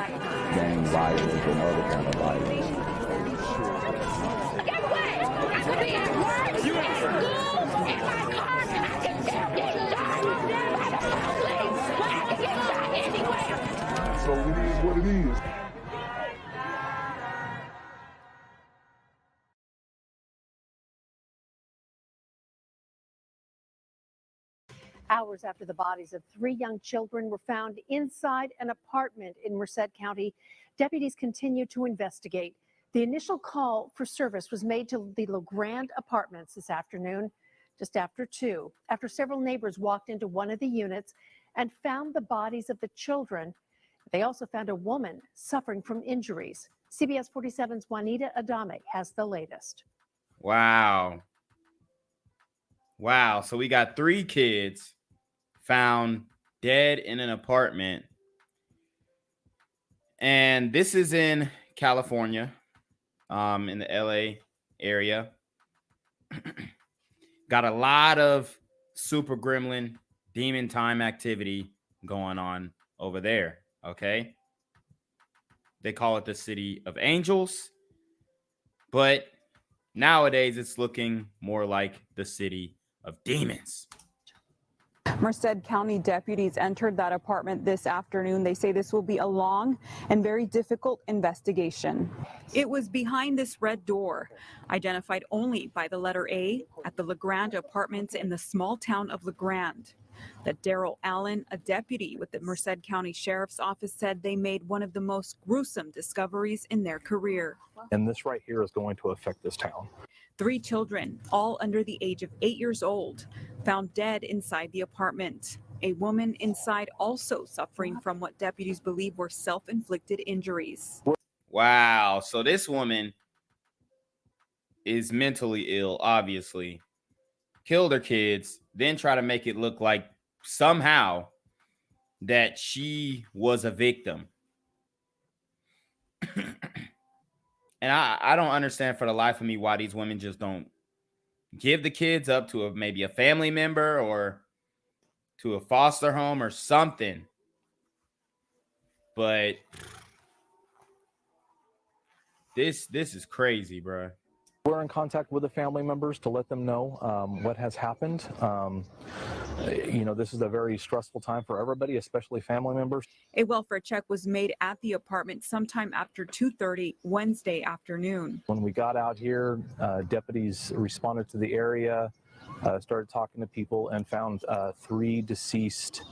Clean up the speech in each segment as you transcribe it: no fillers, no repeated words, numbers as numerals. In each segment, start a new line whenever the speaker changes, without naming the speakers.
gang violence and other kind of violence.
Get away! I could be at work, at school, in my car, I can still get shot by the police. I can get shot anywhere.
So it is what it is.
Hours after the bodies of 3 young children were found inside an apartment in Merced County, deputies continue to investigate. The initial call for service was made to the LeGrand Apartments this afternoon, just after 2, after several neighbors walked into one of the units and found the bodies of the children. They also found a woman suffering from injuries. CBS 47's Juanita Adame has the latest.
Wow. Wow. So we got 3 kids found dead in an apartment. And this is in California, in the LA area. Got a lot of super gremlin demon time activity going on over there. Okay. They call it the City of Angels, but nowadays it's looking more like the City of Demons.
Merced County deputies entered that apartment this afternoon. They say this will be a long and very difficult investigation. It was behind this red door, identified only by the letter A, at the LeGrand Apartments in the small town of LeGrand. That Daryl Allen, a deputy with the Merced County Sheriff's Office, said they made one of the most gruesome discoveries in their career.
And this right here is going to affect this town.
3 children, all under the age of 8 years old, found dead inside the apartment. A woman inside also suffering from what deputies believe were self-inflicted injuries.
Wow. So this woman is mentally ill, obviously. Killed her kids, then try to make it look like somehow that she was a victim. And I don't understand for the life of me why these women just don't give the kids up to maybe a family member or to a foster home or something. But this is crazy, bro.
We're in contact with the family members to let them know what has happened. You know, this is a very stressful time for everybody, especially family members.
A welfare check was made at the apartment sometime after 2:30 Wednesday afternoon.
When we got out here, deputies responded to the area, started talking to people, and found 3 deceased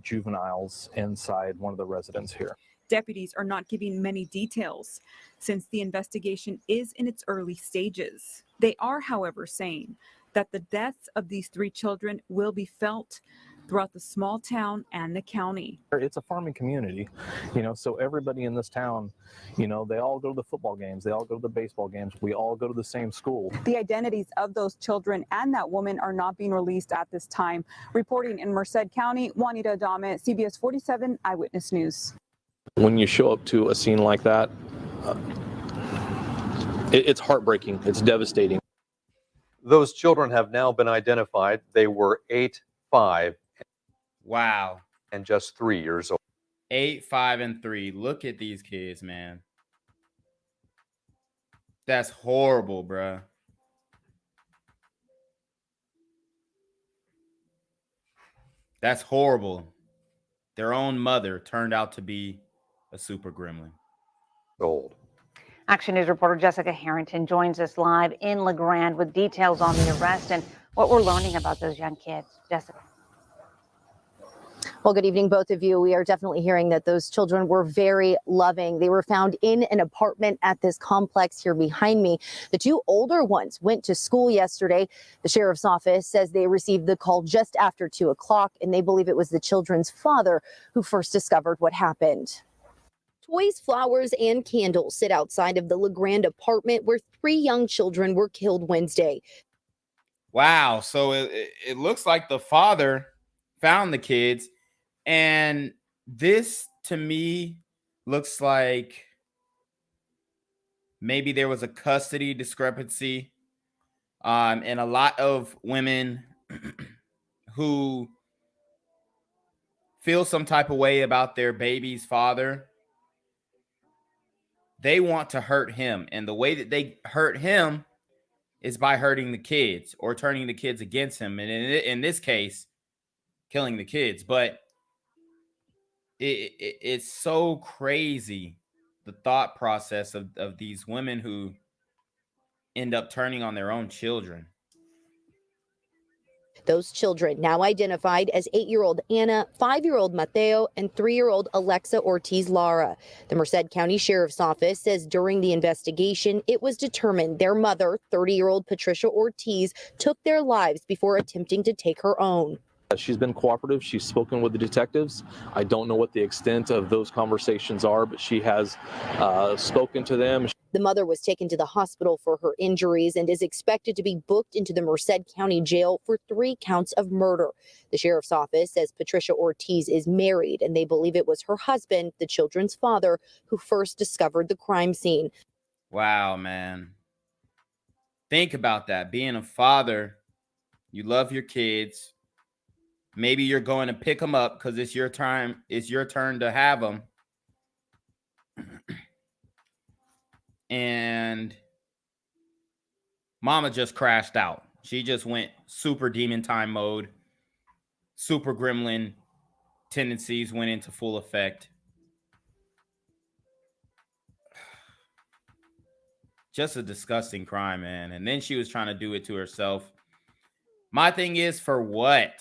juveniles inside one of the residents here.
Deputies are not giving many details since the investigation is in its early stages. They are, however, saying that the deaths of these 3 children will be felt throughout the small town and the county.
It's a farming community, you know, so everybody in this town, you know, they all go to the football games, they all go to the baseball games, we all go to the same school.
The identities of those children and that woman are not being released at this time. Reporting in Merced County, Juanita Adame, CBS 47 Eyewitness News.
When you show up to a scene like that, it's heartbreaking, it's devastating.
Those children have now been identified. They were 8, 5,
Wow.
and just 3 years old.
8, 5, and 3. Look at these kids, man. That's horrible, bruh. That's horrible. Their own mother turned out to be a super gremlin.
Old.
Action News reporter Jessica Harrington joins us live in LeGrand with details on the arrest and what we're learning about those young kids. Jessica.
Well, good evening, both of you. We are definitely hearing that those children were very loving. They were found in an apartment at this complex here behind me. The 2 older ones went to school yesterday. The sheriff's office says they received the call just after 2 o'clock, and they believe it was the children's father who first discovered what happened. Toys, flowers, and candles sit outside of the LeGrand apartment where 3 young children were killed Wednesday.
Wow. So it looks like the father found the kids. And this, to me, looks like maybe there was a custody discrepancy. And a lot of women who feel some type of way about their baby's father they want to hurt him. And the way that they hurt him is by hurting the kids or turning the kids against him. And in this case, killing the kids. But it's so crazy, the thought process of these women who end up turning on their own children.
Those children now identified as 8-year-old Anna, 5-year-old Mateo, and 3-year-old Alexa Ortiz Lara. The Merced County Sheriff's Office says during the investigation, it was determined their mother, 30-year-old Patricia Ortiz, took their lives before attempting to take her own.
She's been cooperative. She's spoken with the detectives. I don't know what the extent of those conversations are, but she has spoken to them.
The mother was taken to the hospital for her injuries and is expected to be booked into the Merced County Jail for 3 counts of murder. The sheriff's office says Patricia Ortiz is married, and they believe it was her husband, the children's father, who first discovered the crime scene.
Wow, man. Think about that. Being a father, you love your kids. Maybe you're going to pick them up because it's your time. It's your turn to have them. And mama just crashed out. She just went super demon time mode. Super gremlin tendencies went into full effect. Just a disgusting crime, man. And then she was trying to do it to herself. My thing is, for what?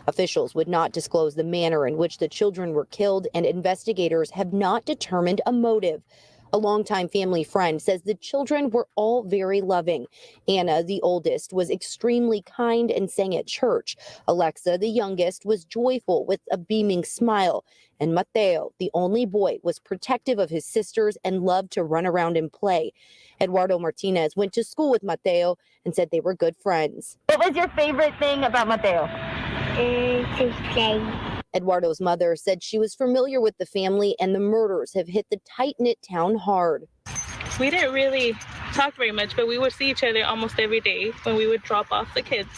Officials would not disclose the manner in which the children were killed, and investigators have not determined a motive. A longtime family friend says the children were all very loving. Anna, the oldest, was extremely kind and sang at church. Alexa, the youngest, was joyful with a beaming smile. And Mateo, the only boy, was protective of his sisters and loved to run around and play. Eduardo Martinez went to school with Mateo and said they were good friends.
What was your favorite thing about Mateo? To play.
Eduardo's mother said she was familiar with the family, and the murders have hit the tight-knit town hard.
We didn't really talk very much, but we would see each other almost every day when we would drop off the kids.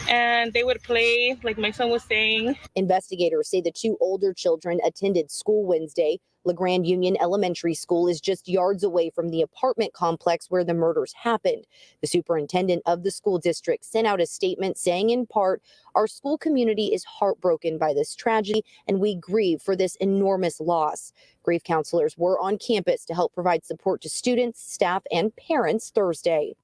And they would play, like my son was saying.
Investigators say the 2 older children attended school Wednesday. LeGrand Union Elementary School is just yards away from the apartment complex where the murders happened. The superintendent of the school district sent out a statement saying, in part, our school community is heartbroken by this tragedy and we grieve for this enormous loss. Grief counselors were on campus to help provide support to students, staff, and parents Thursday.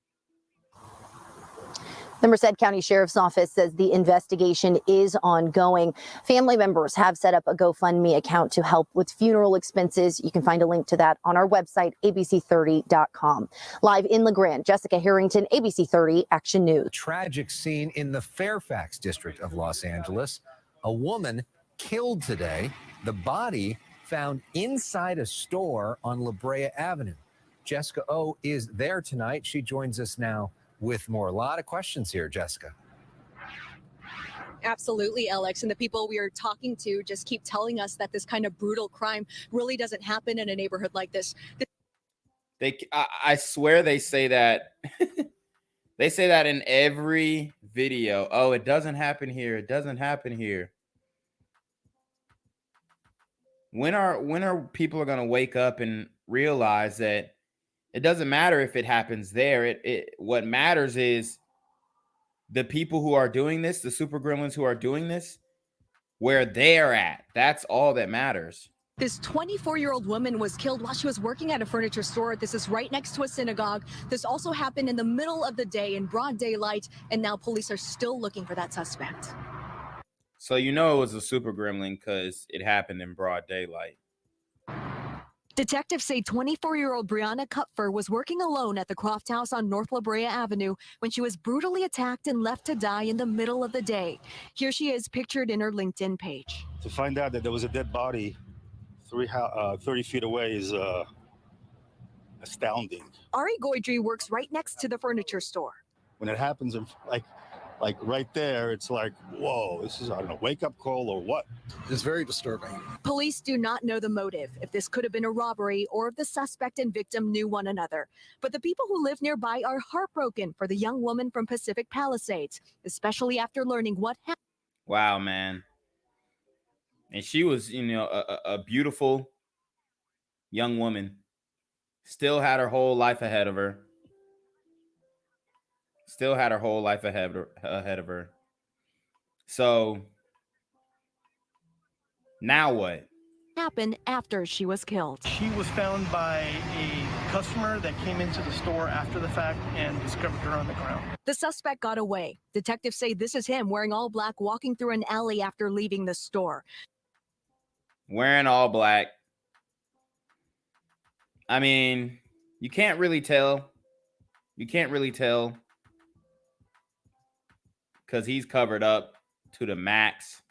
The Merced County Sheriff's Office says the investigation is ongoing. Family members have set up a GoFundMe account to help with funeral expenses. You can find a link to that on our website, abc30.com. Live in LeGrand, Jessica Harrington, ABC 30 Action News.
Tragic scene in the Fairfax district of Los Angeles. A woman killed today. The body found inside a store on La Brea Avenue. Jessica O is there tonight. She joins us now with more. A lot of questions here, Jessica.
Absolutely, Alex. And the people we are talking to just keep telling us that this kind of brutal crime really doesn't happen in a neighborhood like this.
I swear they say that. They say that in every video. Oh, it doesn't happen here. It doesn't happen here. When are people going to wake up and realize that it doesn't matter if it happens there. What matters is the people who are doing this, the super gremlins who are doing this, where they're at. That's all that matters.
This 24-year-old woman was killed while she was working at a furniture store. This is right next to a synagogue. This also happened in the middle of the day in broad daylight, and now police are still looking for that suspect.
So you know it was a super gremlin because it happened in broad daylight.
Detectives say 24-year-old Brianna Kupfer was working alone at the Croft House on North La Brea Avenue when she was brutally attacked and left to die in the middle of the day. Here she is pictured in her LinkedIn page.
To find out that there was a dead body 30 feet away is astounding.
Ari Goidry works right next to the furniture store.
When it happens, like right there, it's like, whoa, this is, I don't know, wake-up call or what?
It's very disturbing.
Police do not know the motive, if this could have been a robbery or if the suspect and victim knew one another. But the people who live nearby are heartbroken for the young woman from Pacific Palisades, especially after learning what happened.
Wow, man. And she was, a beautiful young woman. Still had her whole life ahead of her. Still had her whole life ahead of her. So now what?
Happened after she was killed.
She was found by a customer that came into the store after the fact and discovered her on the ground.
The suspect got away. Detectives say this is him wearing all black, walking through an alley after leaving the store.
Wearing all black. I mean, you can't really tell. You can't really tell because he's covered up to the max.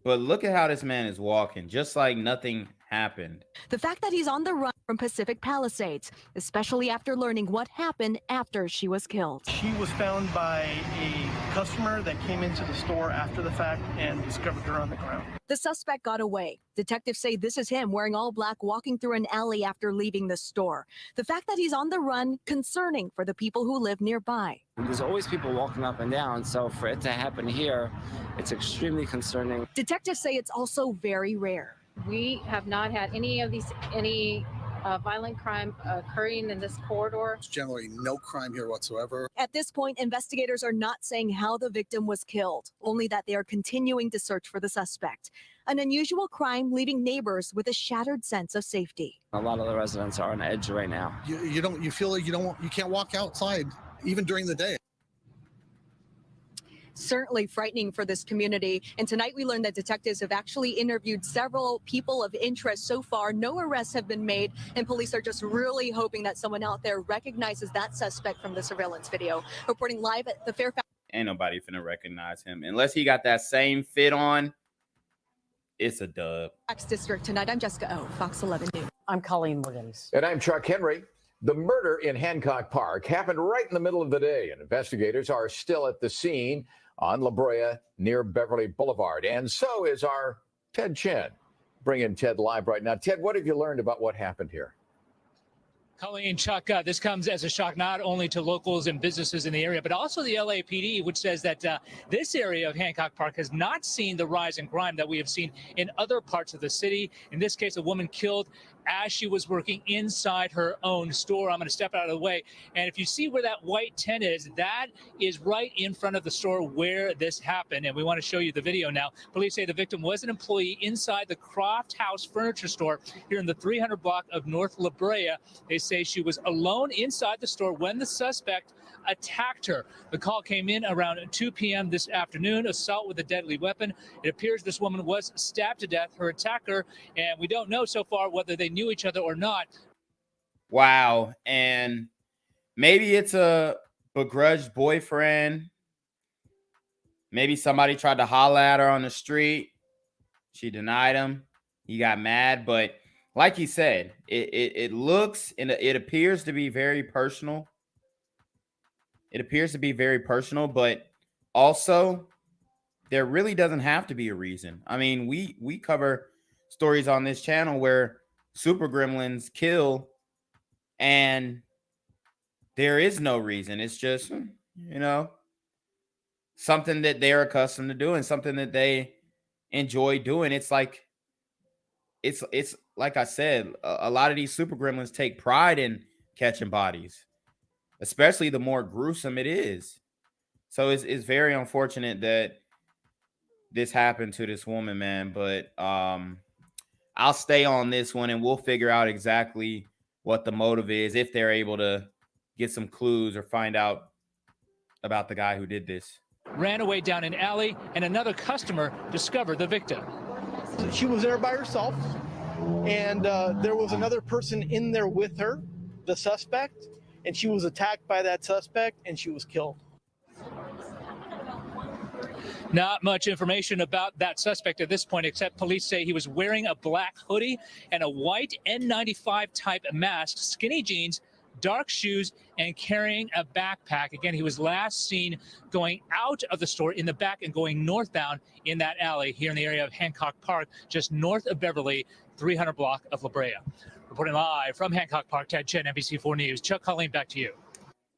But look at how this man is walking, just like nothing happened.
The fact that he's on the run from Pacific Palisades, especially after learning what happened after she was killed.
She was found by a customer that came into the store after the fact and discovered her on the ground.
The suspect got away. Detectives say this is him wearing all black, walking through an alley after leaving the store. The fact that he's on the run, concerning for the people who live nearby.
There's always people walking up and down, so for it to happen here, it's extremely concerning.
Detectives say it's also very rare.
We have not had any violent crime occurring in this corridor.
There's generally no crime here whatsoever.
At this point, investigators are not saying how the victim was killed, only that they are continuing to search for the suspect. An unusual crime leaving neighbors with a shattered sense of safety.
A lot of the residents are on edge right now.
You feel like you can't walk outside even during the day.
Certainly frightening for this community. And tonight we learned that detectives have actually interviewed several people of interest. So far, no arrests have been made, and police are just really hoping that someone out there recognizes that suspect from the surveillance video. Reporting live at the Fairfax.
Ain't nobody finna recognize him unless he got that same fit on. It's a dub.
District tonight. I'm Jessica O, Fox 11 News.
I'm Colleen Williams.
And I'm Chuck Henry. The murder in Hancock Park happened right in the middle of the day, and investigators are still at the scene on La Brea near Beverly Boulevard. And so is our Ted Chen. Bringing Ted live right now. Ted, what have you learned about what happened here?
Colleen, Chuck, this comes as a shock not only to locals and businesses in the area, but also the LAPD, which says that this area of Hancock Park has not seen the rise in crime that we have seen in other parts of the city. In this case, a woman killed as she was working inside her own store. I'm going to step out of the way. And if you see where that white tent is, that is right in front of the store where this happened. And we want to show you the video now. Police say the victim was an employee inside the Croft House furniture store here in the 300 block of North La Brea. They say she was alone inside the store when the suspect attacked her. The call came in around 2 p.m. this afternoon, assault with a deadly weapon. It appears this woman was stabbed to death, her attacker, and we don't know so far whether they knew each other or not.
Wow. And maybe it's a begrudged boyfriend. Maybe somebody tried to holler at her on the street. She denied him. He got mad. But like he said, it looks and it appears to be very personal. It appears to be very personal, but also there really doesn't have to be a reason. I mean, we cover stories on this channel where super gremlins kill and there is no reason. It's just, something that they're accustomed to doing, something that they enjoy doing. It's like I said, a lot of these super gremlins take pride in catching bodies, especially the more gruesome it is. So it's very unfortunate that this happened to this woman, man. But I'll stay on this one and we'll figure out exactly what the motive is, if they're able to get some clues or find out about the guy who did this.
Ran away down an alley and another customer discovered the victim.
She was there by herself, and there was another person in there with her, the suspect, and she was attacked by that suspect and she was killed.
Not much information about that suspect at this point, except police say he was wearing a black hoodie and a white N95 type mask, skinny jeans, dark shoes, and carrying a backpack. Again, he was last seen going out of the store in the back and going northbound in that alley here in the area of Hancock Park, just north of Beverly, 300 block of La Brea. Reporting live from Hancock Park, Ted Chen, NBC4 News. Chuck, Colleen, back to you.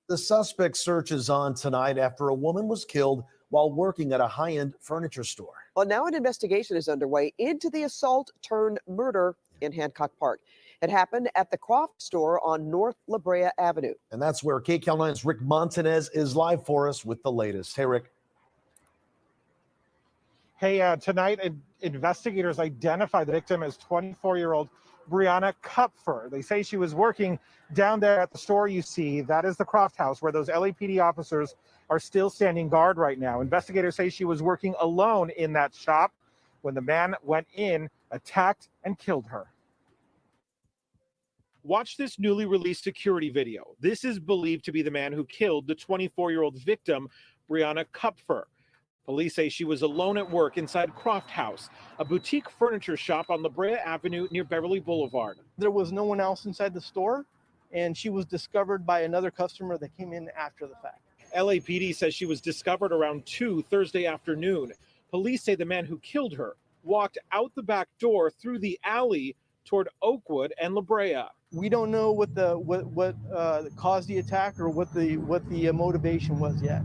The suspect search is on tonight after a woman was killed while working at a high-end furniture store.
Well, now an investigation is underway into the assault turned murder
in Hancock Park. It happened at the Croft store on North La Brea Avenue.
And that's where KCAL9's Rick Montanez is live for us with the latest. Hey, Rick.
Hey, tonight investigators identified the victim as 24-year-old Brianna Kupfer. They say she was working down there at the store you see. That is the Croft House, where those LAPD officers are still standing guard right now. Investigators say she was working alone in that shop when the man went in, attacked, and killed her. Watch this newly released security video. This is believed to be the man who killed the 24-year-old victim, Brianna Kupfer. Police say she was alone at work inside Croft House, a boutique furniture shop on La Brea Avenue near Beverly Boulevard. There was no one else inside the store, and she was discovered by another customer that came in after the fact. LAPD says she was discovered around 2 Thursday afternoon. Police say the man who killed her walked out the back door through the alley toward Oakwood and La Brea. We don't know what caused the attack or what the motivation was yet.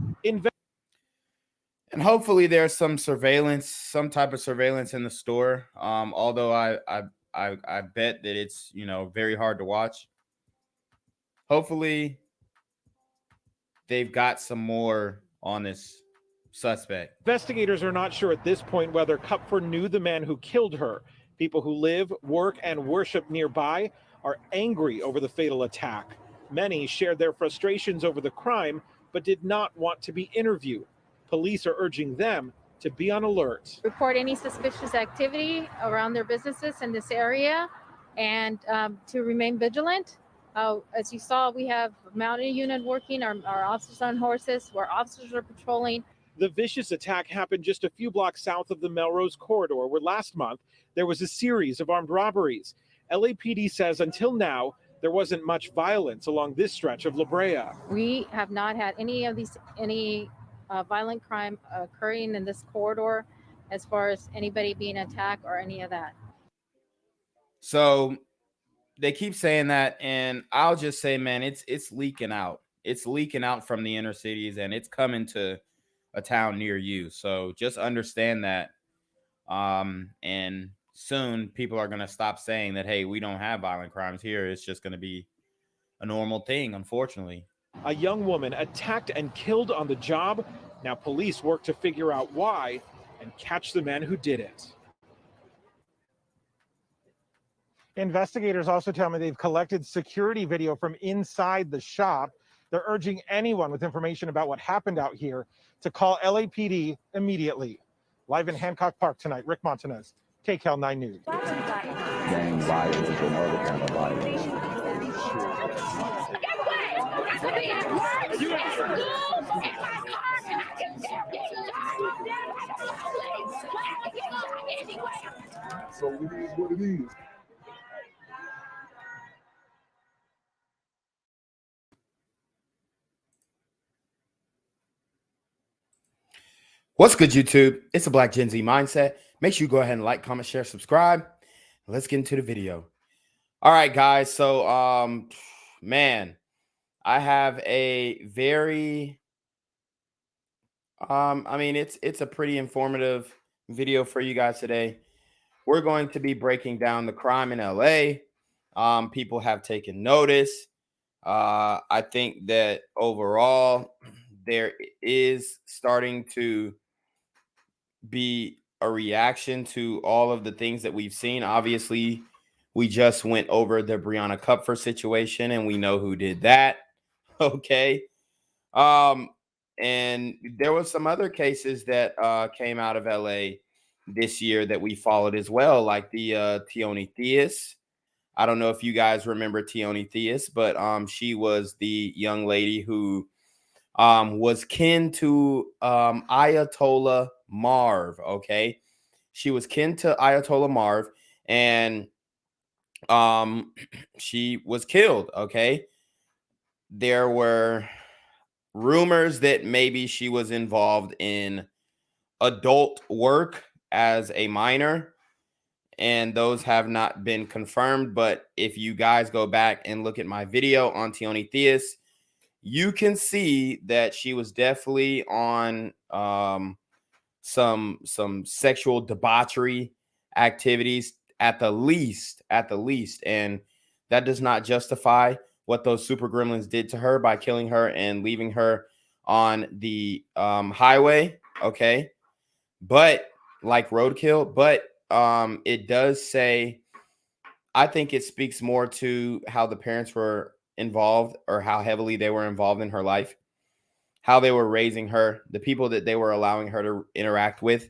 And hopefully there's some surveillance, some type of surveillance in the store. Although I bet that it's, you know, very hard to watch. Hopefully they've got some more on this suspect.
Investigators are not sure at this point whether Kupfer knew the man who killed her. People who live, work, and worship nearby are angry over the fatal attack. Many shared their frustrations over the crime, but did not want to be interviewed. Police are urging them to be on alert.
Report any suspicious activity around their businesses in this area and to remain vigilant. As you saw, we have mounted unit working, our officers on horses, where officers are patrolling.
The vicious attack happened just a few blocks south of the Melrose corridor, where last month there was a series of armed robberies. LAPD says until now, there wasn't much violence along this stretch of La Brea.
We have not had any violent crime occurring in this corridor as far as anybody being attacked or any of that.
So they keep saying that, and I'll just say, man, it's leaking out. It's leaking out from the inner cities, and it's coming to a town near you. So just understand that. And soon people are going to stop saying that, hey, we don't have violent crimes here. It's just going to be a normal thing, unfortunately.
A young woman attacked and killed on the job. Now police work to figure out why and catch the man who did it. Investigators also tell me they've collected security video from inside the shop. They're urging anyone with information about what happened out here to call LAPD immediately. Live in Hancock Park tonight, Rick Montanez, KCAL 9 News.
Gang violence and other kind of violence.
I could be at work, at school, in my car, and I can still get shot down by the police. I can get shot anywhere.
So it is what it is.
What's good, YouTube? It's a Black Gen Z Mindset. Make sure you go ahead and like, comment, share, subscribe. Let's get into the video. All right, guys. So, man, I have a very, it's a pretty informative video for you guys today. We're going to be breaking down the crime in LA. People have taken notice. I think that overall there is starting to be a reaction to all of the things that we've seen. Obviously, we just went over the Brianna Kupfer situation, and we know who did that. Okay. And there was some other cases that came out of LA this year that we followed as well, like the Tioni Theus. I don't know if you guys remember Tioni Theus, but she was the young lady who was kin to Ayatollah Marv. Okay, she was kin to Ayatollah Marv, and she was killed. Okay, there were rumors that maybe she was involved in adult work as a minor, and those have not been confirmed. But if you guys go back and look at my video on Tioni Theus, you can see that she was definitely on some sexual debauchery activities at the least. And that does not justify what those super gremlins did to her by killing her and leaving her on the highway. Okay. But like roadkill, but it does say, I think it speaks more to how the parents were involved, or how heavily they were involved in her life, how they were raising her, the people that they were allowing her to interact with.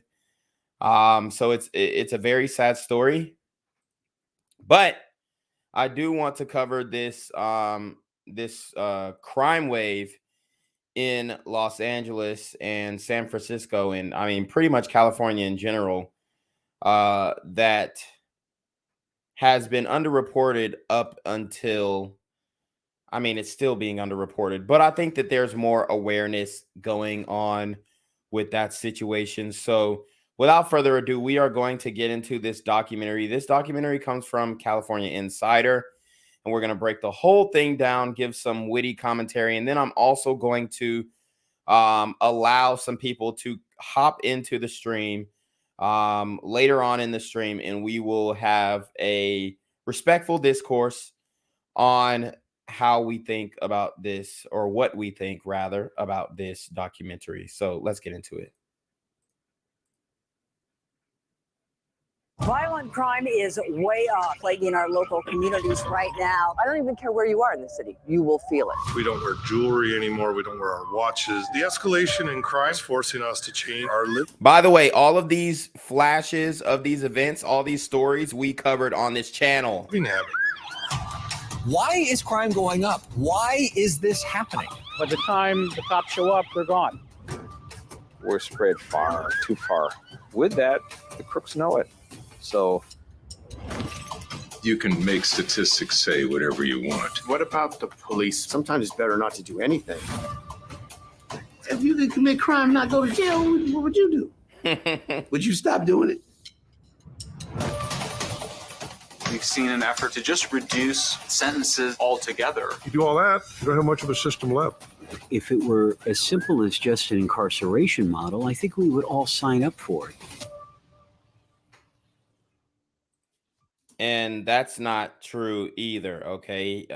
So it's a very sad story, but I do want to cover this crime wave in Los Angeles and San Francisco, and I mean pretty much California in general, that has been underreported up until, I mean, it's still being underreported, but I think that there's more awareness going on with that situation. So without further ado, we are going to get into this documentary. This documentary comes from California Insider, and we're going to break the whole thing down, give some witty commentary, and then I'm also going to allow some people to hop into the stream later on in the stream, and we will have a respectful discourse on how we think about this, or what we think rather about this documentary. So let's get into it.
Violent crime is way off, plaguing our local communities right now.
I don't even care where you are in the city. You will feel it.
We don't wear jewelry anymore. We don't wear our watches. The escalation in crime is forcing us to change our life.
By the way, all of these flashes of these events, all these stories we covered on this channel.
Why is crime going up? Why is this happening?
By the time the cops show up, they're gone.
We're spread far too far. With that, the crooks know it. So
you can make statistics say whatever you want.
What about the police? Sometimes it's better not to do anything.
If you could commit crime, not go to jail, what would you do? Would you stop doing it?
We've seen an effort to just reduce sentences altogether.
You do all that, you don't have much of a system left.
If it were as simple as just an incarceration model, I think we would all sign up for it.
And that's not true either, okay?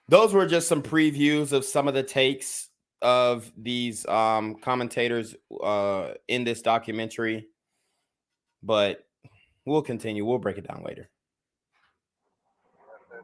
Those were just some previews of some of the takes of these commentators in this documentary. But we'll continue. We'll break it down later.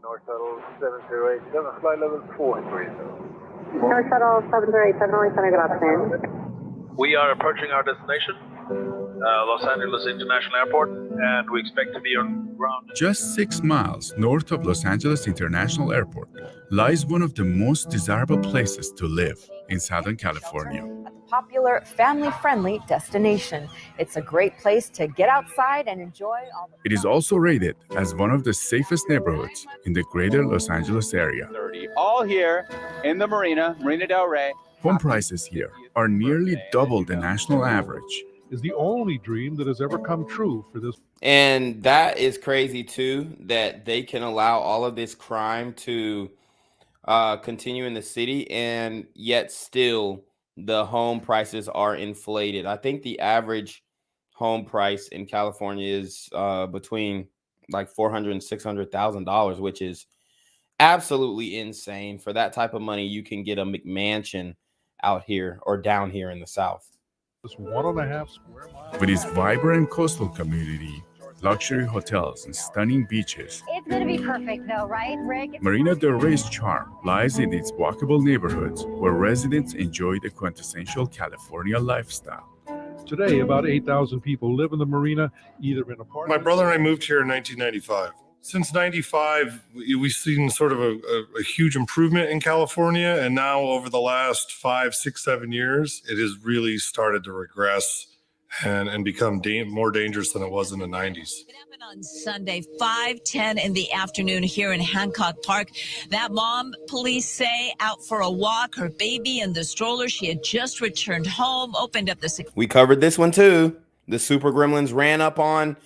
North Shuttle 7087, flight level 430.
North Shuttle 7087, good afternoon.
We are approaching our destination, Los Angeles International Airport, and we expect to be on ground.
Just 6 miles north of Los Angeles International Airport lies one of the most desirable places to live in Southern California.
Popular, family-friendly destination. It's a great place to get outside and enjoy all the...
It is also rated as one of the safest neighborhoods in the greater Los Angeles area.
All here in the Marina Del Rey.
Home prices here are nearly double the national average.
Is the only dream that has ever come true for this.
And that is crazy too, that they can allow all of this crime to continue in the city, and yet still the home prices are inflated. I think the average home price in California is between like $400,000 and $600,000, which is absolutely insane. For that type of money, you can get a McMansion out here or down here in the South.
This 1.5 square miles.
With its vibrant coastal community, luxury hotels, and stunning beaches,
It's gonna be perfect though, right, Rick?
Marina Del Rey's charm lies in its walkable neighborhoods where residents enjoy the quintessential California lifestyle.
Today, about 8,000 people live in the Marina, either in apartments. My brother and I moved here in 1995. Since 95, we've seen sort of a huge improvement in California. And now over the last 5, 6, 7 years, it has really started to regress and become more dangerous than it was in the 90s.
On Sunday, 5:10 in the afternoon here in Hancock Park. That mom, police say, out for a walk, her baby in the stroller. She had just returned home, opened up the...
We covered this one too. The super gremlins ran up on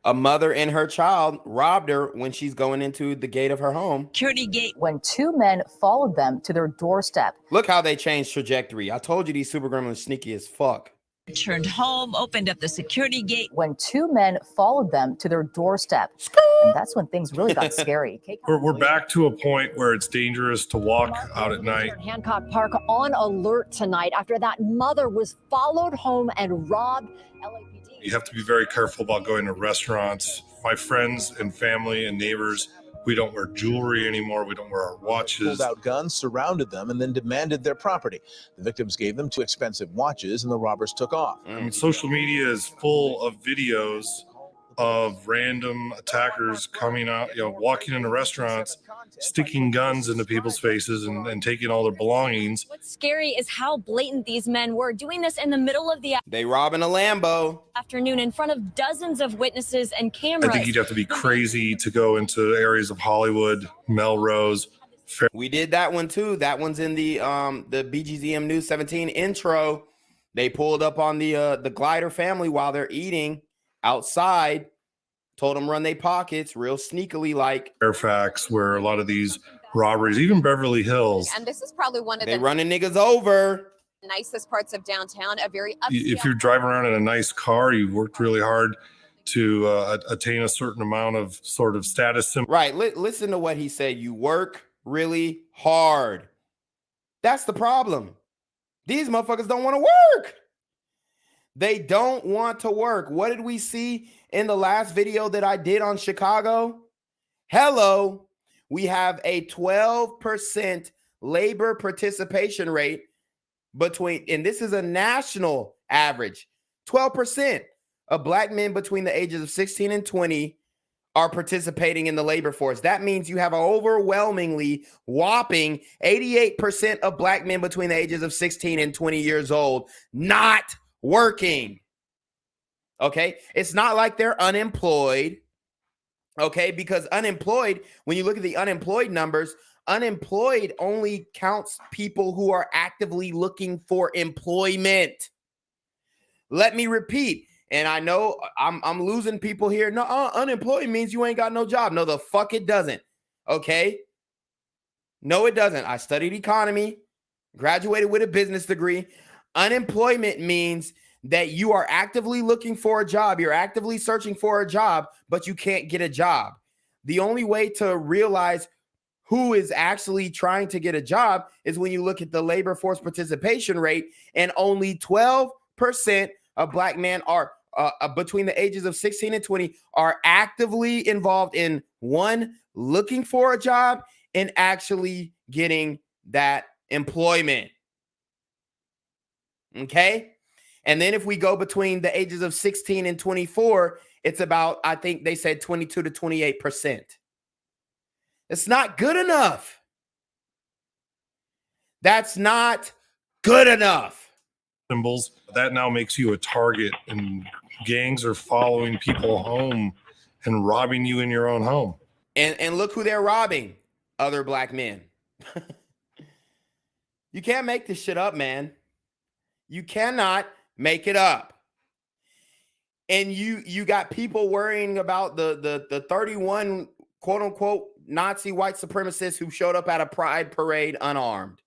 a mother and her child, robbed her when she's going into the gate of her home.
Security gate.
When 2 men followed them to their doorstep.
Look how they changed trajectory. I told you these super gremlins sneaky as fuck.
Returned home, opened up the security gate.
When two men followed them to their doorstep. And that's when things really got scary.
We're back to a point where it's dangerous to walk out at night.
Hancock Park on alert tonight after that mother was followed home and robbed. LAPD.
You have to be very careful about going to restaurants. My friends and family and neighbors, we don't wear jewelry anymore. We don't wear our watches.
Pulled out guns, surrounded them, and then demanded their property. The victims gave them 2 expensive watches, and the robbers took off.
I mean, social media is full of videos of random attackers coming out, walking into restaurants, sticking guns into people's faces and taking all their belongings.
What's scary is how blatant these men were doing this in the middle of the
They robbing a Lambo.
afternoon in front of dozens of witnesses and cameras.
I think you'd have to be crazy to go into areas of Hollywood, Melrose.
We did that one too. That one's in the BGZM News 17 intro. They pulled up on the Glider family while they're eating outside, told them run their pockets real sneakily, like
Fairfax, where a lot of these robberies, even Beverly Hills.
And this is probably one of
they
the
running niggas over.
nicest parts of downtown, a very
If you're driving around in a nice car, you've worked really hard to attain a certain amount of sort of status.
Right. Listen to what he said. You work really hard. That's the problem. These motherfuckers don't want to work. They don't want to work. What did we see in the last video that I did on Chicago? Hello. We have a 12% labor participation rate between, and this is a national average, 12% of black men between the ages of 16 and 20 are participating in the labor force. That means you have an overwhelmingly whopping 88% of black men between the ages of 16 and 20 years old not working. Okay. It's not like they're unemployed. Okay. Because unemployed, when you look at the unemployed numbers, unemployed only counts people who are actively looking for employment. Let me repeat. And I know I'm losing people here. No, unemployed means you ain't got no job. No, the fuck it doesn't. Okay. No, it doesn't. I studied economy, graduated with a business degree. Unemployment means that you are actively looking for a job. You're actively searching for a job, but you can't get a job. The only way to realize who is actually trying to get a job is when you look at the labor force participation rate, and only 12% of black men are between the ages of 16 and 20 are actively involved in one, looking for a job, and actually getting that employment. Okay. And then if we go between the ages of 16 and 24, it's about, I think they said 22 to 28%. It's not good enough. That's not good enough.
Symbols that now makes you a target, and gangs are following people home and robbing you in your own home.
And look who they're robbing. Other black men. You can't make this shit up, man. You cannot make it up. And you got people worrying about the 31 quote unquote Nazi white supremacists who showed up at a pride parade unarmed.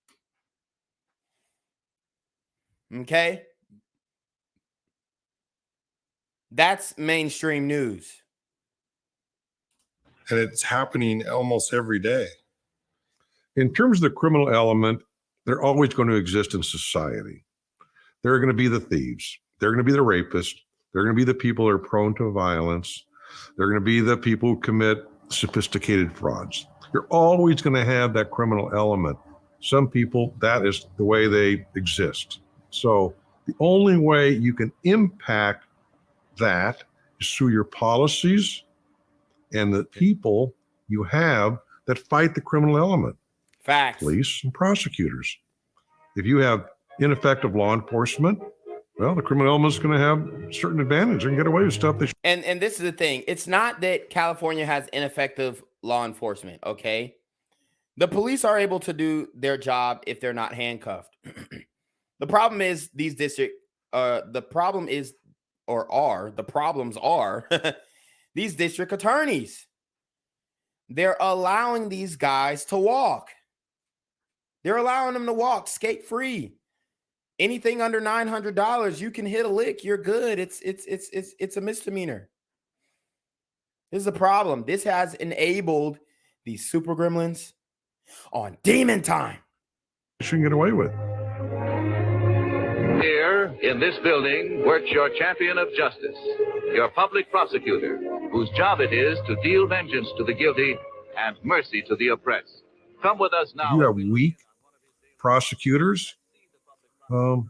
Okay? That's mainstream news.
And it's happening almost every day.
In terms of the criminal element, they're always going to exist in society. There are going to be the thieves. They're going to be the rapists. They're going to be the people who are prone to violence. They're going to be the people who commit sophisticated frauds. You're always going to have that criminal element. Some people, that is the way they exist. So the only way you can impact that is through your policies and the people you have that fight the criminal element.
Facts.
Police and prosecutors. If you have ineffective law enforcement, well, the criminal element is going to have certain advantage and get away with stuff.
And this is the thing. It's not that California has ineffective law enforcement, okay? The police are able to do their job if they're not handcuffed. The problem is these district, the problems are these district attorneys. They're allowing these guys to walk. They're allowing them to walk skate free. anything under $900, you can hit a lick. You're good. It's a misdemeanor. This is a problem. This has enabled these super gremlins on demon time.
Shouldn't get away with.
Here in this building works your champion of justice, your public prosecutor, whose job it is to deal vengeance to the guilty and mercy to the oppressed. Come with us now.
If you have weak prosecutors, well,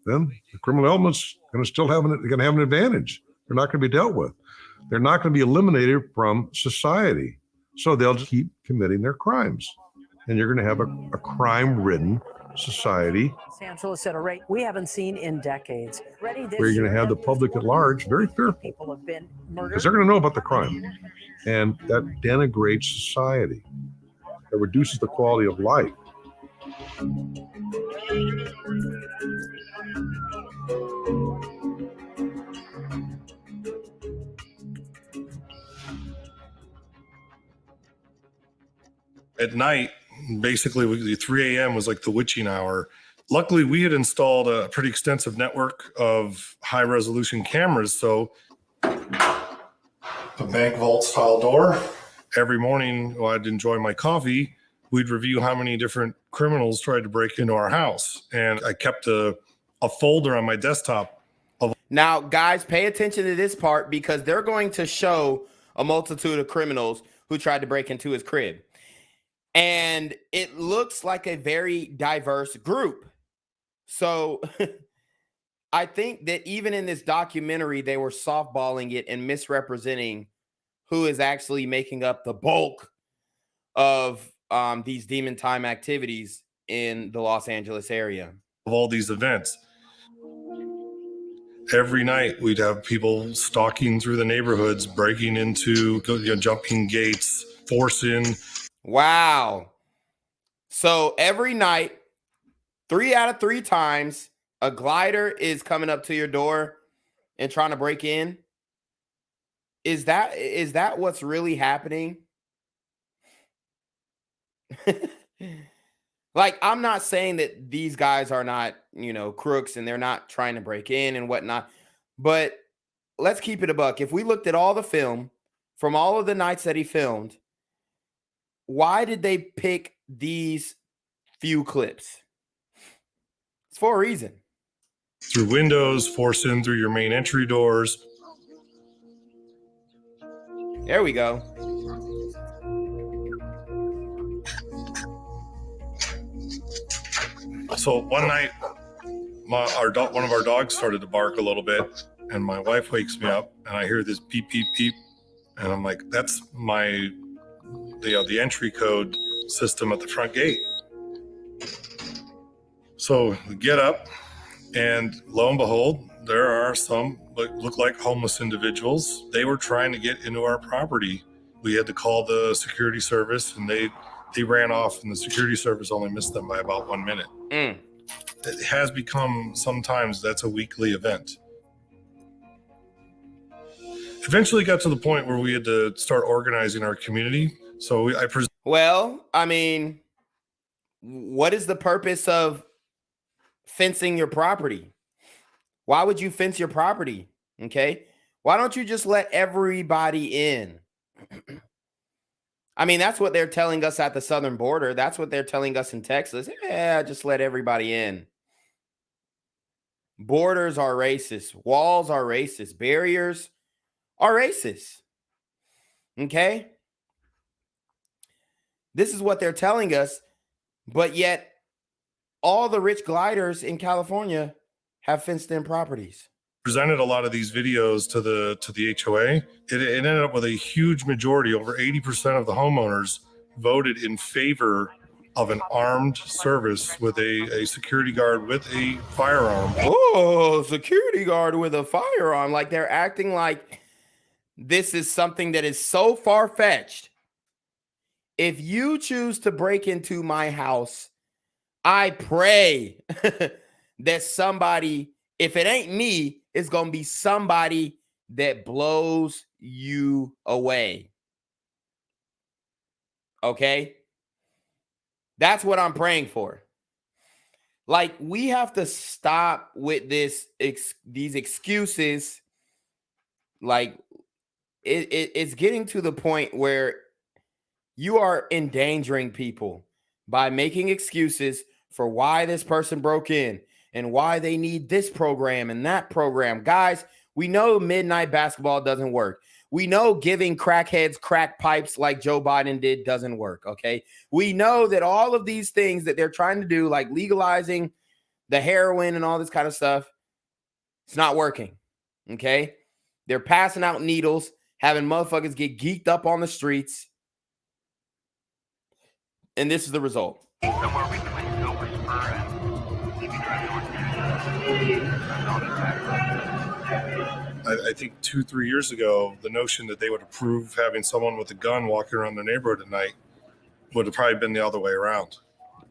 then the criminal element's going to have an advantage. They're not going to be dealt with. They're not going to be eliminated from society. So they'll just keep committing their crimes. And you're going to have a crime-ridden society
Los Angeles at a rate we haven't seen in decades.
where you're going to have the public at large very fearful
People have been murdered.
because they're going to know about the crime. And that denigrates society. It reduces the quality of life.
At night, basically 3 a.m. was like the witching hour. Luckily, we had installed a pretty extensive network of high resolution cameras. So a bank vault style door. Every morning while I'd enjoy my coffee, we'd review how many different criminals tried to break into our house. And I kept a folder on my desktop.
Now, guys, pay attention to this part because they're going to show a multitude of criminals who tried to break into his crib. And it looks like a very diverse group. So I think that even in this documentary, they were softballing it and misrepresenting who is actually making up the bulk of these demon time activities in the Los Angeles area.
Of all these events. Every night we'd have people stalking through the neighborhoods, breaking into, jumping gates, forcing.
Wow. So every night, 3 out of 3 times, a glider is coming up to your door and trying to break in. Is that what's really happening? Like, I'm not saying that these guys are not, crooks and they're not trying to break in and whatnot, but let's keep it a buck. If we looked at all the film from all of the nights that he filmed, why did they pick these few clips? It's for a reason.
Through windows, force in through your main entry doors.
There we go.
So one night, one of our dogs started to bark a little bit, and my wife wakes me up, and I hear this beep, beep, beep, and I'm like, that's the entry code system at the front gate. So we get up, and lo and behold, there are some look like homeless individuals. They were trying to get into our property. We had to call the security service, and they ran off, and the security service only missed them by about 1 minute. It has become, sometimes that's a weekly event. Eventually got to the point where we had to start organizing our community. So
well, I mean, what is the purpose of fencing your property? Why would you fence your property? Okay. Why don't you just let everybody in? I mean, that's what they're telling us at the southern border. That's what they're telling us in Texas. Yeah, just let everybody in. Borders are racist. Walls are racist. Barriers are racist. Okay? This is what they're telling us, but yet all the rich gliders in California have fenced-in properties.
Presented a lot of these videos to the HOA. It ended up with a huge majority. Over 80% of the homeowners voted in favor of an armed service with a security guard with a firearm.
Oh, security guard with a firearm. Like they're acting like this is something that is so far-fetched. If you choose to break into my house, I pray that somebody, if it ain't me, it's going to be somebody that blows you away. Okay? That's what I'm praying for. Like, we have to stop with these excuses. Like, it's getting to the point where you are endangering people by making excuses for why this person broke in and why they need this program and that program. Guys, we know midnight basketball doesn't work. We know giving crackheads crack pipes like Joe Biden did doesn't work, okay? We know that all of these things that they're trying to do, like legalizing the heroin and all this kind of stuff, it's not working, okay? They're passing out needles, having motherfuckers get geeked up on the streets. And this is the result.
I think 2-3 years ago, the notion that they would approve having someone with a gun walking around their neighborhood at night would have probably been the other way around.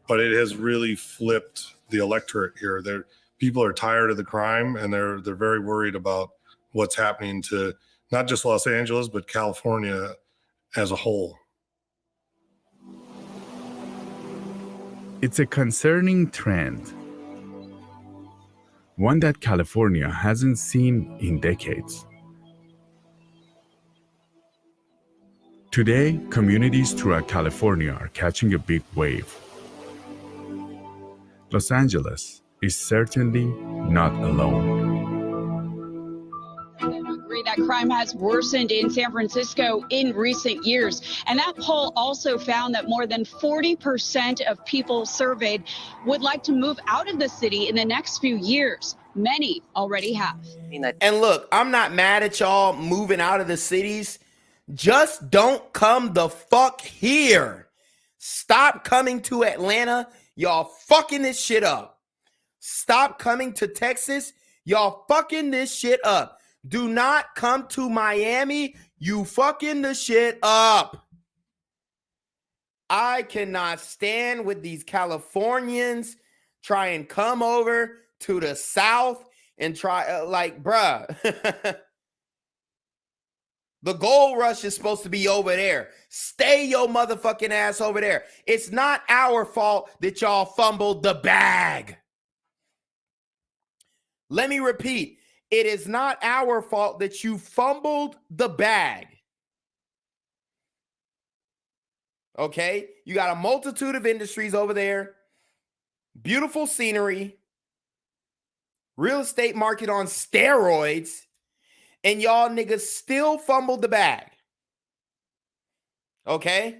But it has really flipped the electorate here. People are tired of the crime, and they're very worried about what's happening to not just Los Angeles, but California as a whole.
It's a concerning trend, one that California hasn't seen in decades. Today, communities throughout California are catching a big wave. Los Angeles is certainly not alone.
Agree that crime has worsened in San Francisco in recent years. And that poll also found that more than 40% of people surveyed would like to move out of the city in the next few years. Many already have.
And look, I'm not mad at y'all moving out of the cities. Just don't come the fuck here. Stop coming to Atlanta. Y'all fucking this shit up. Stop coming to Texas. Y'all fucking this shit up. Do not come to Miami. You fucking the shit up. I cannot stand with these Californians try and come over to the South and try, like, bruh. The gold rush is supposed to be over there. Stay your motherfucking ass over there. It's not our fault that y'all fumbled the bag. Let me repeat. It is not our fault that you fumbled the bag. Okay? You got a multitude of industries over there. Beautiful scenery. Real estate market on steroids. And y'all niggas still fumbled the bag. Okay?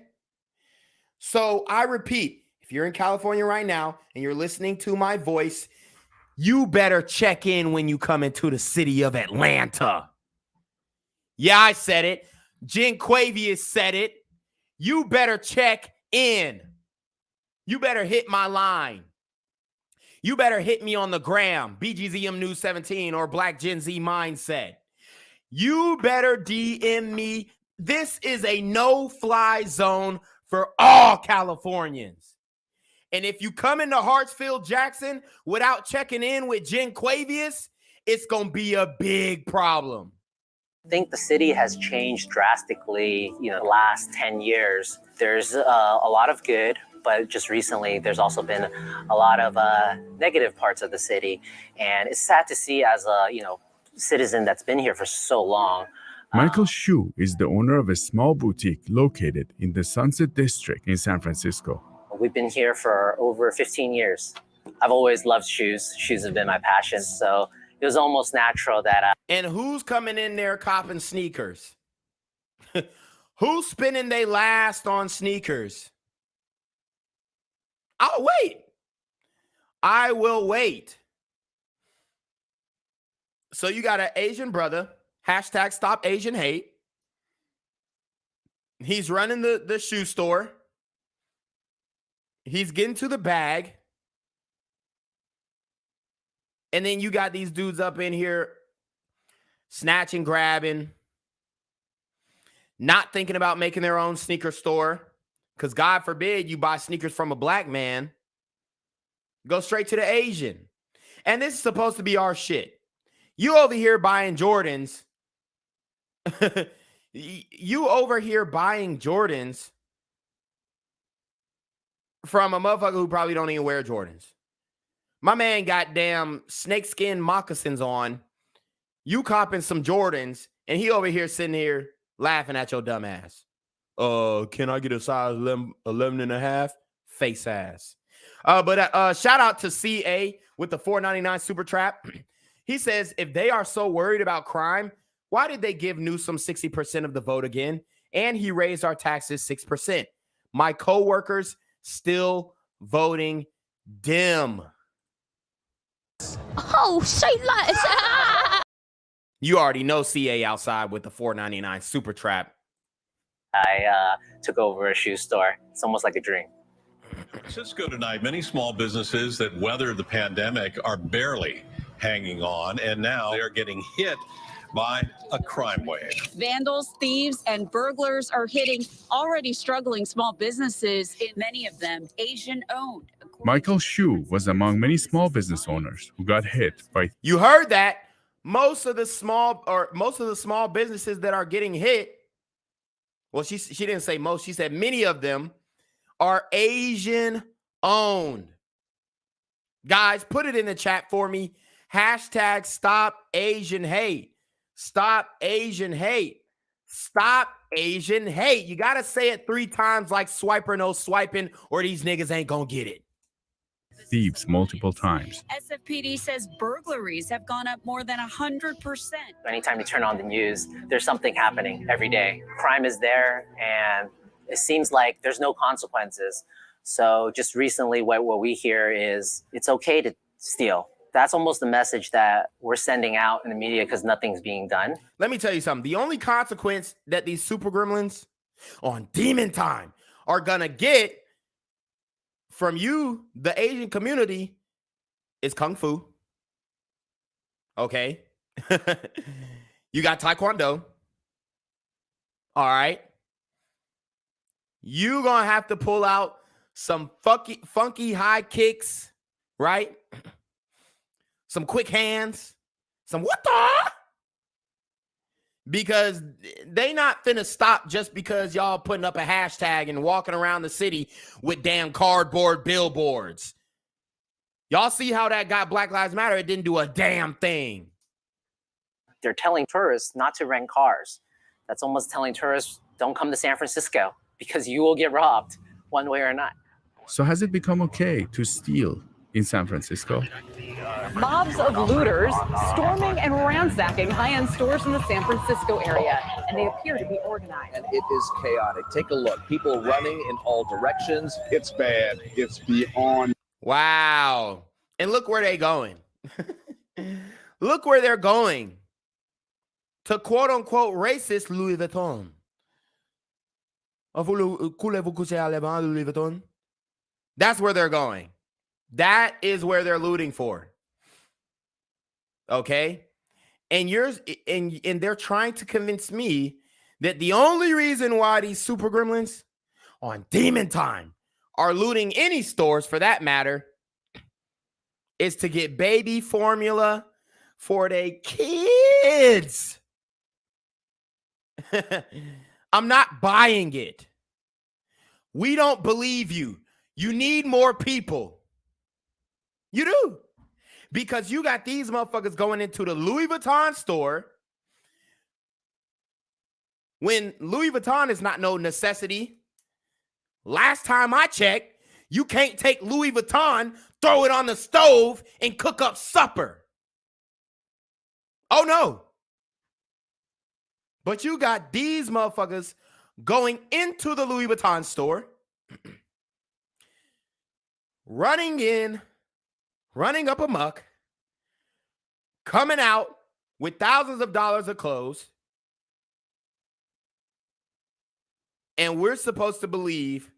So I repeat, if you're in California right now and you're listening to my voice, you better check in when you come into the city of Atlanta. Yeah, I said it. Jen Quavius said it. You better check in. You better hit my line. You better hit me on the gram, BGZM News 17 or Black Gen Z Mindset. You better DM me. This is a no-fly zone for all Californians. And if you come into Hartsfield Jackson without checking in with Jen Quavius, it's going to be a big problem.
I think the city has changed drastically, the last 10 years. There's a lot of good, but just recently there's also been a lot of negative parts of the city. And it's sad to see as a, citizen that's been here for so long.
Michael Shu is the owner of a small boutique located in the Sunset District in San Francisco.
We've been here for over 15 years. I've always loved shoes. Shoes have been my passion. So it was almost natural that
And who's coming in there copping sneakers? Who's spending their last on sneakers? I'll wait. I will wait. So you got an Asian brother, hashtag stop Asian hate. He's running the shoe store. He's getting to the bag. And then you got these dudes up in here snatching, grabbing, not thinking about making their own sneaker store. Because God forbid you buy sneakers from a black man. Go straight to the Asian. And this is supposed to be our shit. You over here buying Jordans. You over here buying Jordans from a motherfucker who probably don't even wear Jordans. My man got damn snakeskin moccasins on. You copping some Jordans, and he over here sitting here laughing at your dumb ass. Can I get a size 11 and a half? Face ass. But shout out to CA with the $4.99 super trap. He says, if they are so worried about crime, why did they give Newsom 60% of the vote again? And he raised our taxes 6%. My coworkers still voting dim.
Oh, say less.
You already know CA outside with the $4.99 super trap.
I took over a shoe store. It's almost like a dream.
Francisco tonight, many small businesses that weathered the pandemic are barely hanging on, and now they're getting hit by a crime wave.
Vandals, thieves, and burglars are hitting already struggling small businesses, many of them Asian-owned.
Michael Shu was among many small business owners who got hit by.
You heard that. Most of the small businesses that are getting hit. Well, she didn't say most. She said many of them are Asian-owned. Guys, put it in the chat for me. Hashtag stop Asian hate. Stop Asian hate. Stop Asian hate. You got to say it 3 times like swiper no swiping, or these niggas ain't going to get it.
Thieves multiple times.
SFPD says burglaries have gone up more than 100%.
Anytime you turn on the news, there's something happening every day. Crime is there, and it seems like there's no consequences. So just recently, what we hear is it's okay to steal. That's almost the message that we're sending out in the media because nothing's being done.
Let me tell you something. The only consequence that these super gremlins on Demon Time are going to get from you, the Asian community, is Kung Fu. Okay. You got Taekwondo. All right. You're going to have to pull out some funky high kicks, right? Some quick hands. Some what the? Because they not finna stop just because y'all putting up a hashtag and walking around the city with damn cardboard billboards. Y'all see how that got Black Lives Matter? It didn't do a damn thing.
They're telling tourists not to rent cars. That's almost telling tourists, don't come to San Francisco because you will get robbed one way or not.
So has it become okay to steal in San Francisco?
Mobs of looters storming and ransacking high-end stores in the San Francisco area, and they appear to be organized.
And it is chaotic. Take a look. People running in all directions. It's bad. It's beyond.
Wow. And look where they're going. Look where they're going. To quote-unquote racist Louis Vuitton. That's where they're going. That is where they're looting for. Okay? And they're trying to convince me that the only reason why these super gremlins on Demon Time are looting any stores for that matter is to get baby formula for their kids. I'm not buying it. We don't believe you. You need more people. You do. Because you got these motherfuckers going into the Louis Vuitton store when Louis Vuitton is not no necessity. Last time I checked, you can't take Louis Vuitton, throw it on the stove, and cook up supper. Oh, no. But you got these motherfuckers going into the Louis Vuitton store, running in, running up amok, coming out with thousands of dollars of clothes, and we're supposed to believe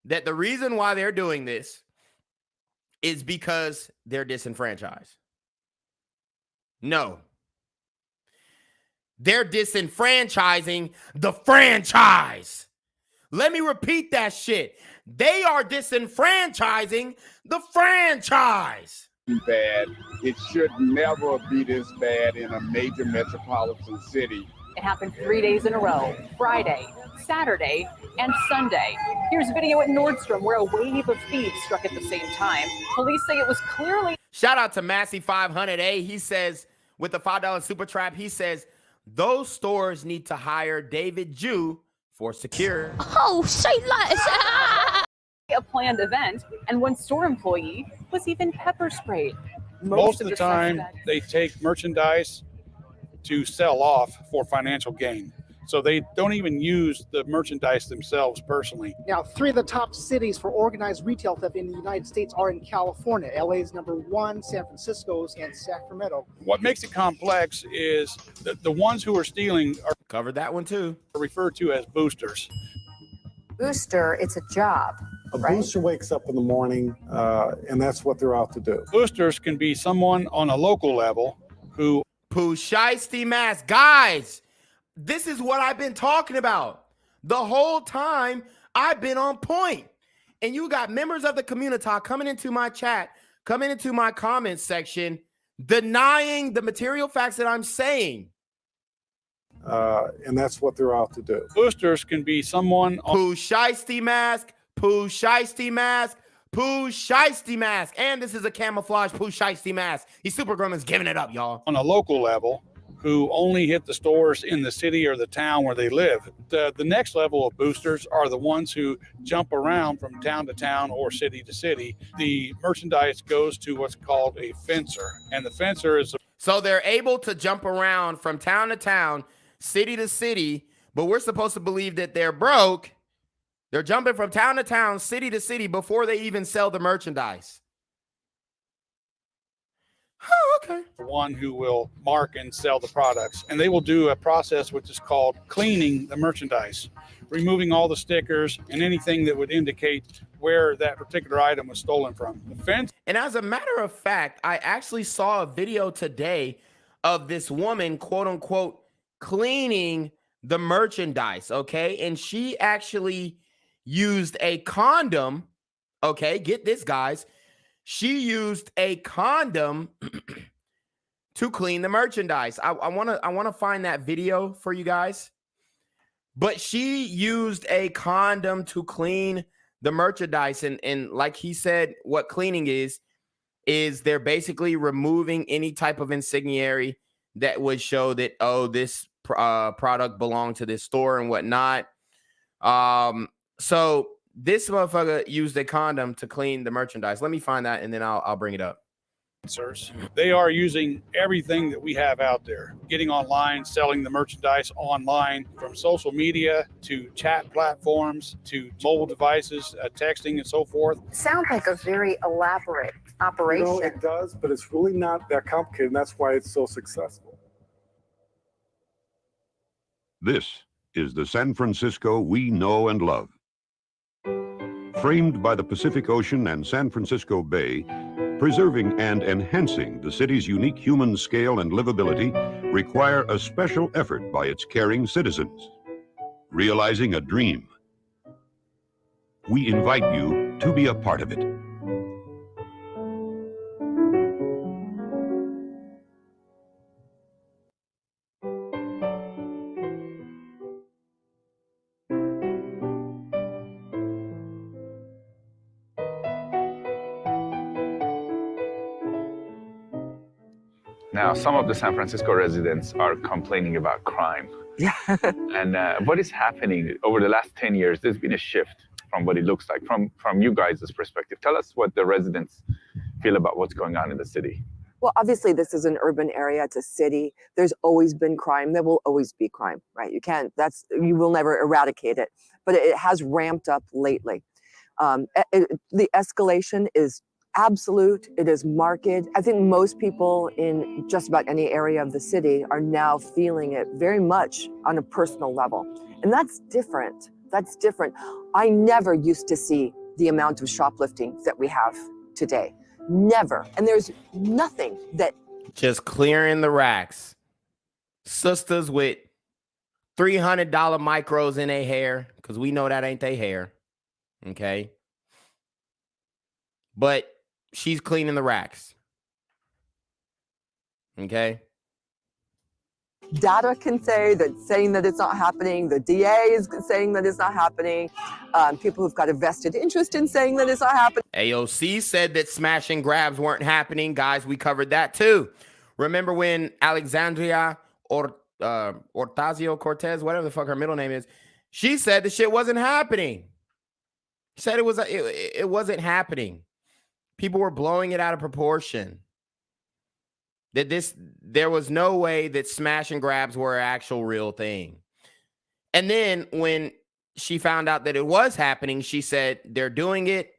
that the reason why they're doing this is because they're disenfranchised. No. They're disenfranchising the franchise. Let me repeat that shit. They are disenfranchising the franchise.
Bad. It should never be this bad in a major metropolitan city.
It happened 3 days in a row. Friday, Saturday and Sunday. Here's video at Nordstrom where a wave of thieves struck at the same time. Police say it was clearly...
Shout out to Massey 500A. He says, with the $5 super trap, he says, those stores need to hire David Jew for security.
Oh, say less.
a planned event, and one store employee was even pepper sprayed.
Most of the time, they take merchandise to sell off for financial gain. So they don't even use the merchandise themselves personally.
Now, 3 of the top cities for organized retail theft in the United States are in California. LA is number 1, San Francisco's, and Sacramento.
What makes it complex is that the ones who are stealing are
covered that one too.
Referred to as boosters.
Booster, it's a job.
A booster wakes up in the morning, and that's what they're out to do.
Boosters can be someone on a local level who...
Shiesty mask. Guys, this is what I've been talking about. The whole time I've been on point. And you got members of the community coming into my chat, coming into my comments section, denying the material facts that I'm saying.
And that's what they're out to do.
Boosters can be someone...
Shiesty mask. Shiesty mask. Shiesty mask. And this is a camouflage Shiesty mask. He's Super Grumman's giving it up, y'all.
On a local level, who only hit the stores in the city or the town where they live. The next level of boosters are the ones who jump around from town to town or city to city. The merchandise goes to what's called a fencer, and the fencer is...
So they're able to jump around from town to town, city to city, but we're supposed to believe that they're broke. They're jumping from town to town, city to city before they even sell the merchandise. Oh, okay.
One who will mark and sell the products, and they will do a process which is called cleaning the merchandise, removing all the stickers and anything that would indicate where that particular item was stolen from. The fence.
And as a matter of fact, I actually saw a video today of this woman, quote unquote, cleaning the merchandise. Okay. And she actually used a condom. Okay. Get this, guys. She used a condom to clean the merchandise. I want to find that video for you guys. But she used a condom to clean the merchandise. And like he said, what cleaning is they're basically removing any type of insigniary that would show that, oh, this product belonged to this store and whatnot. So this motherfucker used a condom to clean the merchandise. Let me find that, and then I'll bring it up.
They are using everything that we have out there, getting online, selling the merchandise online, from social media to chat platforms to mobile devices, texting and so forth.
Sounds like a very elaborate operation.
No, it does, but it's really not that complicated, and that's why it's so successful.
This is the San Francisco we know and love. Framed by the Pacific Ocean and San Francisco Bay, preserving and enhancing the city's unique human scale and livability require a special effort by its caring citizens. Realizing a dream. We invite you to be a part of it.
Now, some of the San Francisco residents are complaining about crime.
Yeah.
And what is happening over the last 10 years, there's been a shift from what it looks like from you guys' perspective. Tell us what the residents feel about what's going on in the city.
Well, obviously, this is an urban area. It's a city. There's always been crime. There will always be crime, right? You will never eradicate it. But it has ramped up lately. The escalation is absolute. It is marked. I think most people in just about any area of the city are now feeling it very much on a personal level. And that's different. That's different. I never used to see the amount of shoplifting that we have today. Never. And there's nothing that...
Just clearing the racks. Sisters with $300 micros in their hair, because we know that ain't their hair. Okay? But she's cleaning the racks. Okay?
data can say that saying that it's not happening. The DA is saying that it's not happening. People who've got a vested interest in saying that it's not happening.
AOC said that smash and grabs weren't happening. Guys, we covered that too. Remember when Alexandria Ocasio-Cortez, whatever the fuck her middle name is, she said the shit wasn't happening. She said it wasn't happening. People were blowing it out of proportion. There was no way that smash and grabs were an actual real thing. And then when she found out that it was happening, she said they're doing it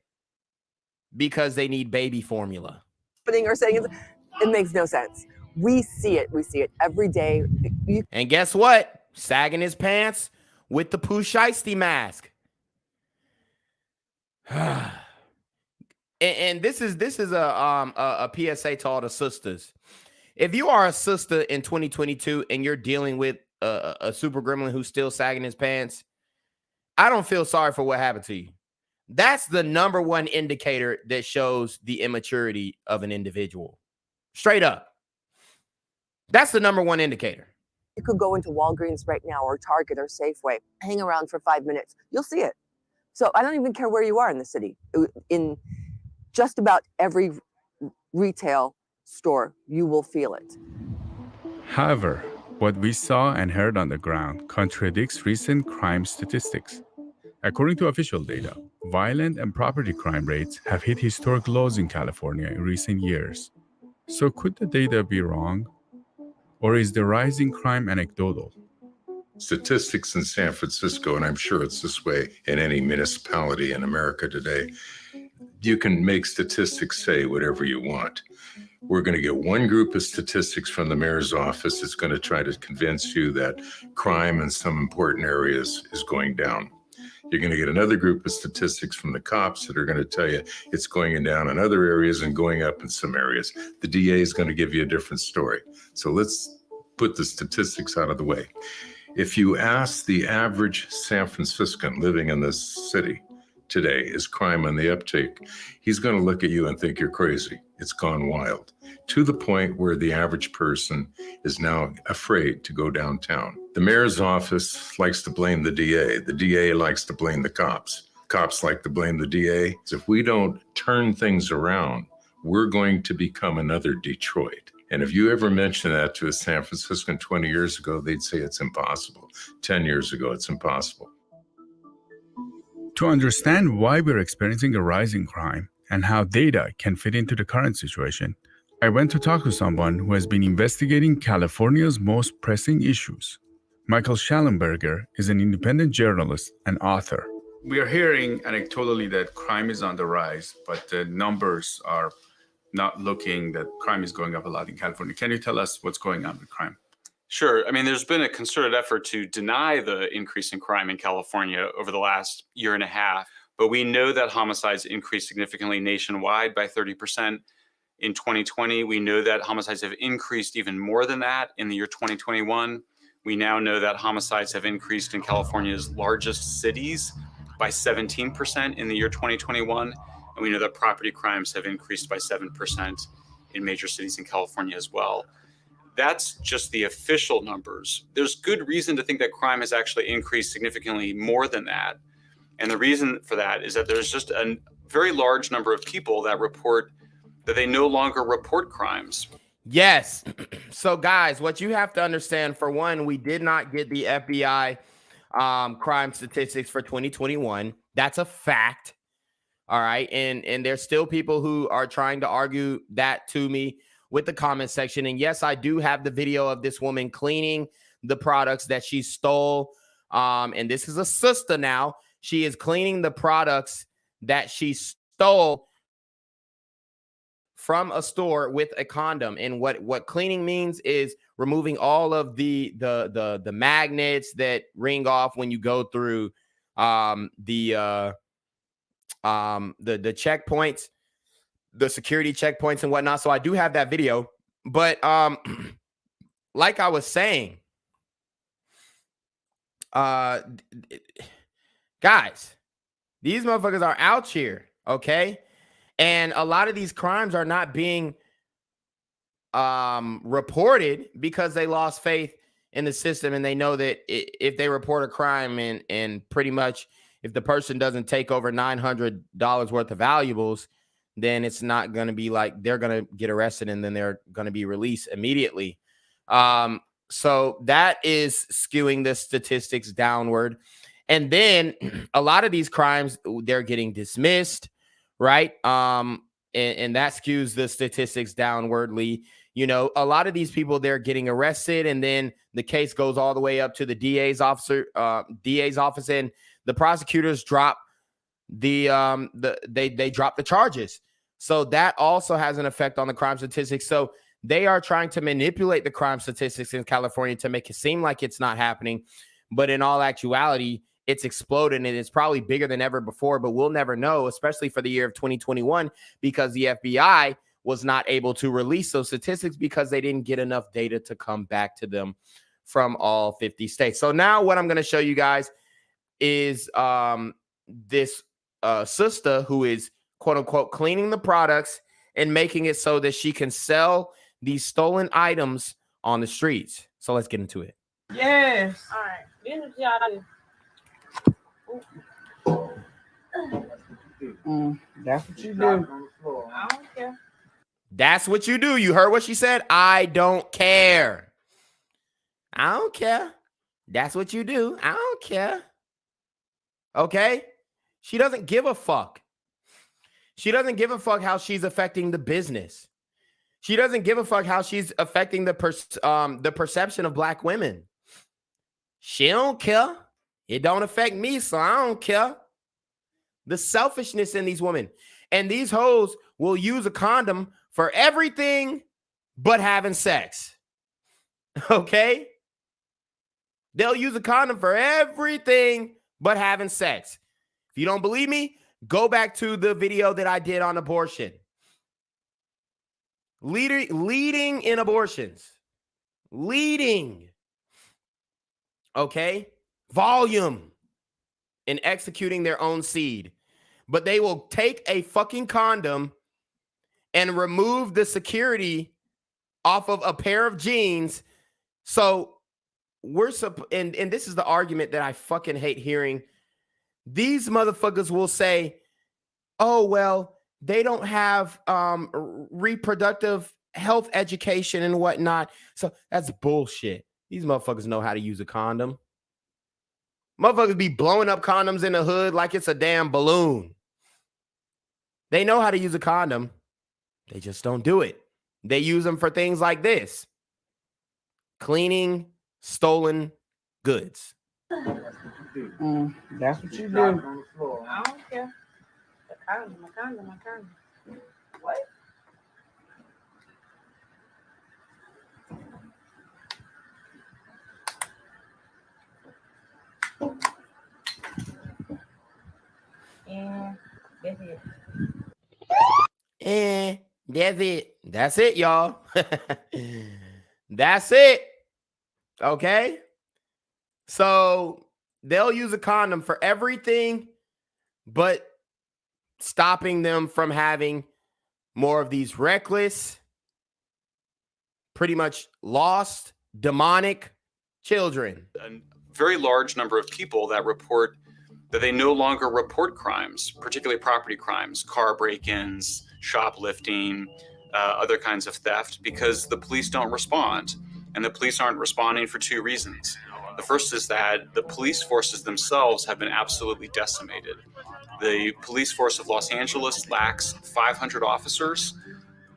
because they need baby formula.
Or saying it makes no sense. We see it every day.
And guess what? Sagging his pants with the Pooh Shiesty mask. and this is a PSA to all the sisters. If you are a sister in 2022 and you're dealing with a super gremlin who's still sagging his pants, I don't feel sorry for what happened to you. That's the number one indicator that shows the immaturity of an individual. Straight up. That's the number one indicator.
You could go into Walgreens right now or Target or Safeway, hang around for 5 minutes. You'll see it. So I don't even care where you are in the city. In just about every retail store, you will feel it.
However, what we saw and heard on the ground contradicts recent crime statistics. According to official data, violent and property crime rates have hit historic lows in California in recent years. So could the data be wrong? Or is the rising crime anecdotal?
Statistics in San Francisco, and I'm sure it's this way in any municipality in America today, you can make statistics say whatever you want. We're going to get one group of statistics from the mayor's office that's going to try to convince you that crime in some important areas is going down. You're going to get another group of statistics from the cops that are going to tell you it's going down in other areas and going up in some areas. The DA is going to give you a different story. So let's put the statistics out of the way. If you ask the average San Franciscan living in this city today, is crime on the uptake, he's going to look at you and think you're crazy. It's gone wild, to the point where the average person is now afraid to go downtown. The mayor's office likes to blame the DA. The DA likes to blame the cops. Cops like to blame the DA. If we don't turn things around, we're going to become another Detroit. And if you ever mention that to a San Franciscan 20 years ago, they'd say it's impossible. 10 years ago, it's impossible.
To understand why we're experiencing a rise in crime and how data can fit into the current situation, I went to talk to someone who has been investigating California's most pressing issues. Michael Schallenberger is an independent journalist and author. We are hearing anecdotally that crime is on the rise, but the numbers are not looking that crime is going up a lot in California. Can you tell us what's going on with crime?
Sure. I mean, there's been a concerted effort to deny the increase in crime in California over the last year and a half, but we know that homicides increased significantly nationwide by 30% in 2020. We know that homicides have increased even more than that in the year 2021. We now know that homicides have increased in California's largest cities by 17% in the year 2021. And we know that property crimes have increased by 7% in major cities in California as well. That's just the official numbers. There's good reason to think that crime has actually increased significantly more than that. And the reason for that is that there's just a very large number of people that report that they no longer report crimes.
Yes. So guys, what you have to understand, for one, we did not get the FBI crime statistics for 2021. That's a fact. All right. And there's still people who are trying to argue that to me with the comment section. And yes, I do have the video of this woman cleaning the products that she stole. And this is a sister now. She is cleaning the products that she stole from a store with a condom. And what cleaning means is removing all of the magnets that ring off when you go through the checkpoints, the security checkpoints and whatnot. So I do have that video, but like I was saying, guys, these motherfuckers are out here, okay? And a lot of these crimes are not being reported because they lost faith in the system, and they know that if they report a crime and pretty much if the person doesn't take over $900 worth of valuables, then it's not going to be like they're going to get arrested and then they're going to be released immediately. So that is skewing the statistics downward. And then a lot of these crimes, they're getting dismissed, right? And that skews the statistics downwardly. You know, a lot of these people, they're getting arrested, and then the case goes all the way up to the DA's office, and the prosecutors drop they drop the charges. So that also has an effect on the crime statistics. So they are trying to manipulate the crime statistics in California to make it seem like it's not happening, but in all actuality, it's exploded, and it's probably bigger than ever before, but we'll never know, especially for the year of 2021, because the FBI was not able to release those statistics because they didn't get enough data to come back to them from all 50 states. So now what I'm going to show you guys is this sister who is, quote unquote, cleaning the products and making it so that she can sell these stolen items on the streets. So let's get into it.
Yes. All right. This is that's what you do. I don't care.
That's what you do. You heard what she said? I don't care. I don't care. That's what you do. I don't care. Okay? She doesn't give a fuck. She doesn't give a fuck how she's affecting the business. She doesn't give a fuck how she's affecting the perception of black women. She don't care. It don't affect me, so I don't care. The selfishness in these women. And these hoes will use a condom for everything but having sex. Okay? They'll use a condom for everything but having sex. If you don't believe me, go back to the video that I did on abortion. Leading in abortions. Leading. Okay? Volume in executing their own seed. But they will take a fucking condom and remove the security off of a pair of jeans. So and this is the argument that I fucking hate hearing. These motherfuckers will say, oh, well, they don't have reproductive health education and whatnot. So that's bullshit. These motherfuckers know how to use a condom. Motherfuckers be blowing up condoms in the hood like it's a damn balloon. They know how to use a condom. They just don't do it. They use them for things like this. Cleaning stolen goods.
That's what you do. I don't care. My condom. What? And that's it.
And that's it. That's it, y'all. That's it. Okay? So they'll use a condom for everything but stopping them from having more of these reckless, pretty much lost, demonic children.
A very large number of people that report that they no longer report crimes, particularly property crimes, car break-ins, shoplifting, other kinds of theft, because the police don't respond. And the police aren't responding for two reasons. The first is that the police forces themselves have been absolutely decimated. The police force of Los Angeles lacks 500 officers.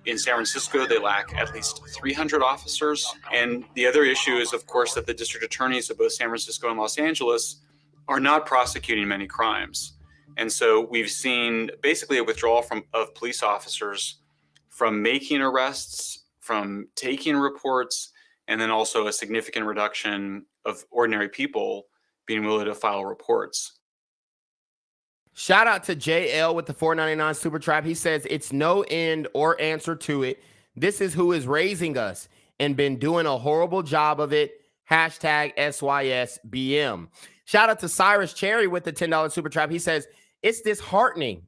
In San Francisco, they lack at least 300 officers. And the other issue is, of course, that the district attorneys of both San Francisco and Los Angeles are not prosecuting many crimes. And so we've seen basically a withdrawal of police officers from making arrests, from taking reports, and then also a significant reduction of ordinary people being willing to file reports.
Shout out to JL with the $4.99 super trap. He says it's no end or answer to it. This is who is raising us and been doing a horrible job of it. Hashtag SYSBM. Shout out to Cyrus Cherry with the $10 super trap. He says it's disheartening.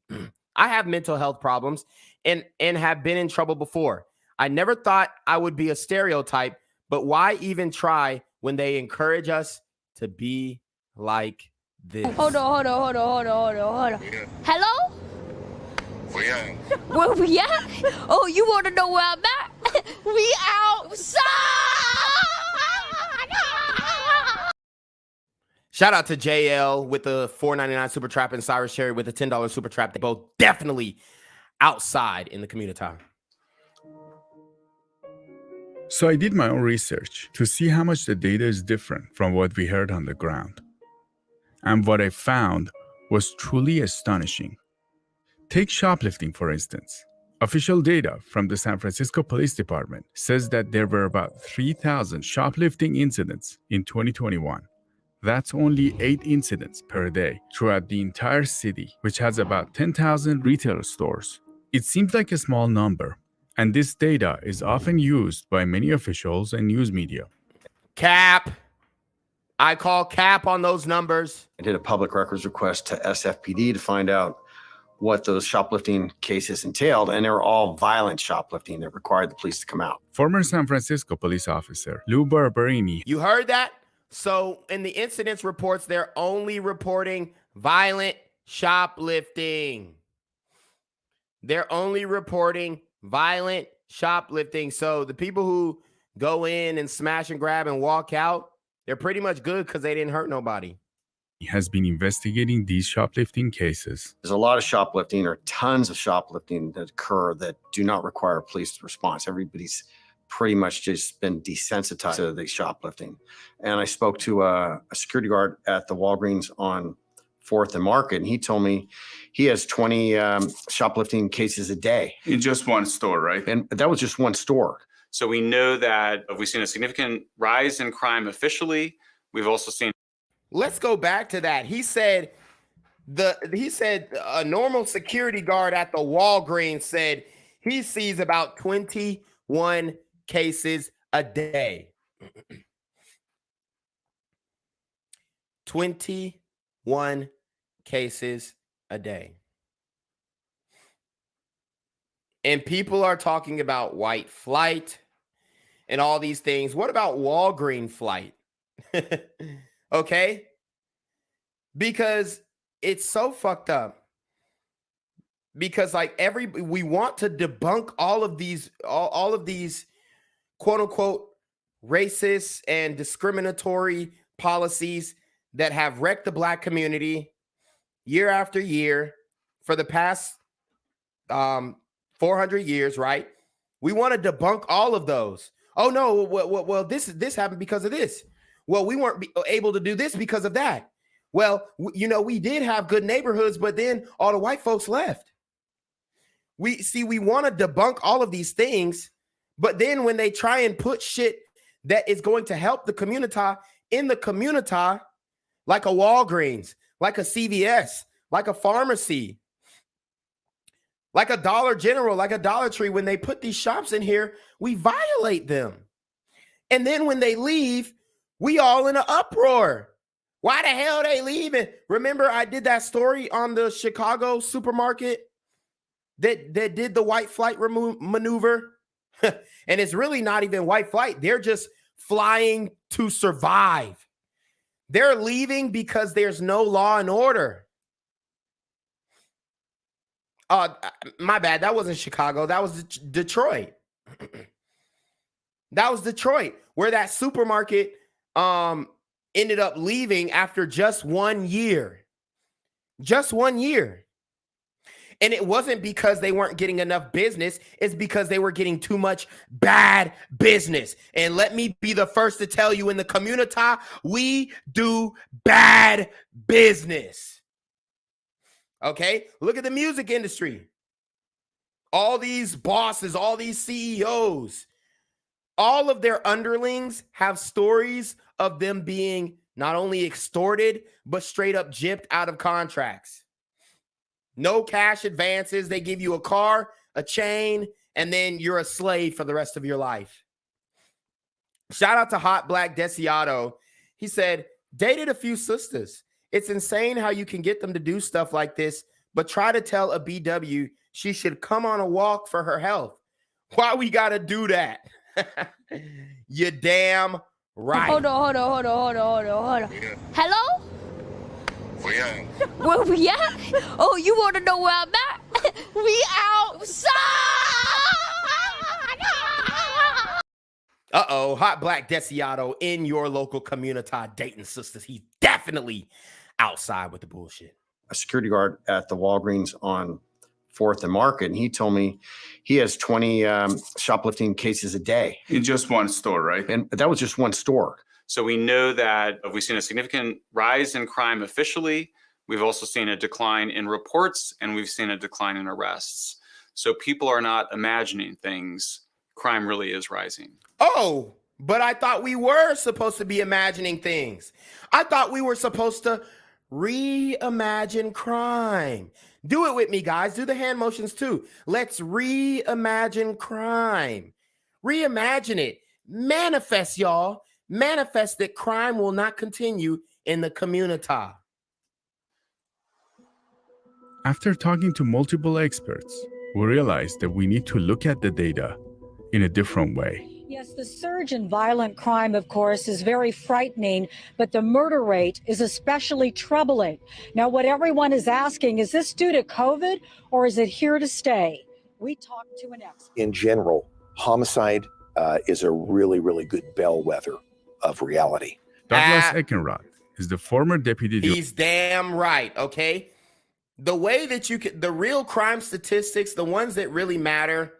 I have mental health problems and have been in trouble before. I never thought I would be a stereotype, but why even try when they encourage us to be like this.
Hold on. Hello? Where we at? Oh, you want to know where I'm at? We outside!
Shout out to JL with the $4.99 super trap and Cyrus Cherry with the $10 super trap. They both definitely outside in the community.
So I did my own research to see how much the data is different from what we heard on the ground. And what I found was truly astonishing. Take shoplifting, for instance. Official data from the San Francisco Police Department says that there were about 3,000 shoplifting incidents in 2021. That's only 8 incidents per day throughout the entire city, which has about 10,000 retail stores. It seems like a small number, and this data is often used by many officials and news media.
Cap. I call cap on those numbers.
I did a public records request to SFPD to find out what those shoplifting cases entailed, and they were all violent shoplifting that required the police to come out.
Former San Francisco police officer Lou Barberini.
You heard that? So in the incidents reports, they're only reporting violent shoplifting. They're only reporting violent shoplifting. So the people who go in and smash and grab and walk out, they're pretty much good because they didn't hurt nobody.
He has been investigating these shoplifting cases.
There's a lot of shoplifting, or tons of shoplifting that occur that do not require a police response. Everybody's pretty much just been desensitized to the shoplifting. And I spoke to a security guard at the Walgreens on 4th and Market, and he told me he has 20 shoplifting cases a day.
In just one store, right?
And that was just one store.
So we know that we've seen a significant rise in crime officially. We've also seen.
Let's go back to that. He said a normal security guard at the Walgreens said he sees about 21 cases a day. 21 cases a day. And people are talking about white flight and all these things. What about Walgreen flight? Okay? Because it's so fucked up. Because like we want to debunk all of these quote unquote racist and discriminatory policies that have wrecked the Black community year after year for the past 400 years, right? We want to debunk all of those. Oh no, well this happened because of this. Well, we weren't able to do this because of that. Well, we did have good neighborhoods, but then all the white folks left. We want to debunk all of these things, but then when they try and put shit that is going to help the community in the community, like a Walgreens, like a CVS, like a pharmacy, like a Dollar General, like a Dollar Tree, when they put these shops in here, we violate them. And then when they leave, we all in an uproar. Why the hell they leaving? Remember, I did that story on the Chicago supermarket that did the white flight maneuver. And it's really not even white flight. They're just flying to survive. They're leaving because there's no law and order. My bad. That wasn't Chicago. That was Detroit. That was Detroit, where that supermarket ended up leaving after just 1 year. Just 1 year. And it wasn't because they weren't getting enough business. It's because they were getting too much bad business. And let me be the first to tell you, in the community, we do bad business. Okay? Look at the music industry. All these bosses, all these CEOs, all of their underlings have stories of them being not only extorted, but straight up gypped out of contracts. No cash advances. They give you a car, a chain, and then you're a slave for the rest of your life. Shout out to Hot Black Desiato. He said, dated a few sisters. It's insane how you can get them to do stuff like this, but try to tell a BW she should come on a walk for her health. Why we got to do that? You damn Right.
Hold on. Hello? Where we at? Oh, you want to know where I'm at? We outside!
Uh-oh, hot black Desiato in your local community dating sisters. He's definitely outside with the bullshit.
A security guard at the Walgreens on 4th and Market, and he told me he has 20 shoplifting cases a day.
In just one store, right?
And that was just one store.
So we know that we've seen a significant rise in crime officially. We've also seen a decline in reports, and we've seen a decline in arrests. So people are not imagining things. Crime really is rising.
Oh, but I thought we were supposed to be imagining things. I thought we were supposed to reimagine crime. Do it with me, guys. Do the hand motions too. Let's reimagine crime. Reimagine it. Manifest, y'all. Manifest that crime will not continue in the community.
After talking to multiple experts, we realized that we need to look at the data in a different way.
Yes, the surge in violent crime, of course, is very frightening, but the murder rate is especially troubling. Now, what everyone is asking, is this due to COVID or is it here to stay? We talked to an expert.
In general, homicide is a really, really good bellwether of reality.
Douglas Eckenrod is the former deputy.
He's damn right, okay? The way that you can, the real crime statistics, the ones that really matter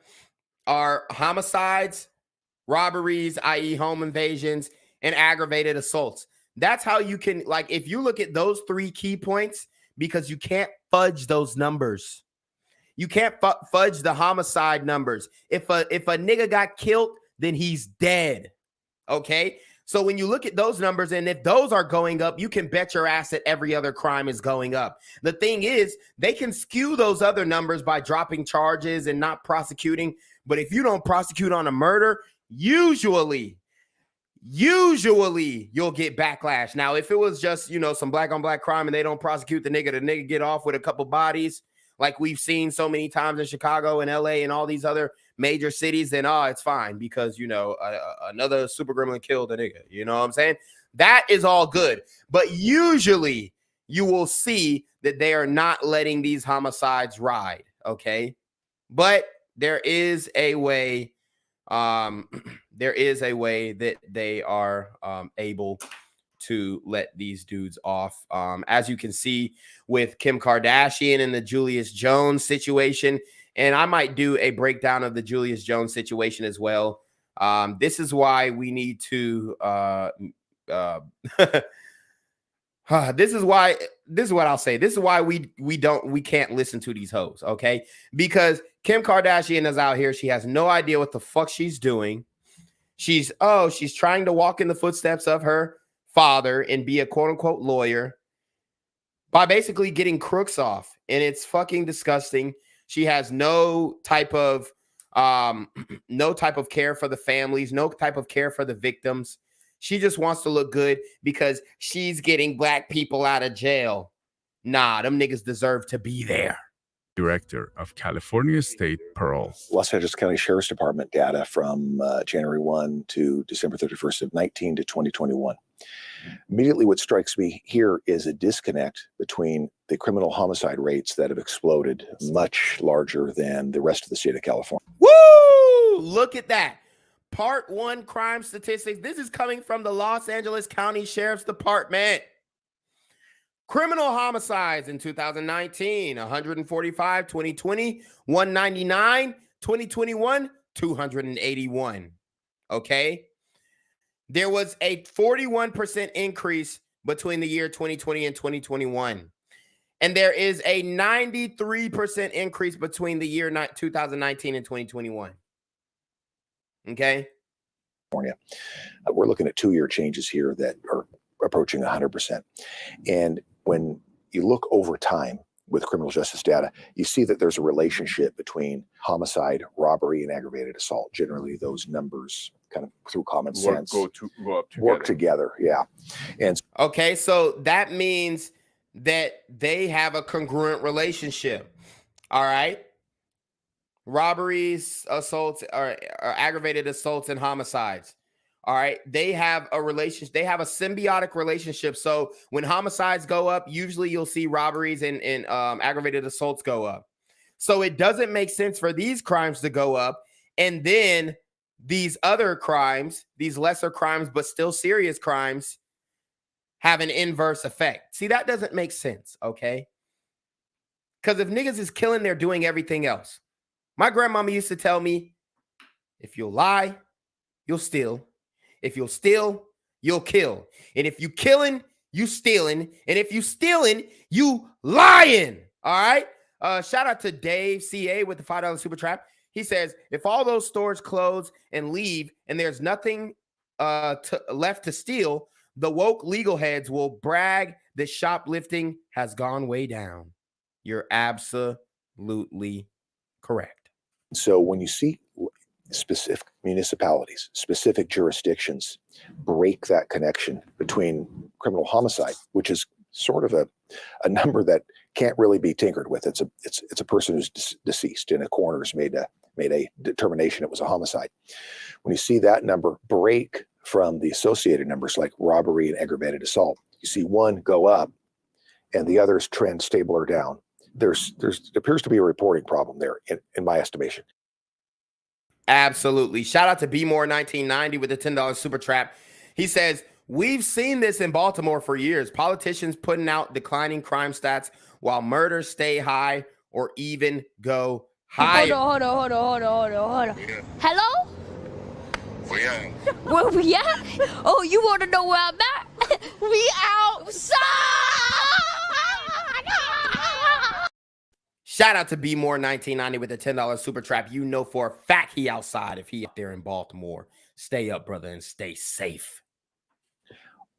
are homicides, robberies, i.e. home invasions, and aggravated assaults. That's how you can, like, if you look at those 3 key points, because you can't fudge those numbers. You can't fudge the homicide numbers. If a nigga got killed, then he's dead, okay? So when you look at those numbers, and if those are going up, you can bet your ass that every other crime is going up. The thing is, they can skew those other numbers by dropping charges and not prosecuting. But if you don't prosecute on a murder, usually you'll get backlash. Now, if it was just, you know, some black on black crime and they don't prosecute the nigga get off with a couple bodies, like we've seen so many times in Chicago and LA and all these other major cities, then it's fine because, you know, another super gremlin killed a nigga. You know what I'm saying? That is all good. But usually you will see that they are not letting these homicides ride. Okay. But there is a way, that they are able to let these dudes off. As you can see with Kim Kardashian and the Julius Jones situation, and I might do a breakdown of the Julius Jones situation as well. This is why we need to this is what I'll say. This is why we can't listen to these hoes, okay? Because Kim Kardashian is out here. She has no idea what the fuck she's doing. She's trying to walk in the footsteps of her father and be a quote unquote lawyer by basically getting crooks off. And it's fucking disgusting. She has no type of care for the families, no type of care for the victims. She just wants to look good because she's getting black people out of jail. Nah, them niggas deserve to be there.
Director of California State Parole.
Los Angeles County Sheriff's Department data from January 1 to December 31st of 19 to 2021. Immediately what strikes me here is a disconnect between the criminal homicide rates that have exploded, much larger than the rest of the state of California.
Woo! Look at that. Part 1 crime statistics. This is coming from the Los Angeles County Sheriff's Department. Criminal homicides in 2019, 145, 2020, 199, 2021, 281. Okay. There was a 41% increase between the year 2020 and 2021. And there is a 93% increase between the year 2019 and 2021. Okay.
We're looking at 2-year changes here that are approaching 100%. And when you look over time with criminal justice data, you see that there's a relationship between homicide, robbery, and aggravated assault. Generally, those numbers kind of through common sense work together. Yeah. And
okay, so that means that they have a congruent relationship. All right. Robberies, assaults, or aggravated assaults and homicides All right. They have a relationship. They have a symbiotic relationship. So when homicides go up, usually you'll see robberies and aggravated assaults go up. So it doesn't make sense for these crimes to go up. And then these other crimes, these lesser crimes, but still serious crimes, have an inverse effect. See, that doesn't make sense. Okay. Because if niggas is killing, they're doing everything else. My grandmama used to tell me, if you'll lie, you'll steal. If you'll steal, you'll kill. And if you killing, you stealing. And if you stealing, you lying. All right. Shout out to Dave CA with the $5 super trap. He says, if all those stores close and leave and there's nothing left to steal, the woke legal heads will brag that shoplifting has gone way down. You're absolutely correct.
So when you see specific municipalities, specific jurisdictions break that connection between criminal homicide, which is sort of a number that can't really be tinkered with. It's a person who's deceased and a coroner's made a determination it was a homicide. When you see that number break from the associated numbers like robbery and aggravated assault, you see one go up and the others trend stable or down. There appears to be a reporting problem there in my estimation.
Absolutely. Shout out to BMore1990 with the $10 super trap. He says, we've seen this in Baltimore for years. Politicians putting out declining crime stats while murders stay high or even go higher.
Hold on. Hello? Where we at? Oh, you want to know where I'm at? We outside!
Shout out to BMore1990 with the $10 super trap. You know for a fact he outside if he up there in Baltimore. Stay up, brother, and stay safe.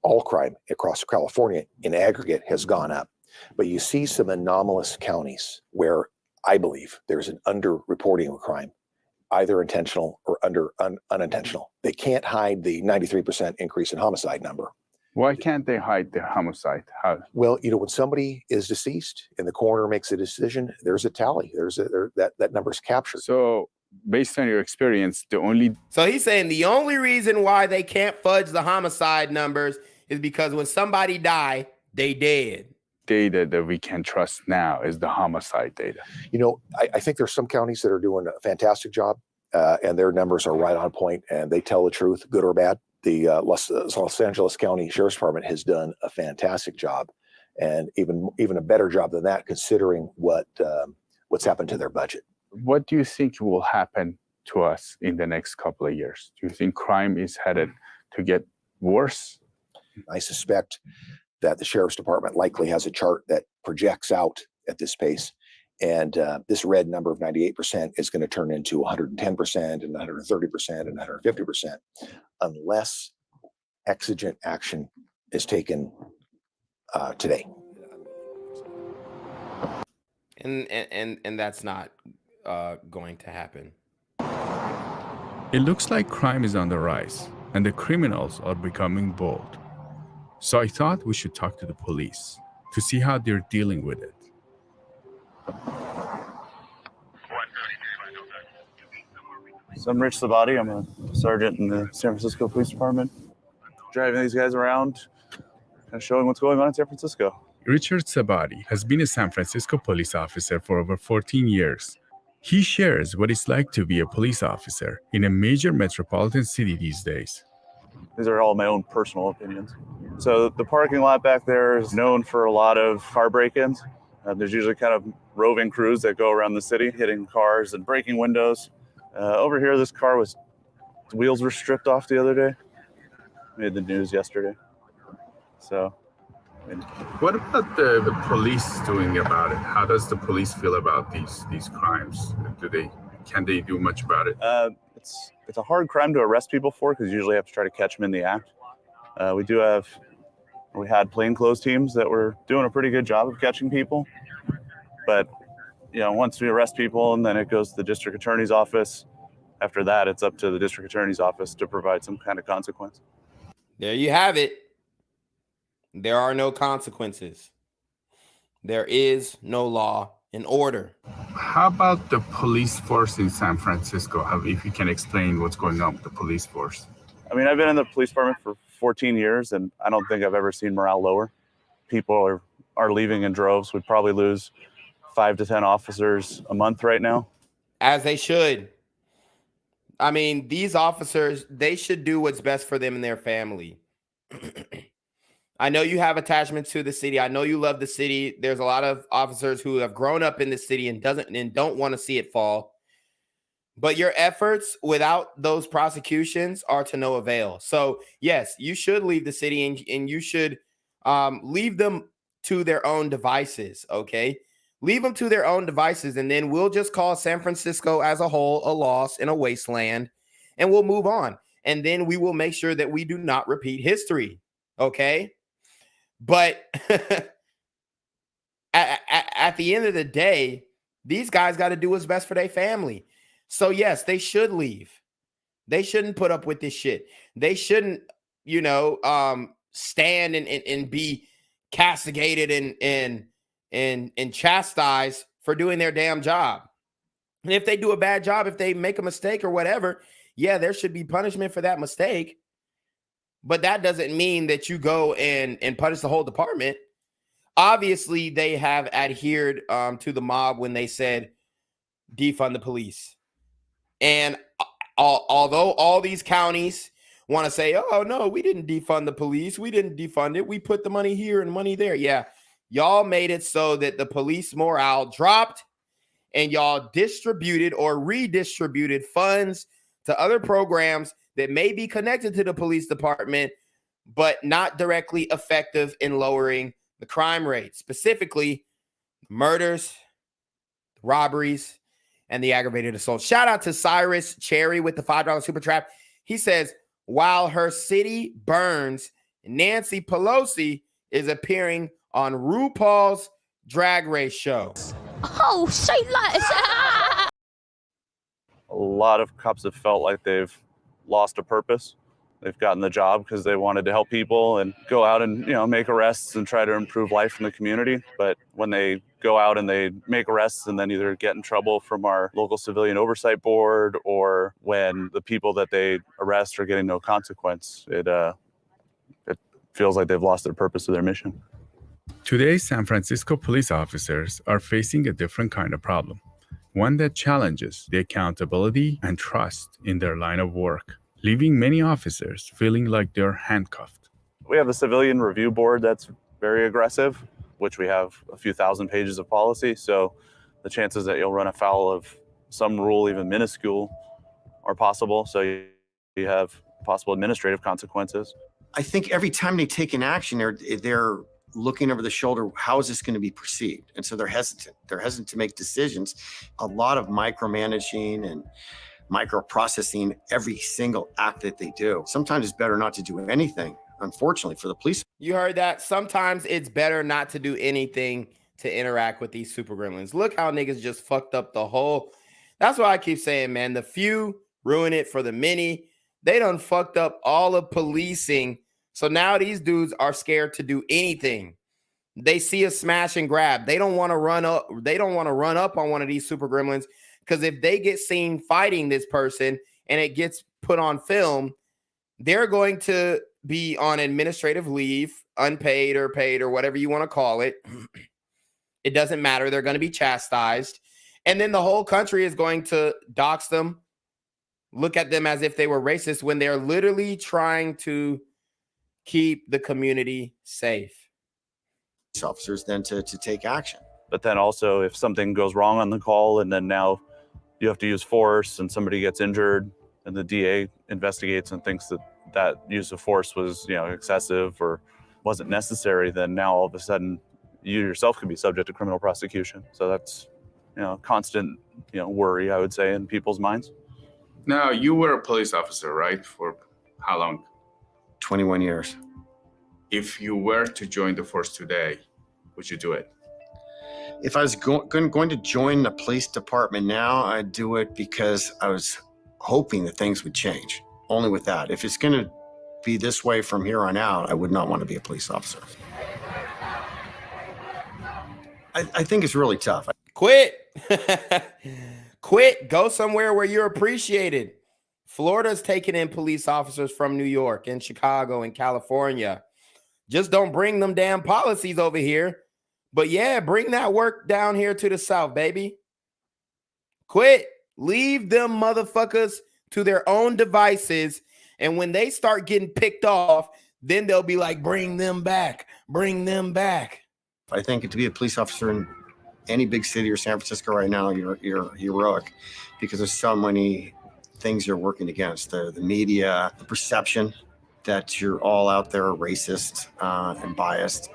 All crime across California in aggregate has gone up. But you see some anomalous counties where I believe there's an underreporting of crime, either intentional or unintentional. They can't hide the 93% increase in homicide number.
Why can't they hide the homicide? How?
Well, when somebody is deceased and the coroner makes a decision, there's a tally. That number's captured.
So based on your experience,
So he's saying the only reason why they can't fudge the homicide numbers is because when somebody die, they dead.
Data that we can trust now is the homicide data.
I think there's some counties that are doing a fantastic job and their numbers are right on point and they tell the truth, good or bad. The Los Angeles County Sheriff's Department has done a fantastic job, and even a better job than that, considering what's happened to their budget.
What do you think will happen to us in the next couple of years? Do you think crime is headed to get worse?
I suspect that the Sheriff's Department likely has a chart that projects out at this pace, and this red number of 98% is going to turn into 110% and 130% and 150%. Unless exigent action is taken today.
And that's not going to happen.
It looks like crime is on the rise and the criminals are becoming bold. So I thought we should talk to the police to see how they're dealing with it.
So I'm Rich Sabati. I'm a sergeant in the San Francisco Police Department, driving these guys around, kind of showing what's going on in San Francisco.
Richard Sabati has been a San Francisco police officer for over 14 years. He shares what it's like to be a police officer in a major metropolitan city these days.
These are all my own personal opinions. So the parking lot back there is known for a lot of car break-ins. There's usually kind of roving crews that go around the city, hitting cars and breaking windows. Over here, this car the wheels were stripped off the other day. Made the news yesterday. So,
What about the police doing about it? How does the police feel about these crimes? Can they do much about it?
It's a hard crime to arrest people for because you usually have to try to catch them in the act. We had plainclothes teams that were doing a pretty good job of catching people, but once we arrest people and then it goes to the district attorney's office, after that, it's up to the district attorney's office to provide some kind of consequence.
There you have it. There are no consequences. There is no law and order.
How about the police force in San Francisco? If you can explain what's going on with the police force.
I mean, I've been in the police department for 14 years, and I don't think I've ever seen morale lower. People are leaving in droves. We'd probably lose 5 to 10 officers a month right now.
As they should. I mean, these officers, they should do what's best for them and their family. I know you have attachments to the city. I know you love the city. There's a lot of officers who have grown up in the city and don't want to see it fall. But your efforts without those prosecutions are to no avail. So yes, you should leave the city and you should leave them to their own devices. Okay. Leave them to their own devices. And then we'll just call San Francisco as a whole a loss in a wasteland, and we'll move on. And then we will make sure that we do not repeat history. Okay. But at the end of the day, these guys got to do what's best for their family. So yes, they should leave. They shouldn't put up with this shit. They shouldn't, stand and be castigated and chastised for doing their damn job. And if they do a bad job, if they make a mistake or whatever, yeah, there should be punishment for that mistake. But that doesn't mean that you go and punish the whole department. Obviously, they have adhered to the mob when they said defund the police. And although all these counties want to say, oh, no, we didn't defund the police. We didn't defund it. We put the money here and money there. Yeah, y'all made it so that the police morale dropped, and y'all distributed or redistributed funds to other programs that may be connected to the police department, but not directly effective in lowering the crime rate, specifically murders, robberies, and the aggravated assault. Shout out to Cyrus Cherry with the $5 super trap. He says, while her city burns, Nancy Pelosi is appearing on RuPaul's Drag Race show.
Oh, say less.
A lot of cops have felt like they've lost a purpose. They've gotten the job because they wanted to help people and go out and, make arrests and try to improve life in the community. But when they go out and they make arrests and then either get in trouble from our local civilian oversight board, or when the people that they arrest are getting no consequence, it feels like they've lost their purpose of their mission.
Today, San Francisco police officers are facing a different kind of problem, one that challenges the accountability and trust in their line of work, leaving many officers feeling like they're handcuffed.
We have a civilian review board that's very aggressive, which we have a few thousand pages of policy. So the chances that you'll run afoul of some rule, even minuscule, are possible. So you have possible administrative consequences.
I think every time they take an action, they're looking over the shoulder, how is this going to be perceived? And so they're hesitant. They're hesitant to make decisions. A lot of micromanaging and microprocessing every single act that they do. Sometimes it's better not to do anything, unfortunately, for the police.
You heard that? Sometimes it's better not to do anything to interact with these super gremlins. Look how niggas just fucked up the whole. That's why I keep saying, man, the few ruin it for the many. They done fucked up all of policing. So now these dudes are scared to do anything. They see a smash and grab. They don't want to run up. They don't want to run up on one of these super gremlins, because if they get seen fighting this person and it gets put on film, they're going to be on administrative leave, unpaid or paid or whatever you want to call it. It doesn't matter. They're going to be chastised. And then the whole country is going to dox them, look at them as if they were racist, when they're literally trying to keep the community safe.
Officers then to take action.
But then also, if something goes wrong on the call and then now you have to use force and somebody gets injured and the DA investigates and thinks that use of force was, excessive or wasn't necessary, then now all of a sudden you yourself could be subject to criminal prosecution. So that's, constant, worry, I would say, in people's minds.
Now, you were a police officer, right? For how long?
21 years.
If you were to join the force today, would you do it?
If I was going to join the police department now, I'd do it because I was hoping that things would change. Only with that. If it's going to be this way from here on out, I would not want to be a police officer. I think it's really tough.
Quit. Quit. Go somewhere where you're appreciated. Florida's taking in police officers from New York and Chicago and California. Just don't bring them damn policies over here. But yeah, bring that work down here to the South, baby. Quit. Leave them motherfuckers to their own devices. And when they start getting picked off, then they'll be like, bring them back. Bring them back.
I think to be a police officer in any big city or San Francisco right now, you're heroic because there's so many things you're working against. The media, the perception that you're all out there racist and biased.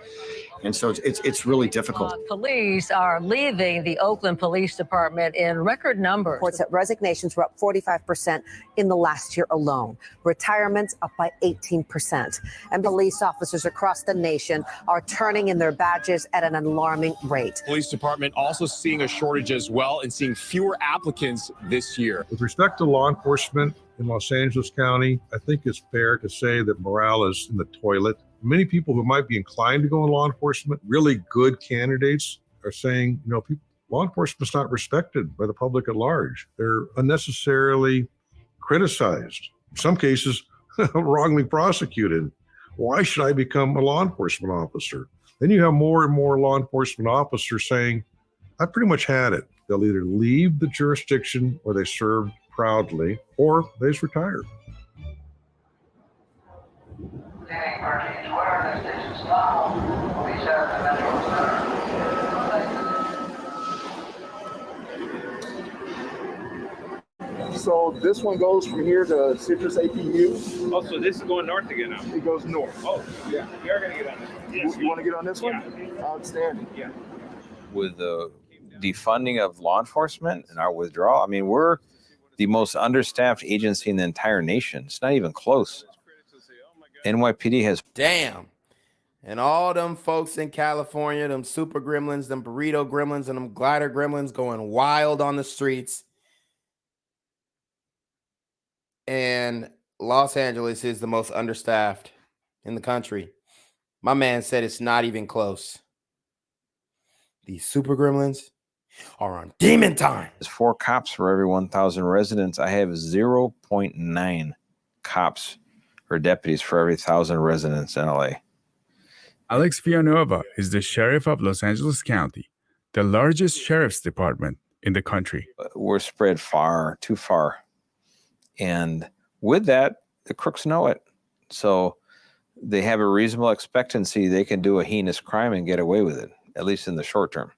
And so it's really difficult.
Police are leaving the Oakland Police Department in record numbers.
Reports that resignations were up 45% in the last year alone. Retirements up by 18%. And police officers across the nation are turning in their badges at an alarming rate.
Police department also seeing a shortage as well and seeing fewer applicants this year.
With respect to law enforcement in Los Angeles County, I think it's fair to say that morale is in the toilet. Many people who might be inclined to go in law enforcement, really good candidates, are saying, law enforcement's not respected by the public at large. They're unnecessarily criticized, in some cases, wrongly prosecuted. Why should I become a law enforcement officer? Then you have more and more law enforcement officers saying, I pretty much had it. They'll either leave the jurisdiction where they served proudly, or they just retire.
So this one goes from here to Citrus APU.
Oh, so this is going north again now?
It goes north.
Oh, yeah. We are going to get on this one. Yes.
You want to get on this one?
Yeah.
Outstanding.
Yeah.
With the defunding of law enforcement and our withdrawal, I mean, we're the most understaffed agency in the entire nation. It's not even close. NYPD has...
Damn. And all them folks in California, them super gremlins, them burrito gremlins, and them glider gremlins going wild on the streets. And Los Angeles is the most understaffed in the country. My man said it's not even close. These super gremlins are on demon time.
There's 4 cops for every 1,000 residents. I have 0.9 cops or deputies for every 1,000 residents in LA.
Alex Villanova is the sheriff of Los Angeles County, the largest sheriff's department in the country.
We're spread far, too far. And with that, the crooks know it. So they have a reasonable expectancy they can do a heinous crime and get away with it, at least in the short term.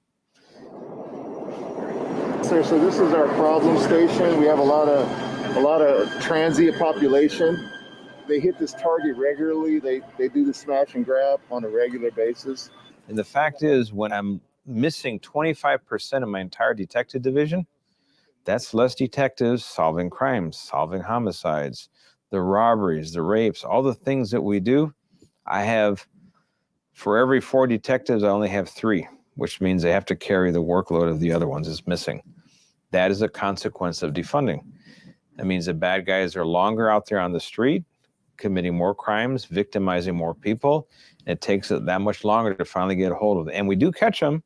Sir, so this is our problem station. We have a lot of transient population. They hit this target regularly. They do the smash and grab on a regular basis.
And the fact is, when I'm missing 25% of my entire detective division, that's less detectives solving crimes, solving homicides, the robberies, the rapes, all the things that we do. I have, for every 4 detectives, I only have 3, which means they have to carry the workload of the other ones that's missing. That is a consequence of defunding. That means the bad guys are longer out there on the street, committing more crimes, victimizing more people. It takes it that much longer to finally get a hold of them. And we do catch them.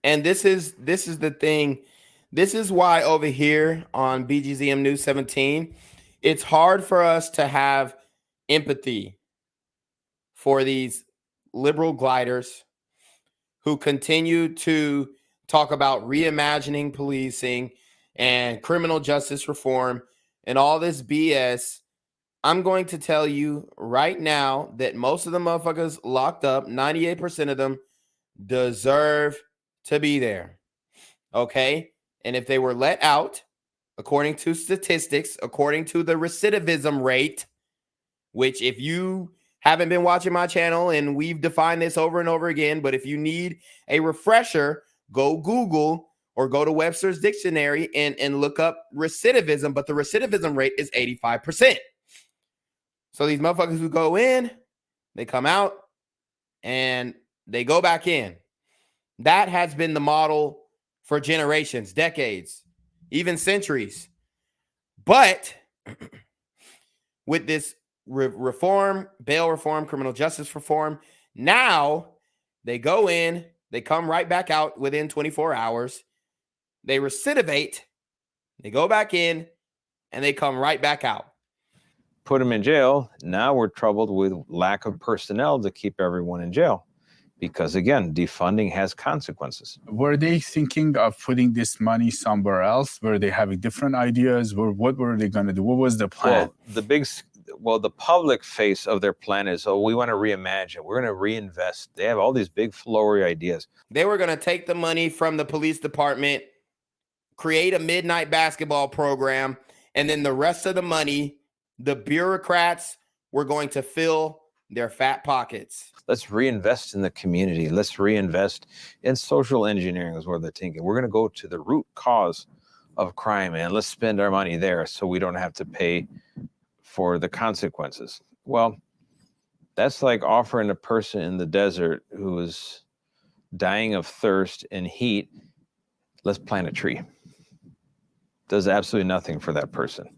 And this is the thing. This is why over here on BGZM News 17, it's hard for us to have empathy for these liberal gliders who continue to talk about reimagining policing and criminal justice reform and all this BS. I'm going to tell you right now that most of the motherfuckers locked up, 98% of them, deserve to be there. Okay? And if they were let out, according to statistics, according to the recidivism rate, which if you haven't been watching my channel, and we've defined this over and over again, but if you need a refresher, go Google or go to Webster's Dictionary and look up recidivism, but the recidivism rate is 85%. So these motherfuckers who go in, they come out, and they go back in. That has been the model for generations, decades, even centuries. But with this reform, bail reform, criminal justice reform, now they go in, they come right back out within 24 hours. They recidivate, they go back in, and they come right back out.
Put them in jail. Now we're troubled with lack of personnel to keep everyone in jail. Because again, defunding has consequences.
Were they thinking of putting this money somewhere else? Were they having different ideas? What were they going to do? What was the plan?
The public face of their plan is, we want to reimagine. We're going to reinvest. They have all these big flowery ideas.
They were going to take the money from the police department, create a midnight basketball program, and then the rest of the money, the bureaucrats were going to fill their fat pockets.
Let's reinvest in the community. Let's reinvest in social engineering is where they're thinking. We're going to go to the root cause of crime and let's spend our money there so we don't have to pay for the consequences. Well, that's like offering a person in the desert who is dying of thirst and heat, let's plant a tree. Does absolutely nothing for that person.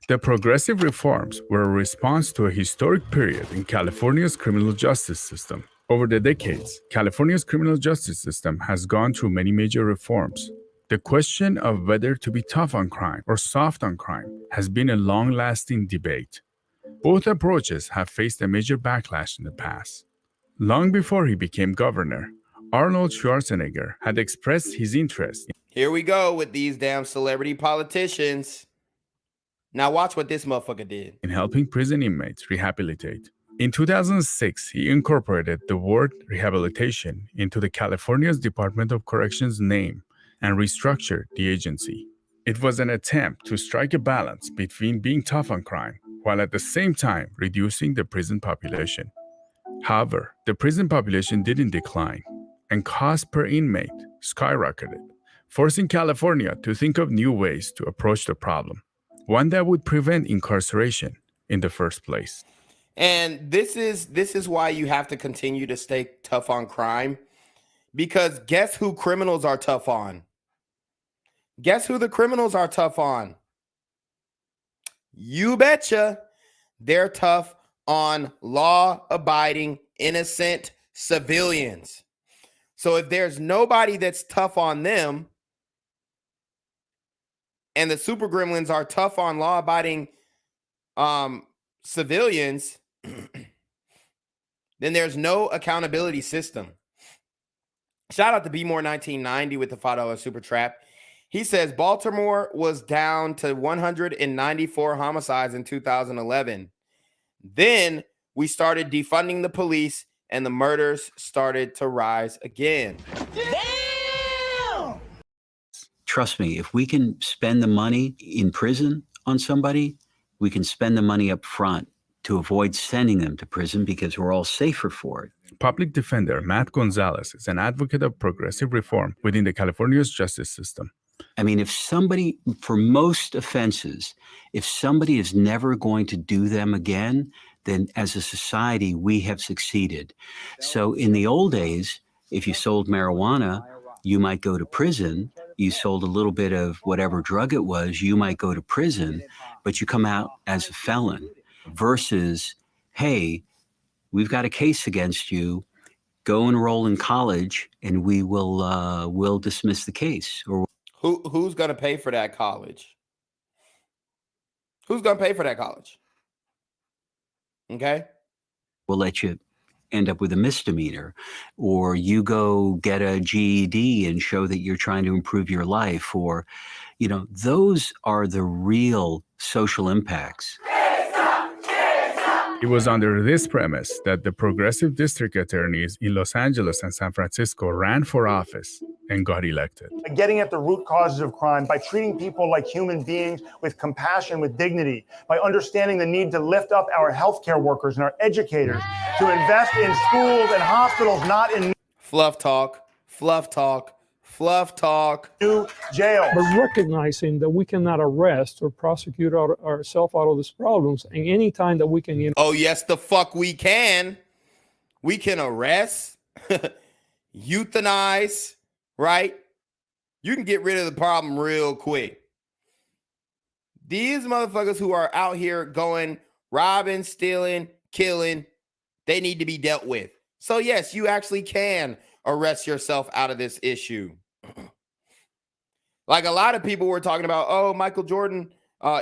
The progressive reforms were a response to a historic period in California's criminal justice system. Over the decades, California's criminal justice system has gone through many major reforms. The question of whether to be tough on crime or soft on crime has been a long-lasting debate. Both approaches have faced a major backlash in the past. Long before he became governor, Arnold Schwarzenegger had expressed his interest.
Here we go with these damn celebrity politicians. Now watch what this motherfucker did.
In helping prison inmates rehabilitate. In 2006, he incorporated the word rehabilitation into the California's Department of Corrections name and restructured the agency. It was an attempt to strike a balance between being tough on crime while at the same time reducing the prison population. However, the prison population didn't decline, and cost per inmate skyrocketed, forcing California to think of new ways to approach the problem, one that would prevent incarceration in the first place.
And this is why you have to continue to stay tough on crime, because guess who criminals are tough on? Guess who the criminals are tough on? You betcha. They're tough on law-abiding, innocent civilians. So if there's nobody that's tough on them, and the super gremlins are tough on law-abiding civilians, then there's no accountability system. Shout out to B-More1990 with the $5 super trap. He says Baltimore was down to 194 homicides in 2011. Then we started defunding the police and the murders started to rise again.
Damn! Trust me, if we can spend the money in prison on somebody, we can spend the money up front to avoid sending them to prison because we're all safer for it.
Public defender Matt Gonzalez is an advocate of progressive reform within the California's justice system.
I mean, if somebody, for most offenses, if somebody is never going to do them again, then as a society, we have succeeded. So in the old days, if you sold marijuana, you might go to prison. You sold a little bit of whatever drug it was, you might go to prison, but you come out as a felon. Versus, hey, we've got a case against you, go enroll in college and we will dismiss the case. Or
who's going to pay for that college? Who's going to pay for that college? Okay.
We'll let you end up with a misdemeanor, or you go get a GED and show that you're trying to improve your life, or, you know, those are the real social impacts.
It was under this premise that the progressive district attorneys in Los Angeles and San Francisco ran for office and got elected.
Getting at the root causes of crime by treating people like human beings with compassion, with dignity, by understanding the need to lift up our healthcare workers and our educators, to invest in schools and hospitals, not in
fluff talk, fluff talk, fluff talk.
New jail.
But recognizing that we cannot arrest or prosecute ourselves out of these problems, and any time that we can,
oh yes, the fuck we can. We can arrest, euthanize, right? You can get rid of the problem real quick. These motherfuckers who are out here going robbing, stealing, killing, they need to be dealt with. So yes, you actually can arrest yourself out of this issue. Like a lot of people were talking about, oh, Michael Jordan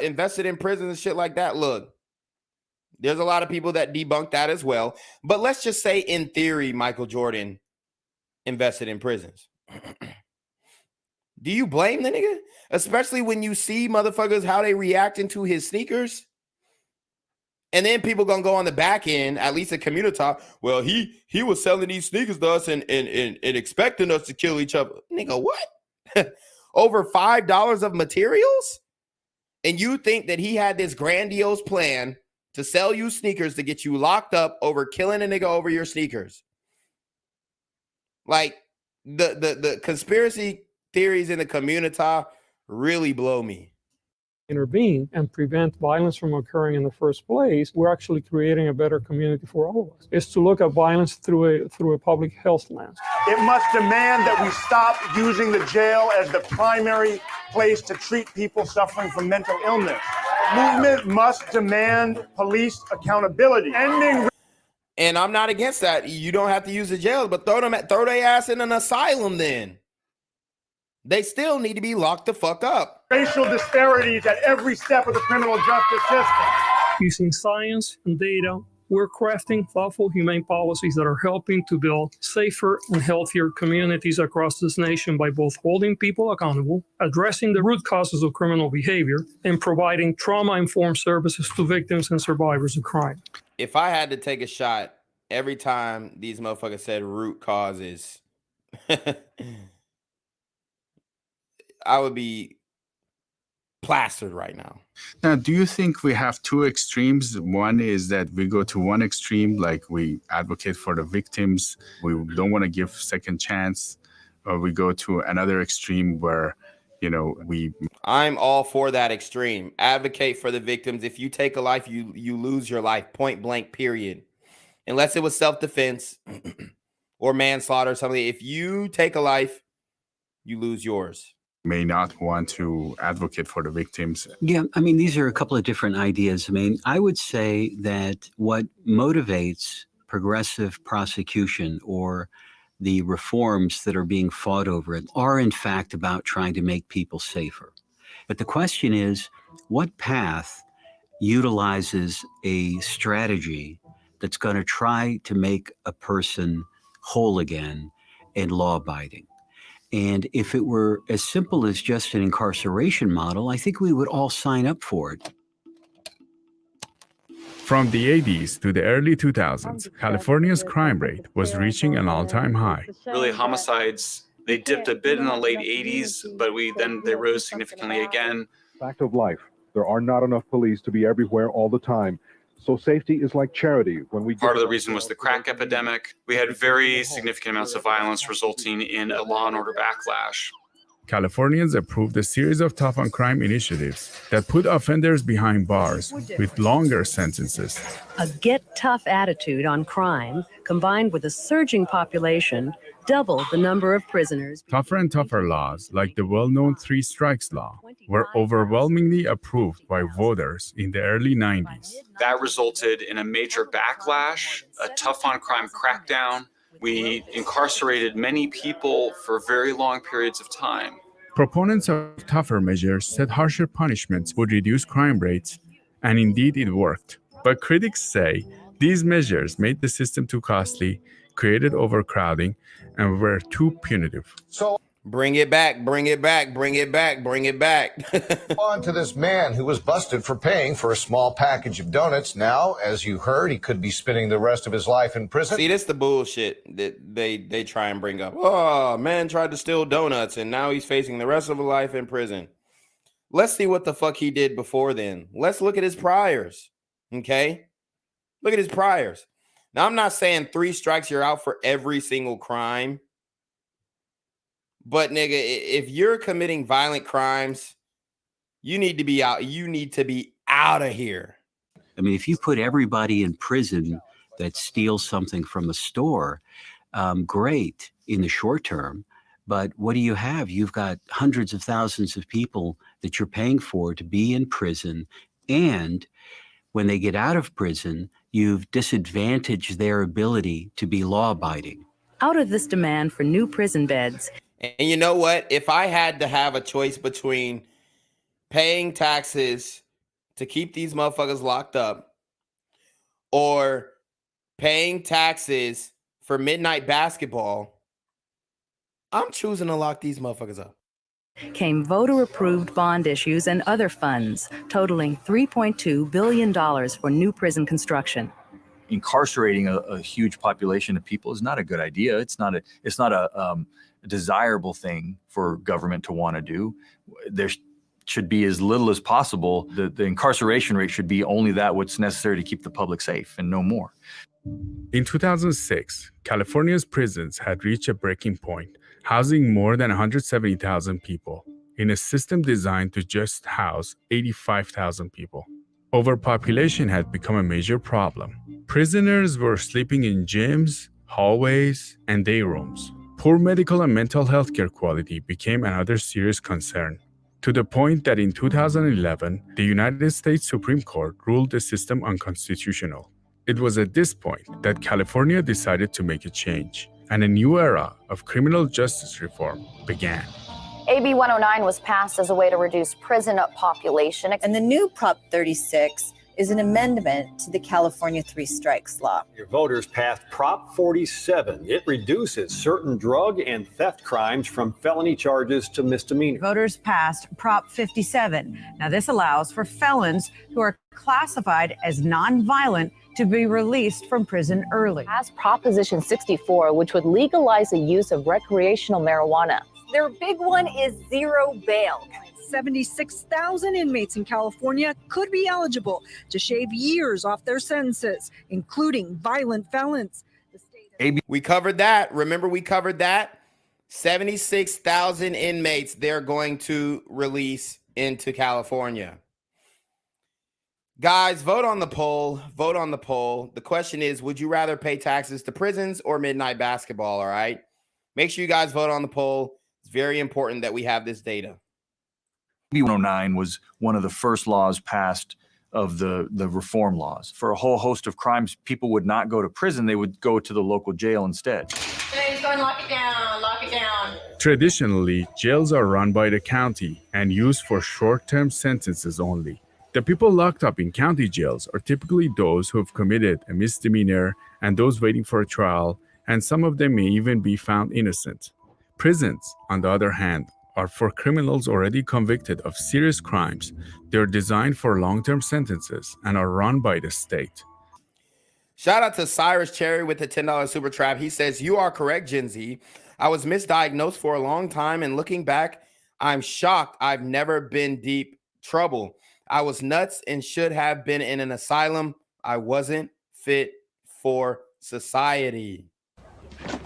invested in prisons and shit like that. Look, there's a lot of people that debunk that as well. But let's just say in theory, Michael Jordan invested in prisons. Do you blame the nigga? Especially when you see motherfuckers, how they reacting to his sneakers. And then people gonna go on the back end, at least a community talk. Well, he was selling these sneakers to us and expecting us to kill each other. Nigga, what? Over $5 of materials? And you think that he had this grandiose plan to sell you sneakers to get you locked up over killing a nigga over your sneakers? Like, the conspiracy theories in the community really blow me.
Intervene and prevent violence from occurring in the first place, we're actually creating a better community for all of us. Is to look at violence through a public health lens.
It must demand that we stop using the jail as the primary place to treat people suffering from mental illness. Movement must demand police accountability.
And I'm not against that. You don't have to use the jail, but throw their ass in an asylum then. They still need to be locked the fuck up.
Racial disparities at every step of the criminal justice system.
Using science and data, we're crafting thoughtful, humane policies that are helping to build safer and healthier communities across this nation by both holding people accountable, addressing the root causes of criminal behavior, and providing trauma-informed services to victims and survivors of crime.
If I had to take a shot every time these motherfuckers said root causes, I would be plastered right now.
Now, do you think we have two extremes? One is that we go to one extreme, like we advocate for the victims, we don't want to give second chance, or we go to another extreme where,
I'm all for that extreme. Advocate for the victims. If you take a life, you lose your life, point blank, period. Unless it was self-defense or manslaughter or something. If you take a life, you lose yours.
May not want to advocate for the victims.
Yeah, I mean, these are a couple of different ideas. I mean, I would say that what motivates progressive prosecution or the reforms that are being fought over it are in fact about trying to make people safer. But the question is, what path utilizes a strategy that's going to try to make a person whole again and law-abiding? And if it were as simple as just an incarceration model, I think we would all sign up for it.
From the 80s to the early 2000s, California's crime rate was reaching an all-time high.
Really, homicides, they dipped a bit in the late 80s, but they rose significantly again.
Fact of life, there are not enough police to be everywhere all the time. So safety is like charity.
Part of the reason was the crack epidemic. We had very significant amounts of violence resulting in a law and order backlash.
Californians approved a series of tough on crime initiatives that put offenders behind bars with longer sentences.
A get tough attitude on crime, combined with a surging population, doubled the number of prisoners.
Tougher and tougher laws, like the well-known 3 Strikes law, were overwhelmingly approved by voters in the early 90s.
That resulted in a major backlash, a tough on crime crackdown. We incarcerated many people for very long periods of time.
Proponents of tougher measures said harsher punishments would reduce crime rates, and indeed it worked. But critics say these measures made the system too costly, created overcrowding, and were too punitive.
So
bring it back, bring it back, bring it back, bring it back.
On to this man who was busted for paying for a small package of donuts. Now, as you heard, he could be spending the rest of his life in prison.
See, this the bullshit that they try and bring up. Oh, man tried to steal donuts and now he's facing the rest of his life in prison. Let's see what the fuck he did before then. Let's look at his priors. Okay? Look at his priors. Now, I'm not saying 3 strikes, you're out for every single crime. But, nigga, if you're committing violent crimes, you need to be out. You need to be out of here.
I mean, if you put everybody in prison that steals something from a store, great in the short term. But what do you have? You've got hundreds of thousands of people that you're paying for to be in prison. And when they get out of prison, you've disadvantaged their ability to be law-abiding.
Out of this demand for new prison beds.
And you know what? If I had to have a choice between paying taxes to keep these motherfuckers locked up, or paying taxes for midnight basketball, I'm choosing to lock these motherfuckers up.
Came voter-approved bond issues and other funds, totaling $3.2 billion for new prison construction.
Incarcerating a huge population of people is not a good idea. It's not a desirable thing for government to want to do. There should be as little as possible. The incarceration rate should be only what's necessary to keep the public safe and no more.
In 2006, California's prisons had reached a breaking point, housing more than 170,000 people in a system designed to just house 85,000 people. Overpopulation had become a major problem. Prisoners were sleeping in gyms, hallways, and day rooms. Poor medical and mental health care quality became another serious concern, to the point that in 2011, the United States Supreme Court ruled the system unconstitutional. It was at this point that California decided to make a change, and a new era of criminal justice reform began.
AB 109 was passed as a way to reduce prison population.
And the new Prop 36 is an amendment to the California Three Strikes Law.
Your voters passed Prop 47. It reduces certain drug and theft crimes from felony charges to misdemeanor.
Voters passed Prop 57. Now, this allows for felons who are classified as nonviolent to be released from prison early.
Passed Proposition 64, which would legalize the use of recreational marijuana.
Their big one is zero bail. 76,000 inmates in California could be eligible to shave years off their sentences, including violent felons.
We covered that. Remember, we covered that. 76,000 inmates they're going to release into California. Guys, vote on the poll. Vote on the poll. The question is, would you rather pay taxes to prisons or midnight basketball? All right. Make sure you guys vote on the poll. It's very important that we have this data.
AB 109 was one of the first laws passed of the reform laws. For a whole host of crimes, people would not go to prison. They would go to the local jail instead.
Hey, go and lock it down. Lock it down.
Traditionally, jails are run by the county and used for short-term sentences only. The people locked up in county jails are typically those who have committed a misdemeanor and those waiting for a trial, and some of them may even be found innocent. Prisons, on the other hand, are for criminals already convicted of serious crimes. They're designed for long-term sentences and are run by the state.
Shout out to Cyrus Cherry with the $10 super trap. He says, "You are correct, Gen Z. I was misdiagnosed for a long time, and looking back, I'm shocked I've never been deep trouble. I was nuts and should have been in an asylum. I wasn't fit for society."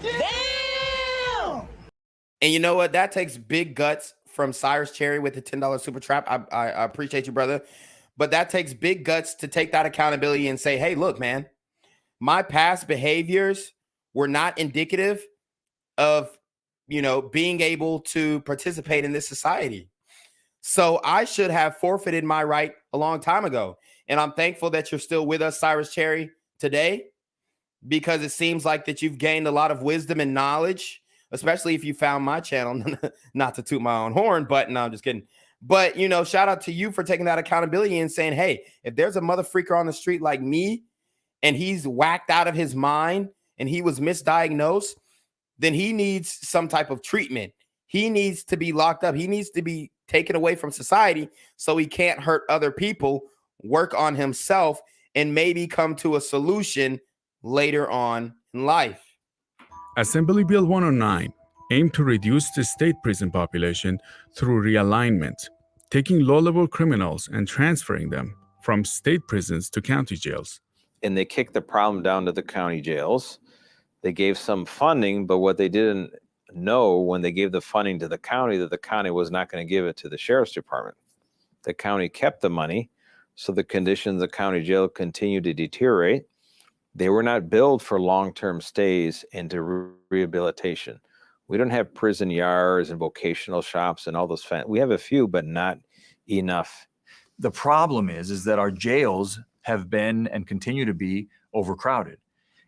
Damn! And you know what? That takes big guts from Cyrus Cherry with the $10 super trap. I appreciate you, brother. But that takes big guts to take that accountability and say, hey, look, man, my past behaviors were not indicative of, being able to participate in this society. So I should have forfeited my right a long time ago. And I'm thankful that you're still with us, Cyrus Cherry, today, because it seems like that you've gained a lot of wisdom and knowledge, especially if you found my channel. Not to toot my own horn, but no, I'm just kidding. But, shout out to you for taking that accountability and saying, hey, if there's a mother freaker on the street like me and he's whacked out of his mind and he was misdiagnosed, then he needs some type of treatment. He needs to be locked up. He needs to be taken away from society so he can't hurt other people, work on himself, and maybe come to a solution later on in life.
Assembly Bill 109 aimed to reduce the state prison population through realignment, taking low-level criminals and transferring them from state prisons to county jails.
And they kicked the problem down to the county jails. They gave some funding, but what they didn't know when they gave the funding to the county, that the county was not going to give it to the sheriff's department. The county kept the money, so the conditions of the county jail continued to deteriorate. They were not built for long-term stays into rehabilitation. We don't have prison yards and vocational shops and all those. We have a few, but not enough.
The problem is that our jails have been and continue to be overcrowded.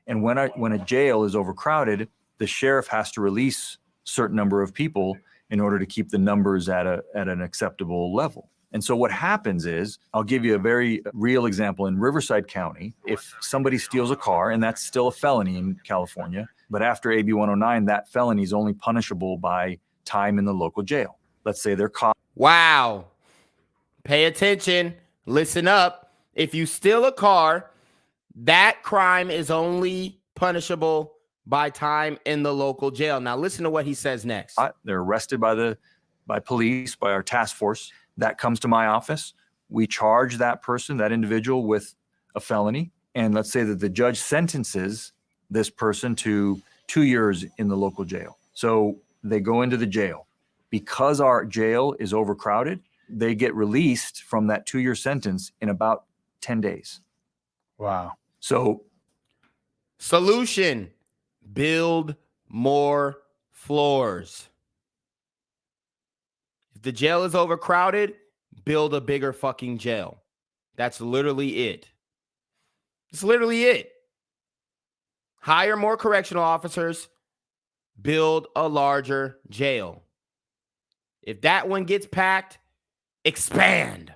And when a jail is overcrowded, the sheriff has to release a certain number of people in order to keep the numbers at an acceptable level. And so what happens is, I'll give you a very real example. In Riverside County, if somebody steals a car, and that's still a felony in California, but after AB 109, that felony is only punishable by time in the local jail. Let's say they're caught.
Wow. Pay attention. Listen up. If you steal a car, that crime is only punishable by time in the local jail. Now listen to what he says next.
They're arrested by police, by our task force. That comes to my office. We charge that person, that individual, with a felony. And let's say that the judge sentences this person to 2 years in the local jail. So they go into the jail. Because our jail is overcrowded, they get released from that 2-year sentence in about 10 days.
Wow.
So,
solution: build more floors. If the jail is overcrowded, build a bigger fucking jail. That's literally it. It's literally it. Hire more correctional officers, build a larger jail. If that one gets packed, expand.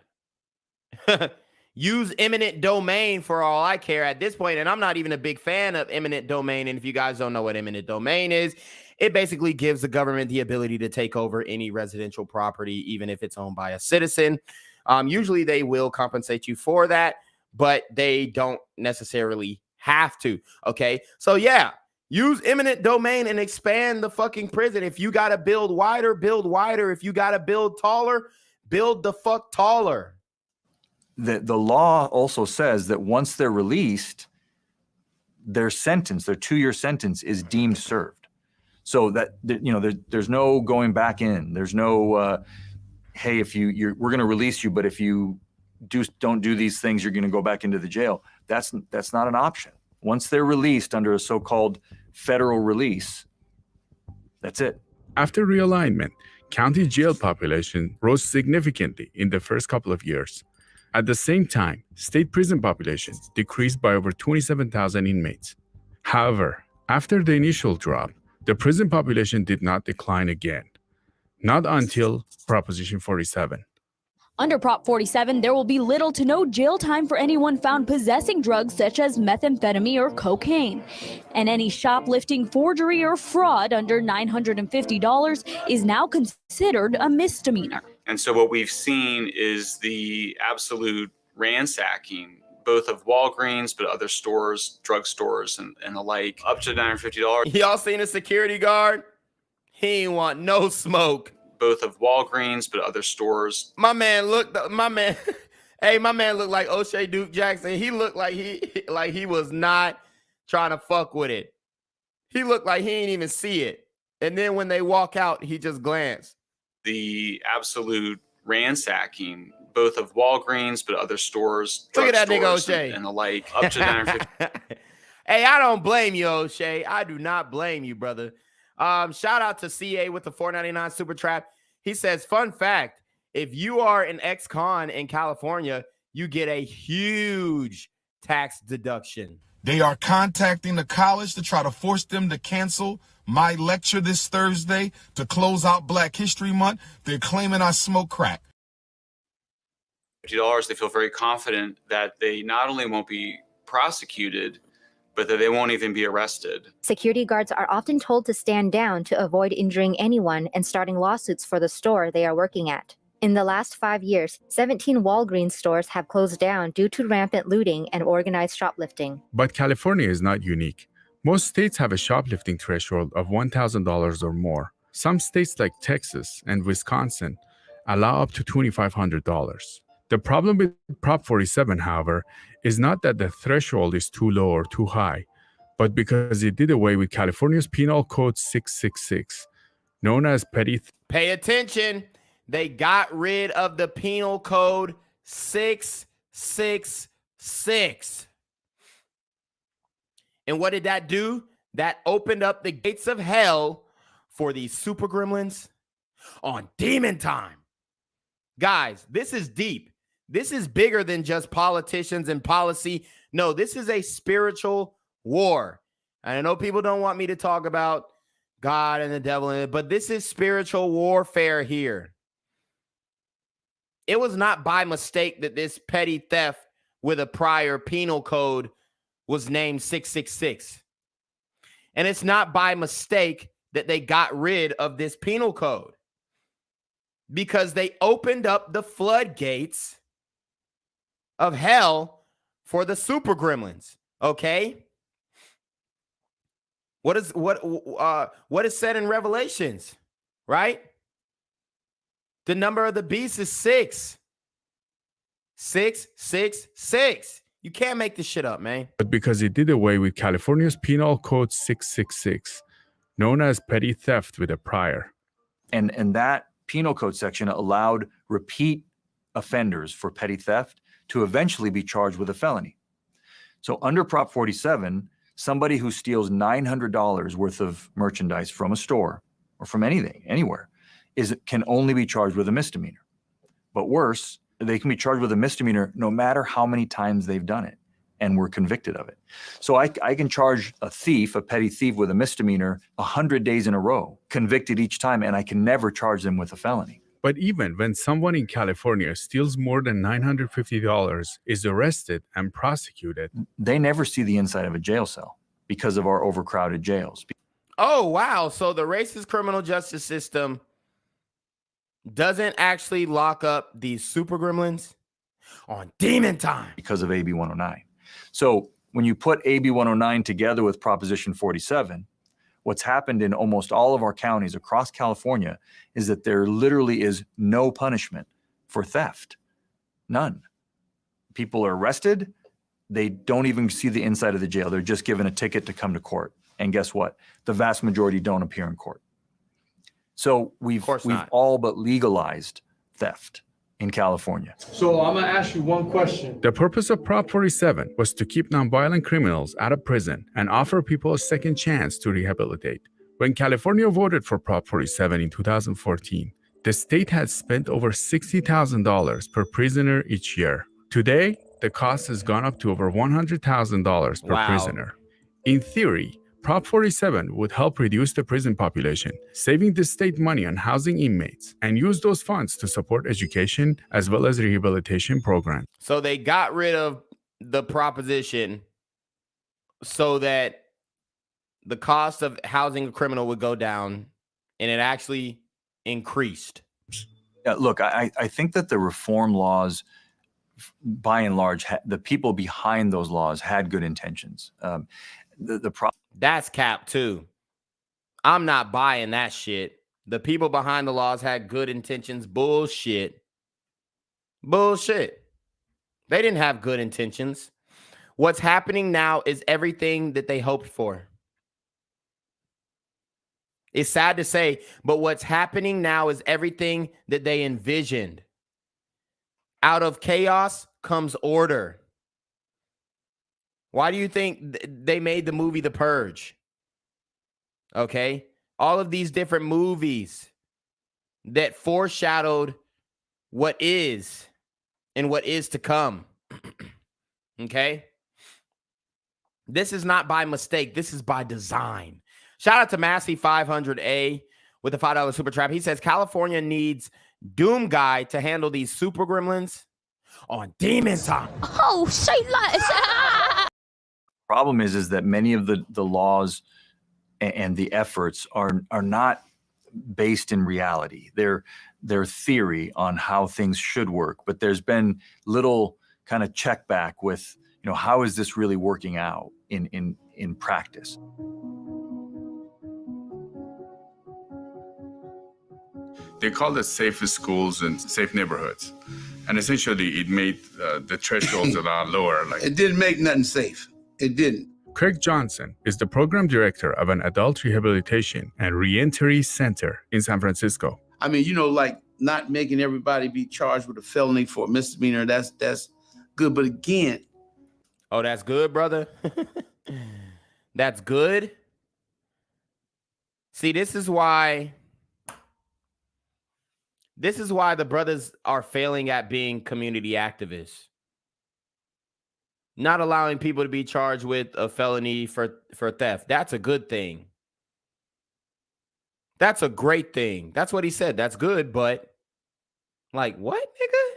Use eminent domain for all I care at this point. And I'm not even a big fan of eminent domain. And if you guys don't know what eminent domain is, it basically gives the government the ability to take over any residential property, even if it's owned by a citizen. Usually they will compensate you for that, but they don't necessarily have to. Okay. So yeah, use eminent domain and expand the fucking prison. If you got to build wider, build wider. If you got to build taller, build the fuck taller.
The law also says that once they're released, their sentence, their 2-year sentence, is deemed served. So that, you know, there's no going back in. There's no, hey, if we're going to release you, but if you don't do these things, you're going to go back into the jail. That's not an option. Once they're released under a so-called federal release, that's it.
After realignment, county jail population rose significantly in the first couple of years. At the same time, state prison population decreased by over 27,000 inmates. However, after the initial drop, the prison population did not decline again, not until Proposition 47.
Under Prop 47, there will be little to no jail time for anyone found possessing drugs such as methamphetamine or cocaine. And any shoplifting, forgery, or fraud under $950 is now considered a misdemeanor.
And so what we've seen is the absolute ransacking, both of Walgreens, but other stores, drugstores, and the like, up to $950.
Y'all seen a security guard? He ain't want no smoke.
Both of Walgreens, but other stores.
My man looked like O'Shea Duke Jackson. He looked like he was not trying to fuck with it. He looked like he didn't even see it. And then when they walk out, he just glanced.
The absolute ransacking, both of Walgreens, but other stores.
Look at that nigga O'Shea.
And the like, up to $950.
Hey, I don't blame you, O'Shea. I do not blame you, brother. Shout out to CA with the $4.99 super trap. He says, fun fact, if you are an ex-con in California, you get a huge tax deduction.
They are contacting the college to try to force them to cancel my lecture this Thursday to close out Black History Month. They're claiming I smoke crack.
$50, they feel very confident that they not only won't be prosecuted, but that they won't even be arrested.
Security guards are often told to stand down to avoid injuring anyone and starting lawsuits for the store they are working at. In the last 5 years, 17 Walgreens stores have closed down due to rampant looting and organized shoplifting.
But California is not unique. Most states have a shoplifting threshold of $1,000 or more. Some states like Texas and Wisconsin allow up to $2,500. The problem with Prop 47, however, is not that the threshold is too low or too high, but because it did away with California's Penal Code 666, known as petty theft.
Pay attention. They got rid of the Penal Code 666. And what did that do? That opened up the gates of hell for these super gremlins on demon time. Guys, this is deep. This is bigger than just politicians and policy. No, this is a spiritual war. And I know people don't want me to talk about God and the devil, but this is spiritual warfare here. It was not by mistake that this petty theft with a prior penal code was named 666. And it's not by mistake that they got rid of this penal code, because they opened up the floodgates of hell for the super gremlins. Okay? What is said in Revelations, right? The number of the beast is 6. 666. You can't make this shit up, man.
But because it did away with California's Penal Code 666, known as petty theft with a prior.
And that penal code section allowed repeat offenders for petty theft to eventually be charged with a felony. So under Prop 47, somebody who steals $900 worth of merchandise from a store or from anything, anywhere, can only be charged with a misdemeanor. But worse, they can be charged with a misdemeanor no matter how many times they've done it and were convicted of it. So I can charge a thief, a petty thief, with a misdemeanor 100 days in a row, convicted each time, and I can never charge them with a felony.
But even when someone in California steals more than $950, is arrested and prosecuted,
they never see the inside of a jail cell because of our overcrowded jails.
Oh, wow. So the racist criminal justice system doesn't actually lock up these super gremlins on demon time
because of AB 109. So when you put AB 109 together with Proposition 47, what's happened in almost all of our counties across California is that there literally is no punishment for theft. None. People are arrested. They don't even see the inside of the jail. They're just given a ticket to come to court. And guess what? The vast majority don't appear in court. So we've all but legalized theft in California.
So I'm going to ask you one question.
The purpose of Prop 47 was to keep nonviolent criminals out of prison and offer people a second chance to rehabilitate. When California voted for Prop 47 in 2014, the state had spent over $60,000 per prisoner each year. Today, the cost has gone up to over $100,000 per prisoner. In theory, Prop 47 would help reduce the prison population, saving the state money on housing inmates, and use those funds to support education as well as rehabilitation programs.
So they got rid of the proposition so that the cost of housing a criminal would go down, and it actually increased.
Yeah, look, I think that the reform laws, by and large, the people behind those laws had good intentions.
That's cap too. I'm not buying that shit. The people behind the laws had good intentions. Bullshit. Bullshit. They didn't have good intentions. What's happening now is everything that they hoped for. It's sad to say, but what's happening now is everything that they envisioned. Out of chaos comes order. Why do you think they made the movie The Purge? Okay? All of these different movies that foreshadowed what is and what is to come. Okay? This is not by mistake. This is by design. Shout out to Massey 500A with the $5 super trap. He says California needs Doom Guy to handle these super gremlins on demon time.
Oh, say that.
Problem is that many of the laws and the efforts are not based in reality. They're theory on how things should work, but there's been little kind of check back with, how is this really working out in practice?
They called it safe schools and safe neighborhoods. And essentially, it made the thresholds a lot lower.
It didn't make nothing safe. It didn't.
Craig Johnson is the program director of an adult rehabilitation and reentry center in San Francisco.
I mean, like not making everybody be charged with a felony for a misdemeanor, that's good. But again...
Oh, that's good, brother? That's good? See, this is why the brothers are failing at being community activists. Not allowing people to be charged with a felony for theft. That's a good thing. That's a great thing. That's what he said. That's good, but like what, nigga?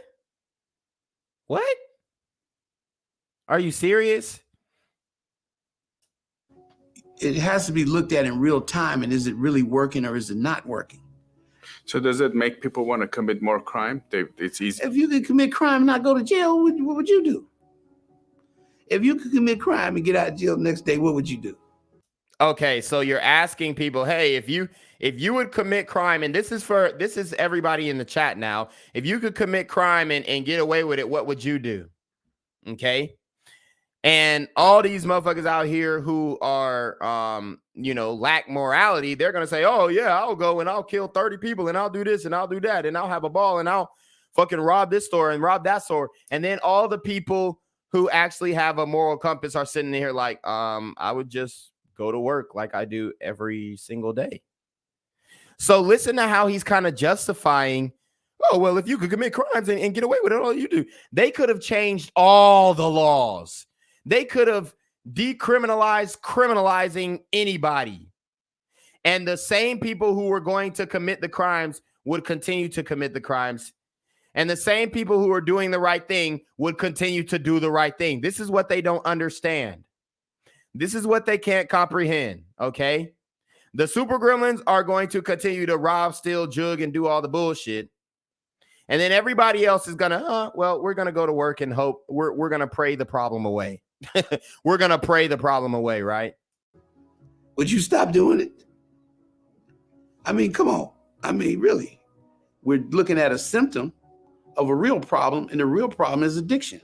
What? Are you serious?
It has to be looked at in real time, and is it really working or is it not working?
So does it make people want to commit more crime? It's easy.
If you could commit crime and not go to jail, what would you do? If you could commit crime and get out of jail the next day, what would you do?
Okay, so you're asking people, hey, if you would commit crime, and this is everybody in the chat now, if you could commit crime and get away with it, what would you do? Okay. And all these motherfuckers out here who are lack morality, they're gonna say, oh yeah, I'll go and I'll kill 30 people and I'll do this and I'll do that and I'll have a ball and I'll fucking rob this store and rob that store. And then all the people who actually have a moral compass are sitting here like, I would just go to work like I do every single day. So listen to how he's kind of justifying, oh, well, if you could commit crimes and get away with it, all you do. They could have changed all the laws. They could have decriminalized criminalizing anybody. And the same people who were going to commit the crimes would continue to commit the crimes. And the same people who are doing the right thing would continue to do the right thing. This is what they don't understand. This is what they can't comprehend, okay? The super gremlins are going to continue to rob, steal, jug, and do all the bullshit. And then everybody else is going to, we're going to go to work and hope. We're going to pray the problem away. We're going to pray the problem away, right?
Would you stop doing it? I mean, come on. I mean, really. We're looking at a symptom of a real problem, and the real problem is addiction.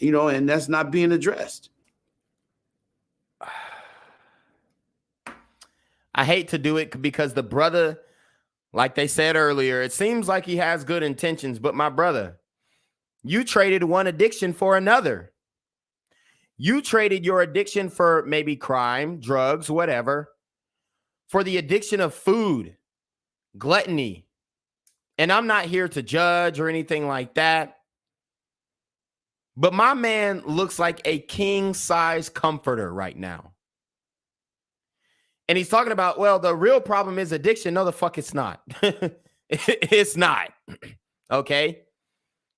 And that's not being addressed.
I hate to do it because the brother, like they said earlier, it seems like he has good intentions, but my brother, you traded one addiction for another. You traded your addiction for maybe crime, drugs, whatever, for the addiction of food, gluttony. And I'm not here to judge or anything like that. But my man looks like a king-size comforter right now. And he's talking about, well, the real problem is addiction. No, the fuck it's not. It's not. Okay?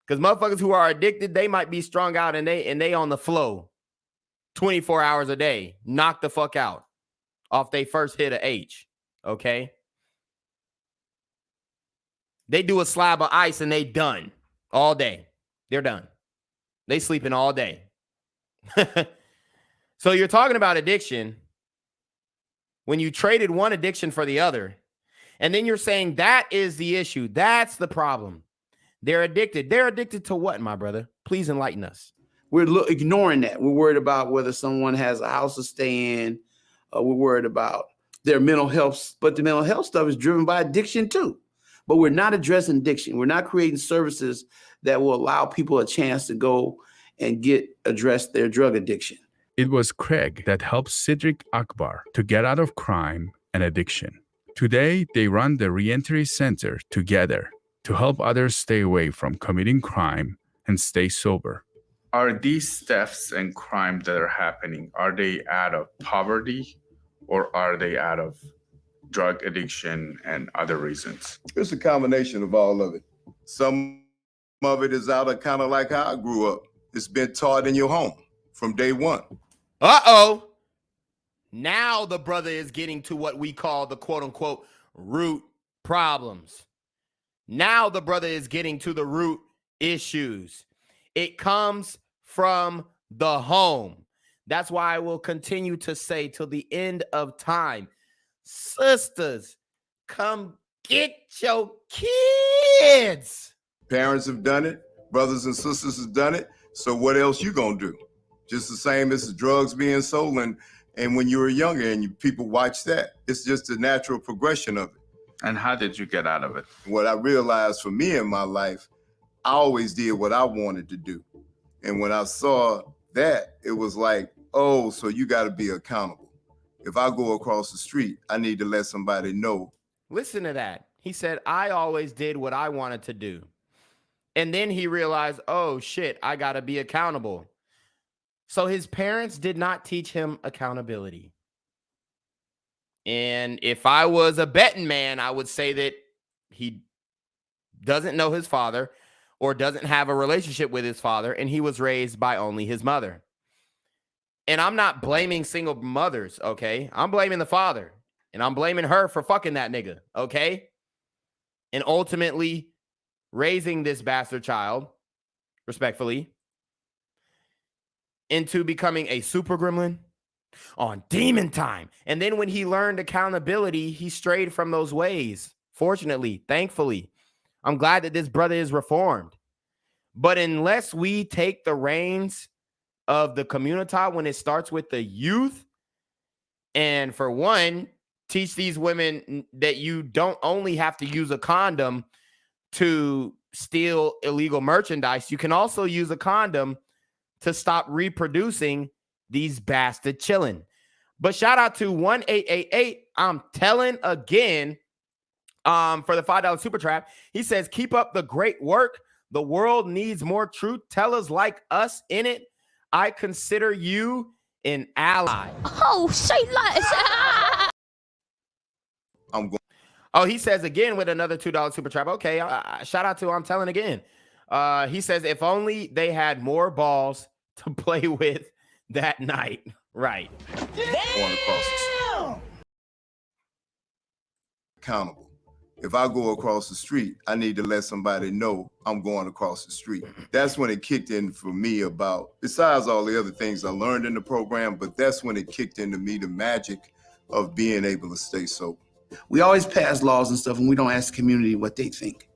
Because motherfuckers who are addicted, they might be strung out and they on the flow 24 hours a day. Knock the fuck out off they first hit of H. Okay? They do a slab of ice and they done all day. They're done. They sleeping all day. So you're talking about addiction when you traded one addiction for the other. And then you're saying that is the issue. That's the problem. They're addicted. They're addicted to what, my brother? Please enlighten us.
We're ignoring that. We're worried about whether someone has a house to stay in. We're worried about their mental health. But the mental health stuff is driven by addiction too. But we're not addressing addiction. We're not creating services that will allow people a chance to go and address their drug addiction.
It was Craig that helped Siddiq Akbar to get out of crime and addiction. Today, they run the Reentry Center together to help others stay away from committing crime and stay sober. Are these thefts and crime that are happening, are they out of poverty or are they out of drug addiction and other reasons?
It's a combination of all of it. Some of it is out of kind of like how I grew up. It's been taught in your home from day one.
Uh-oh. Now the brother is getting to what we call the quote-unquote root problems. Now the brother is getting to the root issues. It comes from the home. That's why I will continue to say till the end of time, sisters, come get your kids.
Parents have done it. Brothers and sisters have done it. So what else you gonna do? Just the same as the drugs being sold. And when you were younger and people watch that, it's just a natural progression of it.
And how did you get out of it?
What I realized for me in my life, I always did what I wanted to do. And when I saw that, it was like, oh, so you got to be accountable. If I go across the street, I need to let somebody know.
Listen to that. He said, I always did what I wanted to do. And then he realized, oh, shit, I got to be accountable. So his parents did not teach him accountability. And if I was a betting man, I would say that he doesn't know his father, or doesn't have a relationship with his father, and he was raised by only his mother. And I'm not blaming single mothers, okay? I'm blaming the father, and I'm blaming her for fucking that nigga, okay? And ultimately raising this bastard child, respectfully, into becoming a super gremlin on demon time. And then when he learned accountability, he strayed from those ways. Fortunately, thankfully, I'm glad that this brother is reformed. But unless we take the reins of the community when it starts with the youth, and for one, teach these women that you don't only have to use a condom to steal illegal merchandise, you can also use a condom to stop reproducing these bastard chillin'. But shout out to 1888. I'm telling again, for the $5 super trap. He says, keep up the great work. The world needs more truth tellers like us in it. I consider you an ally.
Oh, say less.
I'm going.
Oh, he says again with another $2 super trap. Okay, shout out to I'm telling again. He says, if only they had more balls to play with that night. Right.
Going across the accountable. If I go across the street, I need to let somebody know I'm going across the street. That's when it kicked in for me about, besides all the other things I learned in the program, but that's when it kicked into me the magic of being able to stay sober.
We always pass laws and stuff, and we don't ask the community what they think.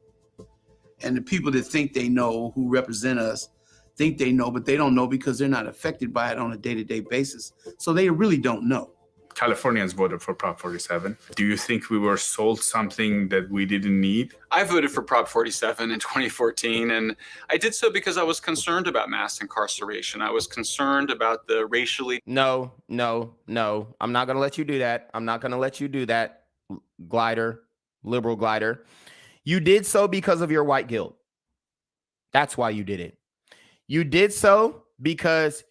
And the people that think they know, who represent us, think they know, but they don't know because they're not affected by it on a day-to-day basis. So they really don't know.
Californians voted for Prop 47. Do you think we were sold something that we didn't need?
I voted for Prop 47 in 2014, and I did so because I was concerned about mass incarceration. I was concerned about the racially...
No. I'm not going to let you do that. I'm not going to let you do that, glider, liberal glider. You did so because of your white guilt. That's why you did it. You did so because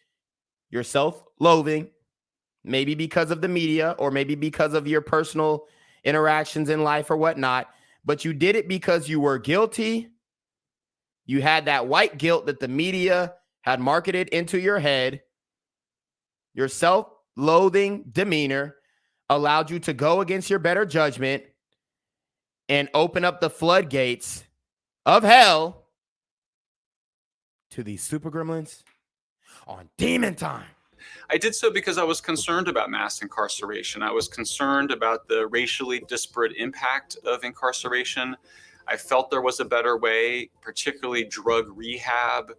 you're self-loathing, maybe because of the media or maybe because of your personal interactions in life or whatnot, but you did it because you were guilty. You had that white guilt that the media had marketed into your head. Your self-loathing demeanor allowed you to go against your better judgment and open up the floodgates of hell to these super gremlins on demon time.
I did so because I was concerned about mass incarceration. I was concerned about the racially disparate impact of incarceration. I felt there was a better way, particularly drug rehab,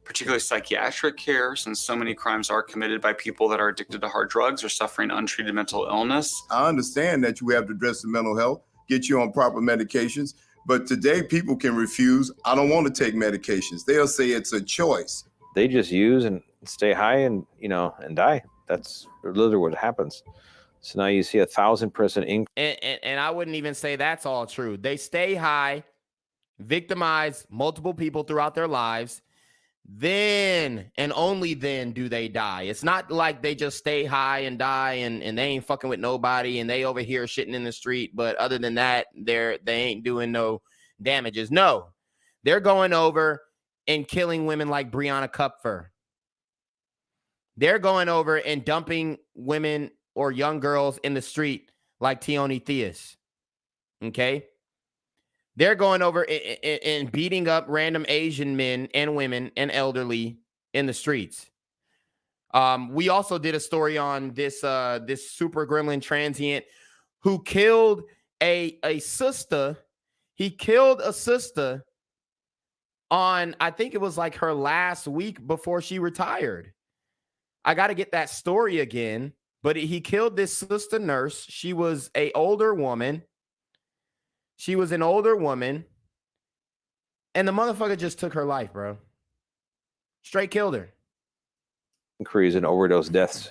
particularly psychiatric care, since so many crimes are committed by people that are addicted to hard drugs or suffering untreated mental illness.
I understand that you have to address the mental health, get you on proper medications, but today people can refuse. I don't want to take medications. They'll say it's a choice.
They just use and stay high and, and die. That's literally what happens. So now you see 1,000% increase.
And I wouldn't even say that's all true. They stay high, victimize multiple people throughout their lives. Then and only then do they die. It's not like they just stay high and die and they ain't fucking with nobody and they over here shitting in the street. But other than that, they ain't doing no damages. No, they're going over and killing women like Breonna Kupfer. They're going over and dumping women or young girls in the street like Tioni Theus. Okay? They're going over and beating up random Asian men and women and elderly in the streets. We also did a story on this super gremlin transient who killed a sister. He killed a sister on, I think it was like her last week before she retired. I got to get that story again, but he killed this sister nurse. She was an older woman. She was an older woman, and the motherfucker just took her life, bro. Straight killed her.
Increase in overdose deaths.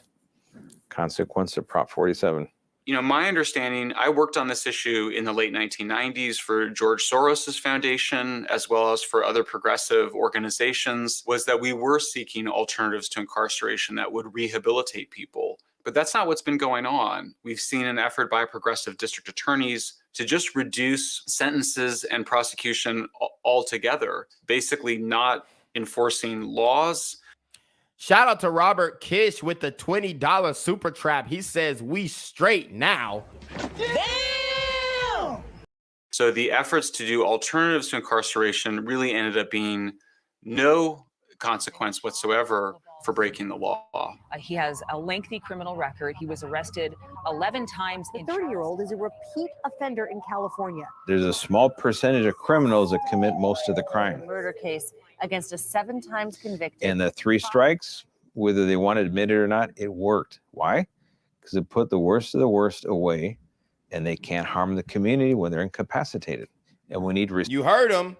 Consequence of Prop 47.
My understanding, I worked on this issue in the late 1990s for George Soros's foundation, as well as for other progressive organizations, was that we were seeking alternatives to incarceration that would rehabilitate people, But that's not what's been going on. We've seen an effort by progressive district attorneys to just reduce sentences and prosecution altogether, basically not enforcing laws.
Shout out to Robert Kish with the $20 super trap. He says, we straight now.
Damn! So the efforts to do alternatives to incarceration really ended up being no consequence whatsoever for breaking the law.
He has a lengthy criminal record. He was arrested 11 times.
The 30-year-old is a repeat offender in California.
There's a small percentage of criminals that commit most of the crime.
Murder case against a 7 times convicted.
And the 3 strikes, whether they want to admit it or not, it worked. Why? Because it put the worst of the worst away, and they can't harm the community when they're incapacitated. And we need
you heard him.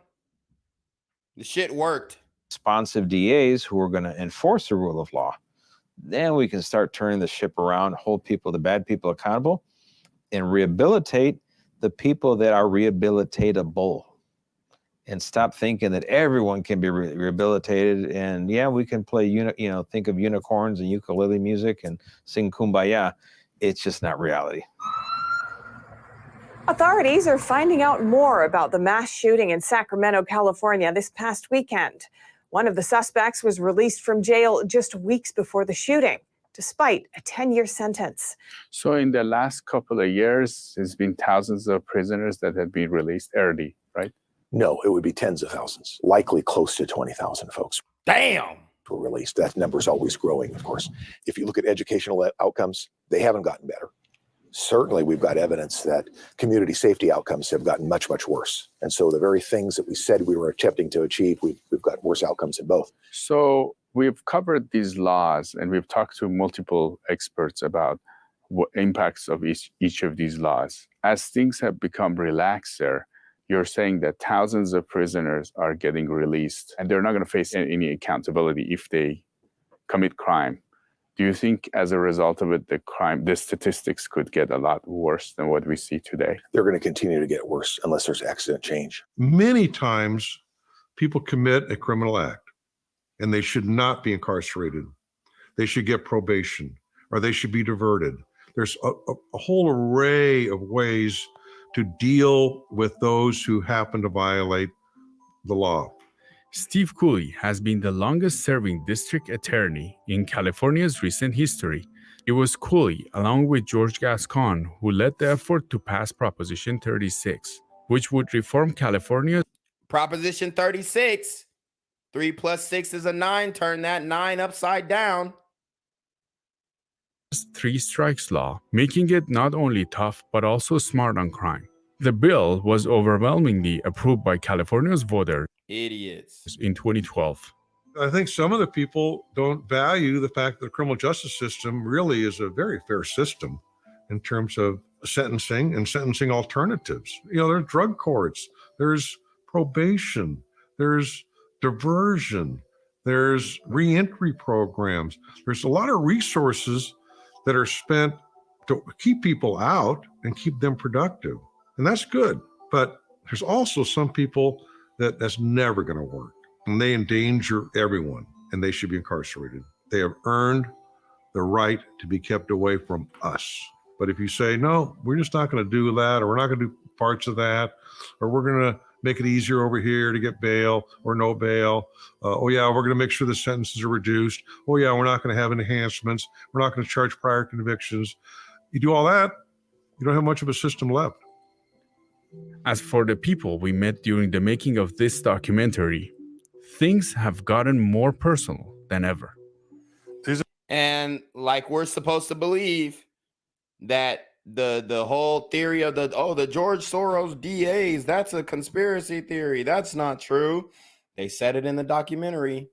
The shit worked.
Responsive DAs who are going to enforce the rule of law. Then we can start turning the ship around, hold people, the bad people accountable, and rehabilitate the people that are rehabilitatable. And stop thinking that everyone can be rehabilitated. And yeah, we can play, think of unicorns and ukulele music and sing Kumbaya. It's just not reality.
Authorities are finding out more about the mass shooting in Sacramento, California this past weekend. One of the suspects was released from jail just weeks before the shooting, despite a 10-year sentence.
So in the last couple of years, there's been thousands of prisoners that have been released early, right?
No, it would be tens of thousands, likely close to 20,000 folks.
Damn!
Were released. That number is always growing, of course. If you look at educational outcomes, they haven't gotten better. Certainly, we've got evidence that community safety outcomes have gotten much, much worse. And so the very things that we said we were attempting to achieve, we've got worse outcomes in both.
So we've covered these laws and we've talked to multiple experts about what impacts of each of these laws. As things have become relaxer, you're saying that thousands of prisoners are getting released and they're not going to face any accountability if they commit crime. Do you think as a result of it, the statistics could get a lot worse than what we see today?
They're going to continue to get worse unless there's accident change.
Many times people commit a criminal act and they should not be incarcerated. They should get probation or they should be diverted. There's a whole array of ways to deal with those who happen to violate the law.
Steve Cooley has been the longest-serving district attorney in California's recent history. It was Cooley, along with George Gascon, who led the effort to pass Proposition 36, which would reform California.
Proposition 36, 3 + 6 is a 9. Turn that 9 upside down.
3 strikes law, making it not only tough but also smart on crime. The bill was overwhelmingly approved by California's voters.
Idiots.
In 2012.
I think some of the people don't value the fact that the criminal justice system really is a very fair system in terms of sentencing and sentencing alternatives. There's drug courts, there's probation, there's diversion, there's reentry programs. There's a lot of resources that are spent to keep people out and keep them productive. And that's good. But there's also some people that's never going to work. And they endanger everyone, and they should be incarcerated. They have earned the right to be kept away from us. But if you say, no, we're just not going to do that, or we're not going to do parts of that, or we're going to make it easier over here to get bail or no bail. Oh, yeah, we're going to make sure the sentences are reduced. Oh, yeah, we're not going to have enhancements. We're not going to charge prior convictions. You do all that, you don't have much of a system left.
As for the people we met during the making of this documentary, things have gotten more personal than ever.
And like we're supposed to believe that the whole theory of the George Soros DAs, that's a conspiracy theory. That's not true. They said it in the documentary.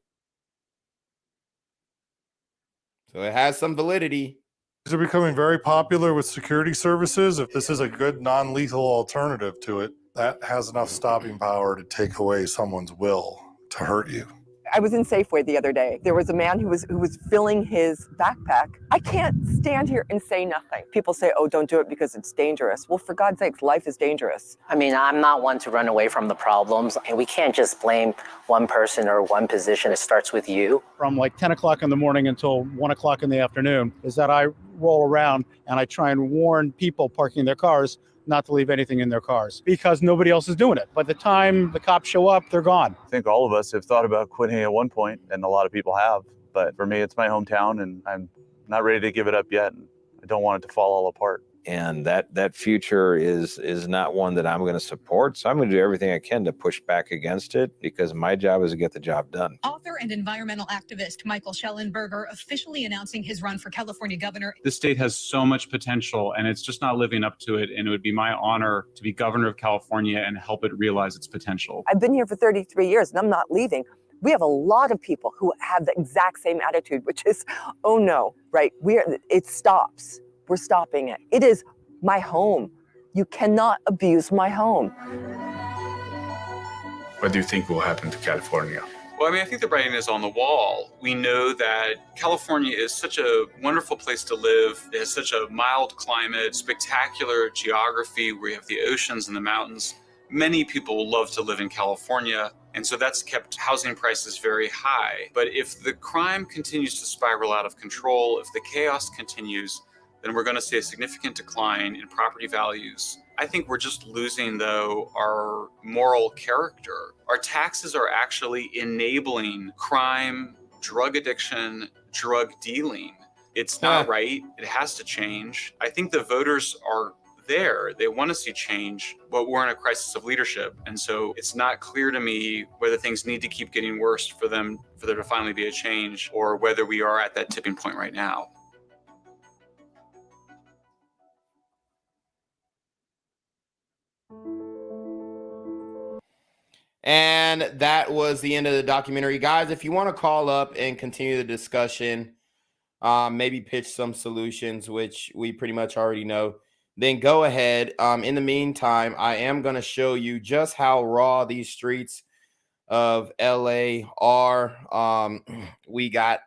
So it has some validity.
These are becoming very popular with security services. If this is a good non-lethal alternative to it, that has enough stopping power to take away someone's will to hurt you.
I was in Safeway the other day. There was a man who was filling his backpack. I can't stand here and say nothing. People say, oh, don't do it because it's dangerous. Well, for God's sakes, life is dangerous.
I mean, I'm not one to run away from the problems, and we can't just blame one person or one position. It starts with you.
From like 10 o'clock in the morning until 1 o'clock in the afternoon is that I roll around and I try and warn people parking their cars not to leave anything in their cars because nobody else is doing it. By the time the cops show up, they're gone.
I think all of us have thought about quitting at one point, and a lot of people have. But for me, it's my hometown, and I'm not ready to give it up yet. And I don't want it to fall all apart.
And that future is not one that I'm going to support. So I'm going to do everything I can to push back against it because my job is to get the job done.
Author and environmental activist Michael Schellenberger officially announcing his run for California governor.
This state has so much potential, and it's just not living up to it. And it would be my honor to be governor of California and help it realize its potential.
I've been here for 33 years and I'm not leaving. We have a lot of people who have the exact same attitude, which is, oh no, right? It stops. We're stopping it. It is my home. You cannot abuse my home.
What do you think will happen to California?
Well, I mean, I think the writing is on the wall. We know that California is such a wonderful place to live. It has such a mild climate, spectacular geography where you have the oceans and the mountains. Many people love to live in California, and so that's kept housing prices very high. But if the crime continues to spiral out of control, if the chaos continues, then we're going to see a significant decline in property values. I think we're just losing, though, our moral character. Our taxes are actually enabling crime, drug addiction, drug dealing. It's not right. It has to change. I think the voters are there. They want to see change, but we're in a crisis of leadership. And so it's not clear to me whether things need to keep getting worse for there to finally be a change, or whether we are at that tipping point right now.
And that was the end of the documentary. Guys, if you want to call up and continue the discussion, maybe pitch some solutions, which we pretty much already know, then go ahead. In the meantime, I am going to show you just how raw these streets of LA are. We got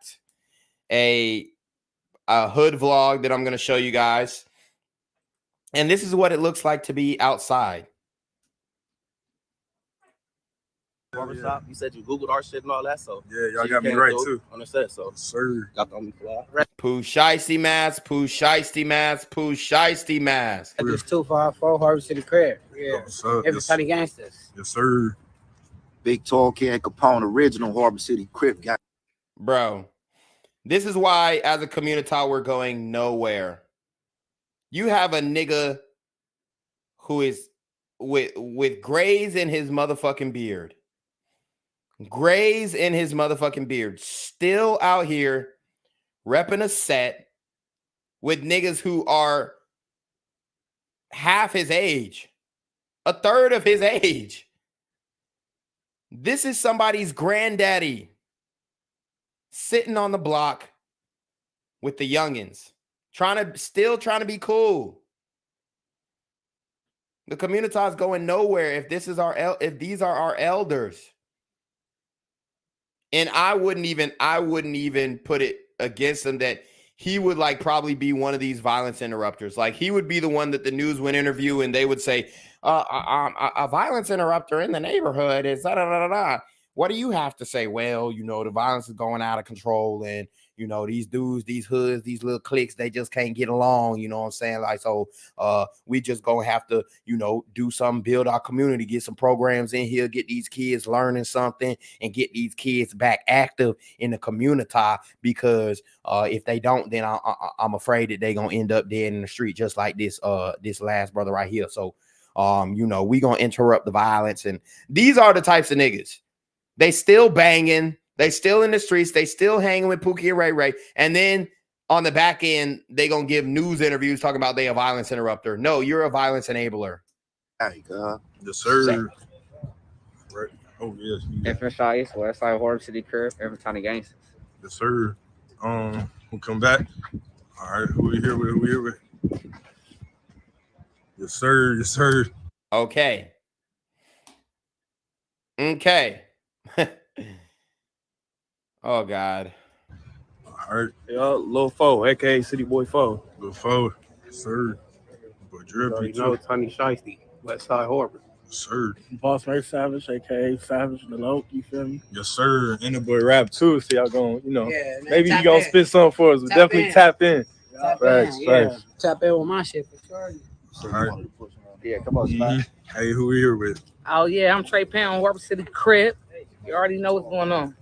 a hood vlog that I'm going to show you guys. And this is what it looks like to be outside.
Barbershop. You said you Googled our shit and all that, so
yeah, y'all got me right too.
On the set, so
sir,
got on the fly.
Pooh Shiesty mask, Pooh Shiesty mask, Pooh Shiesty mask.
It's 254 Harbor City Crib. Yeah, everybody gangsters.
Yes, sir.
Big tall can Capone, original Harbor City Crib guy.
Bro, this is why as a community we're going nowhere. You have a nigga who is with grays in his motherfucking beard. Grays in his motherfucking beard. Still out here repping a set with niggas who are half his age, a third of his age. This is somebody's granddaddy sitting on the block with the youngins, still trying to be cool. The community is going nowhere if these are our elders. And I wouldn't even put it against him that he would like probably be one of these violence interrupters. Like he would be the one that the news would interview and they would say, a violence interrupter in the neighborhood is da da da da. What do you have to say? Well, the violence is going out of control, and these dudes, these hoods, these little cliques, they just can't get along. You know what I'm saying? Like, so we just gonna have to, do something, build our community, get some programs in here, get these kids learning something, and get these kids back active in the community. Because if they don't, then I'm afraid that they're gonna end up dead in the street, just like this last brother right here. So we gonna interrupt the violence, and these are the types of niggas. They still banging. They still in the streets. They still hanging with Pookie and Ray Ray. And then on the back end, they going to give news interviews talking about they a violence interrupter. No, you're a violence enabler.
There you go.
Yes, sir. Right. Oh, yes.
FSI, Westside Harbor City Crib, every time the gangsters.
Yes, sir. We'll come back. All right. Who we here with? Yes, sir. Yes, sir.
Okay. Oh God.
All right. Yeah, Lil Foe, aka City Boy Foe.
Lil Foe, sir. But
You already know Tony Shiesty, Westside Harbor.
Sir.
Boss Ray Savage, aka Savage the Loke, you feel me?
Yes, sir.
And the boy rap too, so y'all gonna,
Yeah, man,
maybe he
tap
gonna
in.
spit something for us, but
Tap
definitely
in.
tap in.
Tap
Facts,
in, yeah.
facts.
Tap in with my shit for sure.
All right.
Yeah, come on, Spot.
Hey, who we here with?
Oh yeah, I'm Trey Pound, Harbor City Crib. You already know what's going on.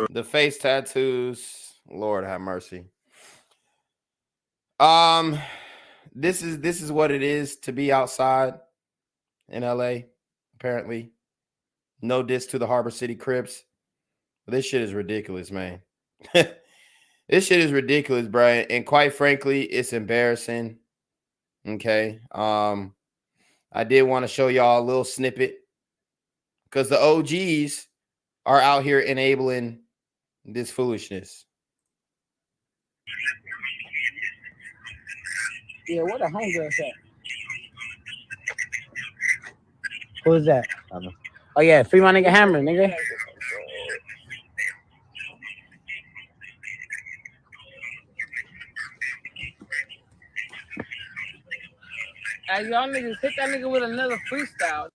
The face tattoos. Lord have mercy. This is what it is to be outside in LA, apparently. No diss to the Harbor City Crips. This shit is ridiculous, man. This shit is ridiculous, Brian. And quite frankly, it's embarrassing. Okay. I did want to show y'all a little snippet because the OGs are out here enabling this foolishness.
Yeah, where the homegirls at? Who is that? Oh yeah, free my nigga Hammer, nigga. Hey, y'all niggas hit that nigga with another freestyle.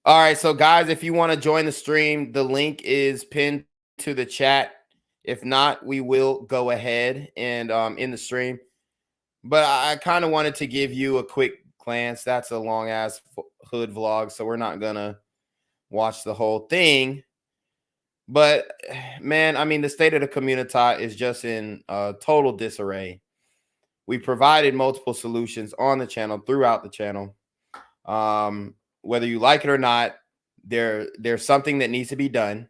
All right, so guys, if you want to join the stream, the link is pinned to the chat. If not, we will go ahead and in the stream. But I kind of wanted to give you a quick glance. That's a long ass hood vlog, so we're not gonna watch the whole thing. But man, I mean, the state of the community is just in total disarray. We provided multiple solutions on the channel, throughout the channel. Whether you like it or not, there's something that needs to be done.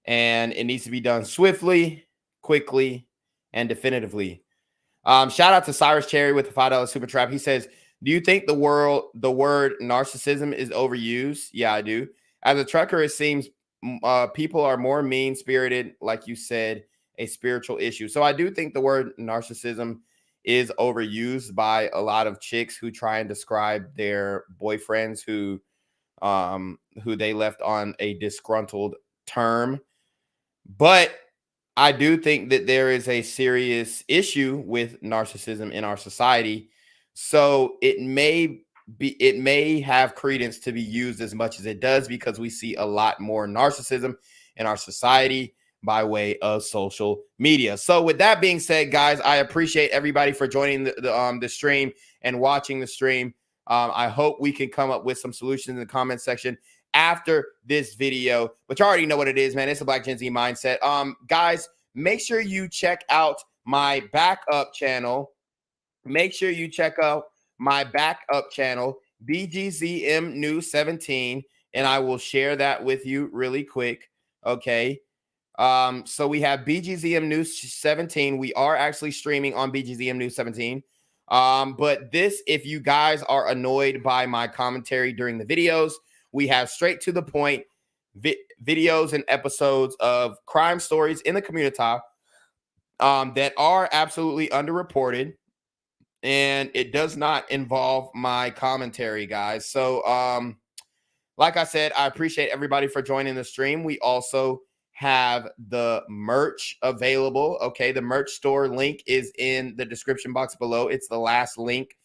And it needs to be done swiftly, quickly, and definitively. Shout out to Cyrus Cherry with the $5 super trap. He says, do you think the word narcissism is overused? Yeah, I do. As a trucker, it seems people are more mean-spirited, like you said, a spiritual issue. So I do think the word narcissism is overused by a lot of chicks who try and describe their boyfriends who they left on a disgruntled term. But I do think that there is a serious issue with narcissism in our society. So it may have credence to be used as much as it does because we see a lot more narcissism in our society by way of social media. So with that being said, guys, I appreciate everybody for joining the stream and watching the stream. I hope we can come up with some solutions in the comment section after this video, but you already know what it is, man. It's a Black Gen Z mindset. Guys, make sure you check out my backup channel. Make sure you check out my backup channel, BGZM News 17, and I will share that with you really quick. Okay. So we have BGZM News 17. We are actually streaming on BGZM News 17. But this, if you guys are annoyed by my commentary during the videos, we have straight to the point videos and episodes of crime stories in the community that are absolutely underreported, and it does not involve my commentary, guys. So, like I said, I appreciate everybody for joining the stream. We also have the merch available. Okay, the merch store link is in the description box below. It's the last link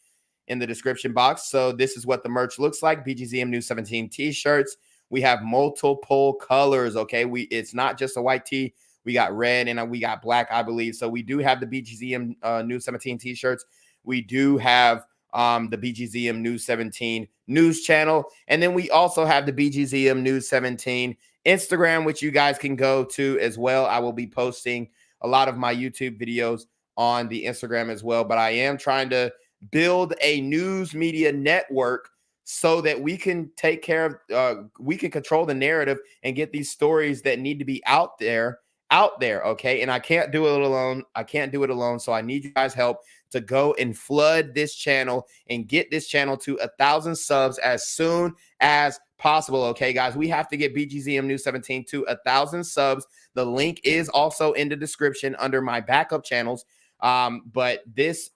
in the description box. So this is what the merch looks like. BGZM News 17 t-shirts. We have multiple colors. Okay, it's not just a white tee. We got red and we got black, I believe. So we do have the BGZM News 17 t-shirts. We do have the BGZM News 17 news channel. And then we also have the BGZM News 17 Instagram, which you guys can go to as well. I will be posting a lot of my YouTube videos on the Instagram as well. But I am trying to build a news media network so that we can take care of, we can control the narrative and get these stories that need to be out there. Okay. And I can't do it alone. So I need you guys' help to go and flood this channel and get this channel to 1,000 subs as soon as possible. Okay, guys, we have to get BGZM News 17 to 1,000 subs. The link is also in the description under my backup channels. But this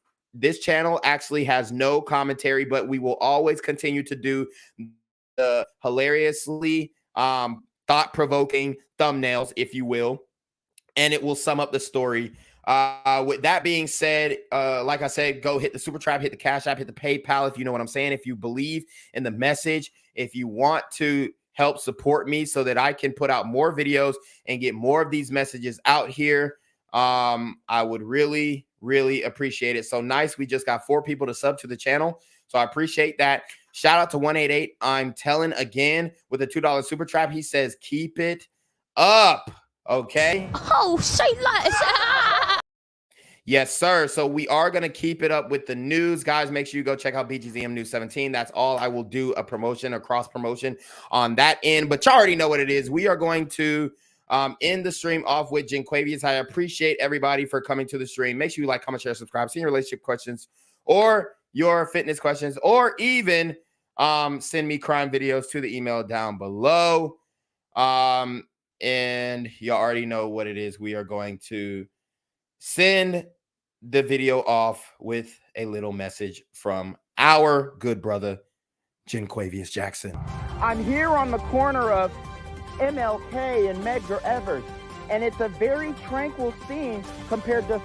channel actually has no commentary, but we will always continue to do the hilariously thought-provoking thumbnails, if you will, and it will sum up the story. With that being said, like I said, go hit the Super Trap, hit the Cash App, hit the PayPal, if you know what I'm saying. If you believe in the message, if you want to help support me so that I can put out more videos and get more of these messages out here, I would really, really appreciate it. So nice. We just got 4 people to sub to the channel. So I appreciate that. Shout out to 188. I'm telling again with a $2 Super Trap. He says, keep it up. Okay.
Oh, say less.
Yes, sir. So we are going to keep it up with the news. Guys, make sure you go check out BGZM News 17. That's all. I will do a promotion, a cross promotion on that end. But you already know what it is. We are going to end the stream off with Jinquavius. I appreciate everybody for coming to the stream. Make sure you like, comment, share, subscribe. Send your relationship questions or your fitness questions, or even send me crime videos to the email down below. And you already know what it is. We are going to send the video off with a little message from our good brother, Jinquavius Jackson.
I'm here on the corner of MLK and Medgar Evers, and it's a very tranquil scene compared to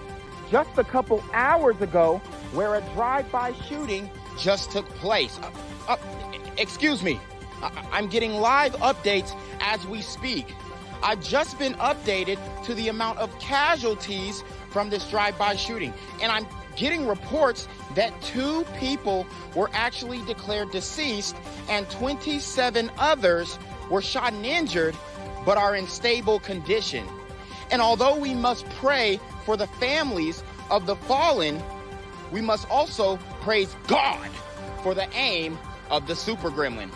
just a couple hours ago where a drive-by shooting just took place. Excuse me, I'm getting live updates as we speak. I've just been updated to the amount of casualties from this drive-by shooting, and I'm getting reports that 2 people were actually declared deceased and 27 others were shot and injured but are in stable condition. And although we must pray for the families of the fallen, we must also praise God for the aim of the super gremlin.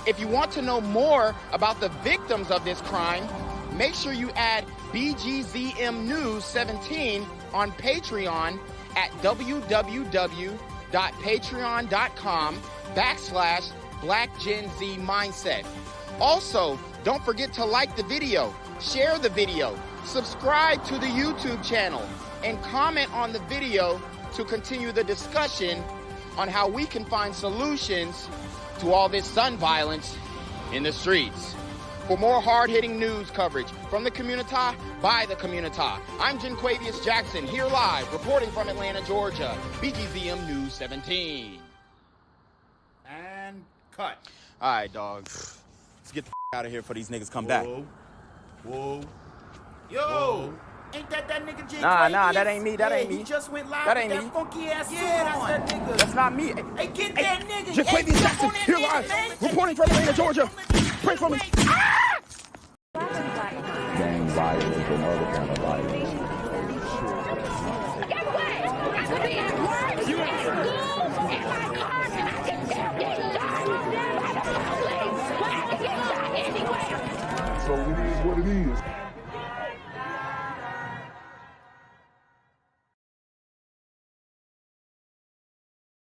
If you want to know more about the victims of this crime, make sure you add BGZM News 17 on Patreon at www.patreon.com/blackgenzmindset. Also, don't forget to like the video, share the video, subscribe to the YouTube channel, and comment on the video to continue the discussion on how we can find solutions to all this gun violence in the streets. For more hard-hitting news coverage from the community, by the community, I'm Jinquavius Jackson, here live, reporting from Atlanta, Georgia, BGZM News 17.
And cut.
All right, dog. Let's get the out of here before these niggas come back.
Whoa. Yo. Ain't that nigga Jinquavius?
Nah, that ain't me. That ain't me.
He just went live
that ain't
with
me.
That funky ass
that's that nigga. That's not me.
Hey, get that nigga.
Jinquavius Jackson, here live, reporting from Atlanta, Georgia. Pray for me.
Gang violence and other kind of violence.
Get away!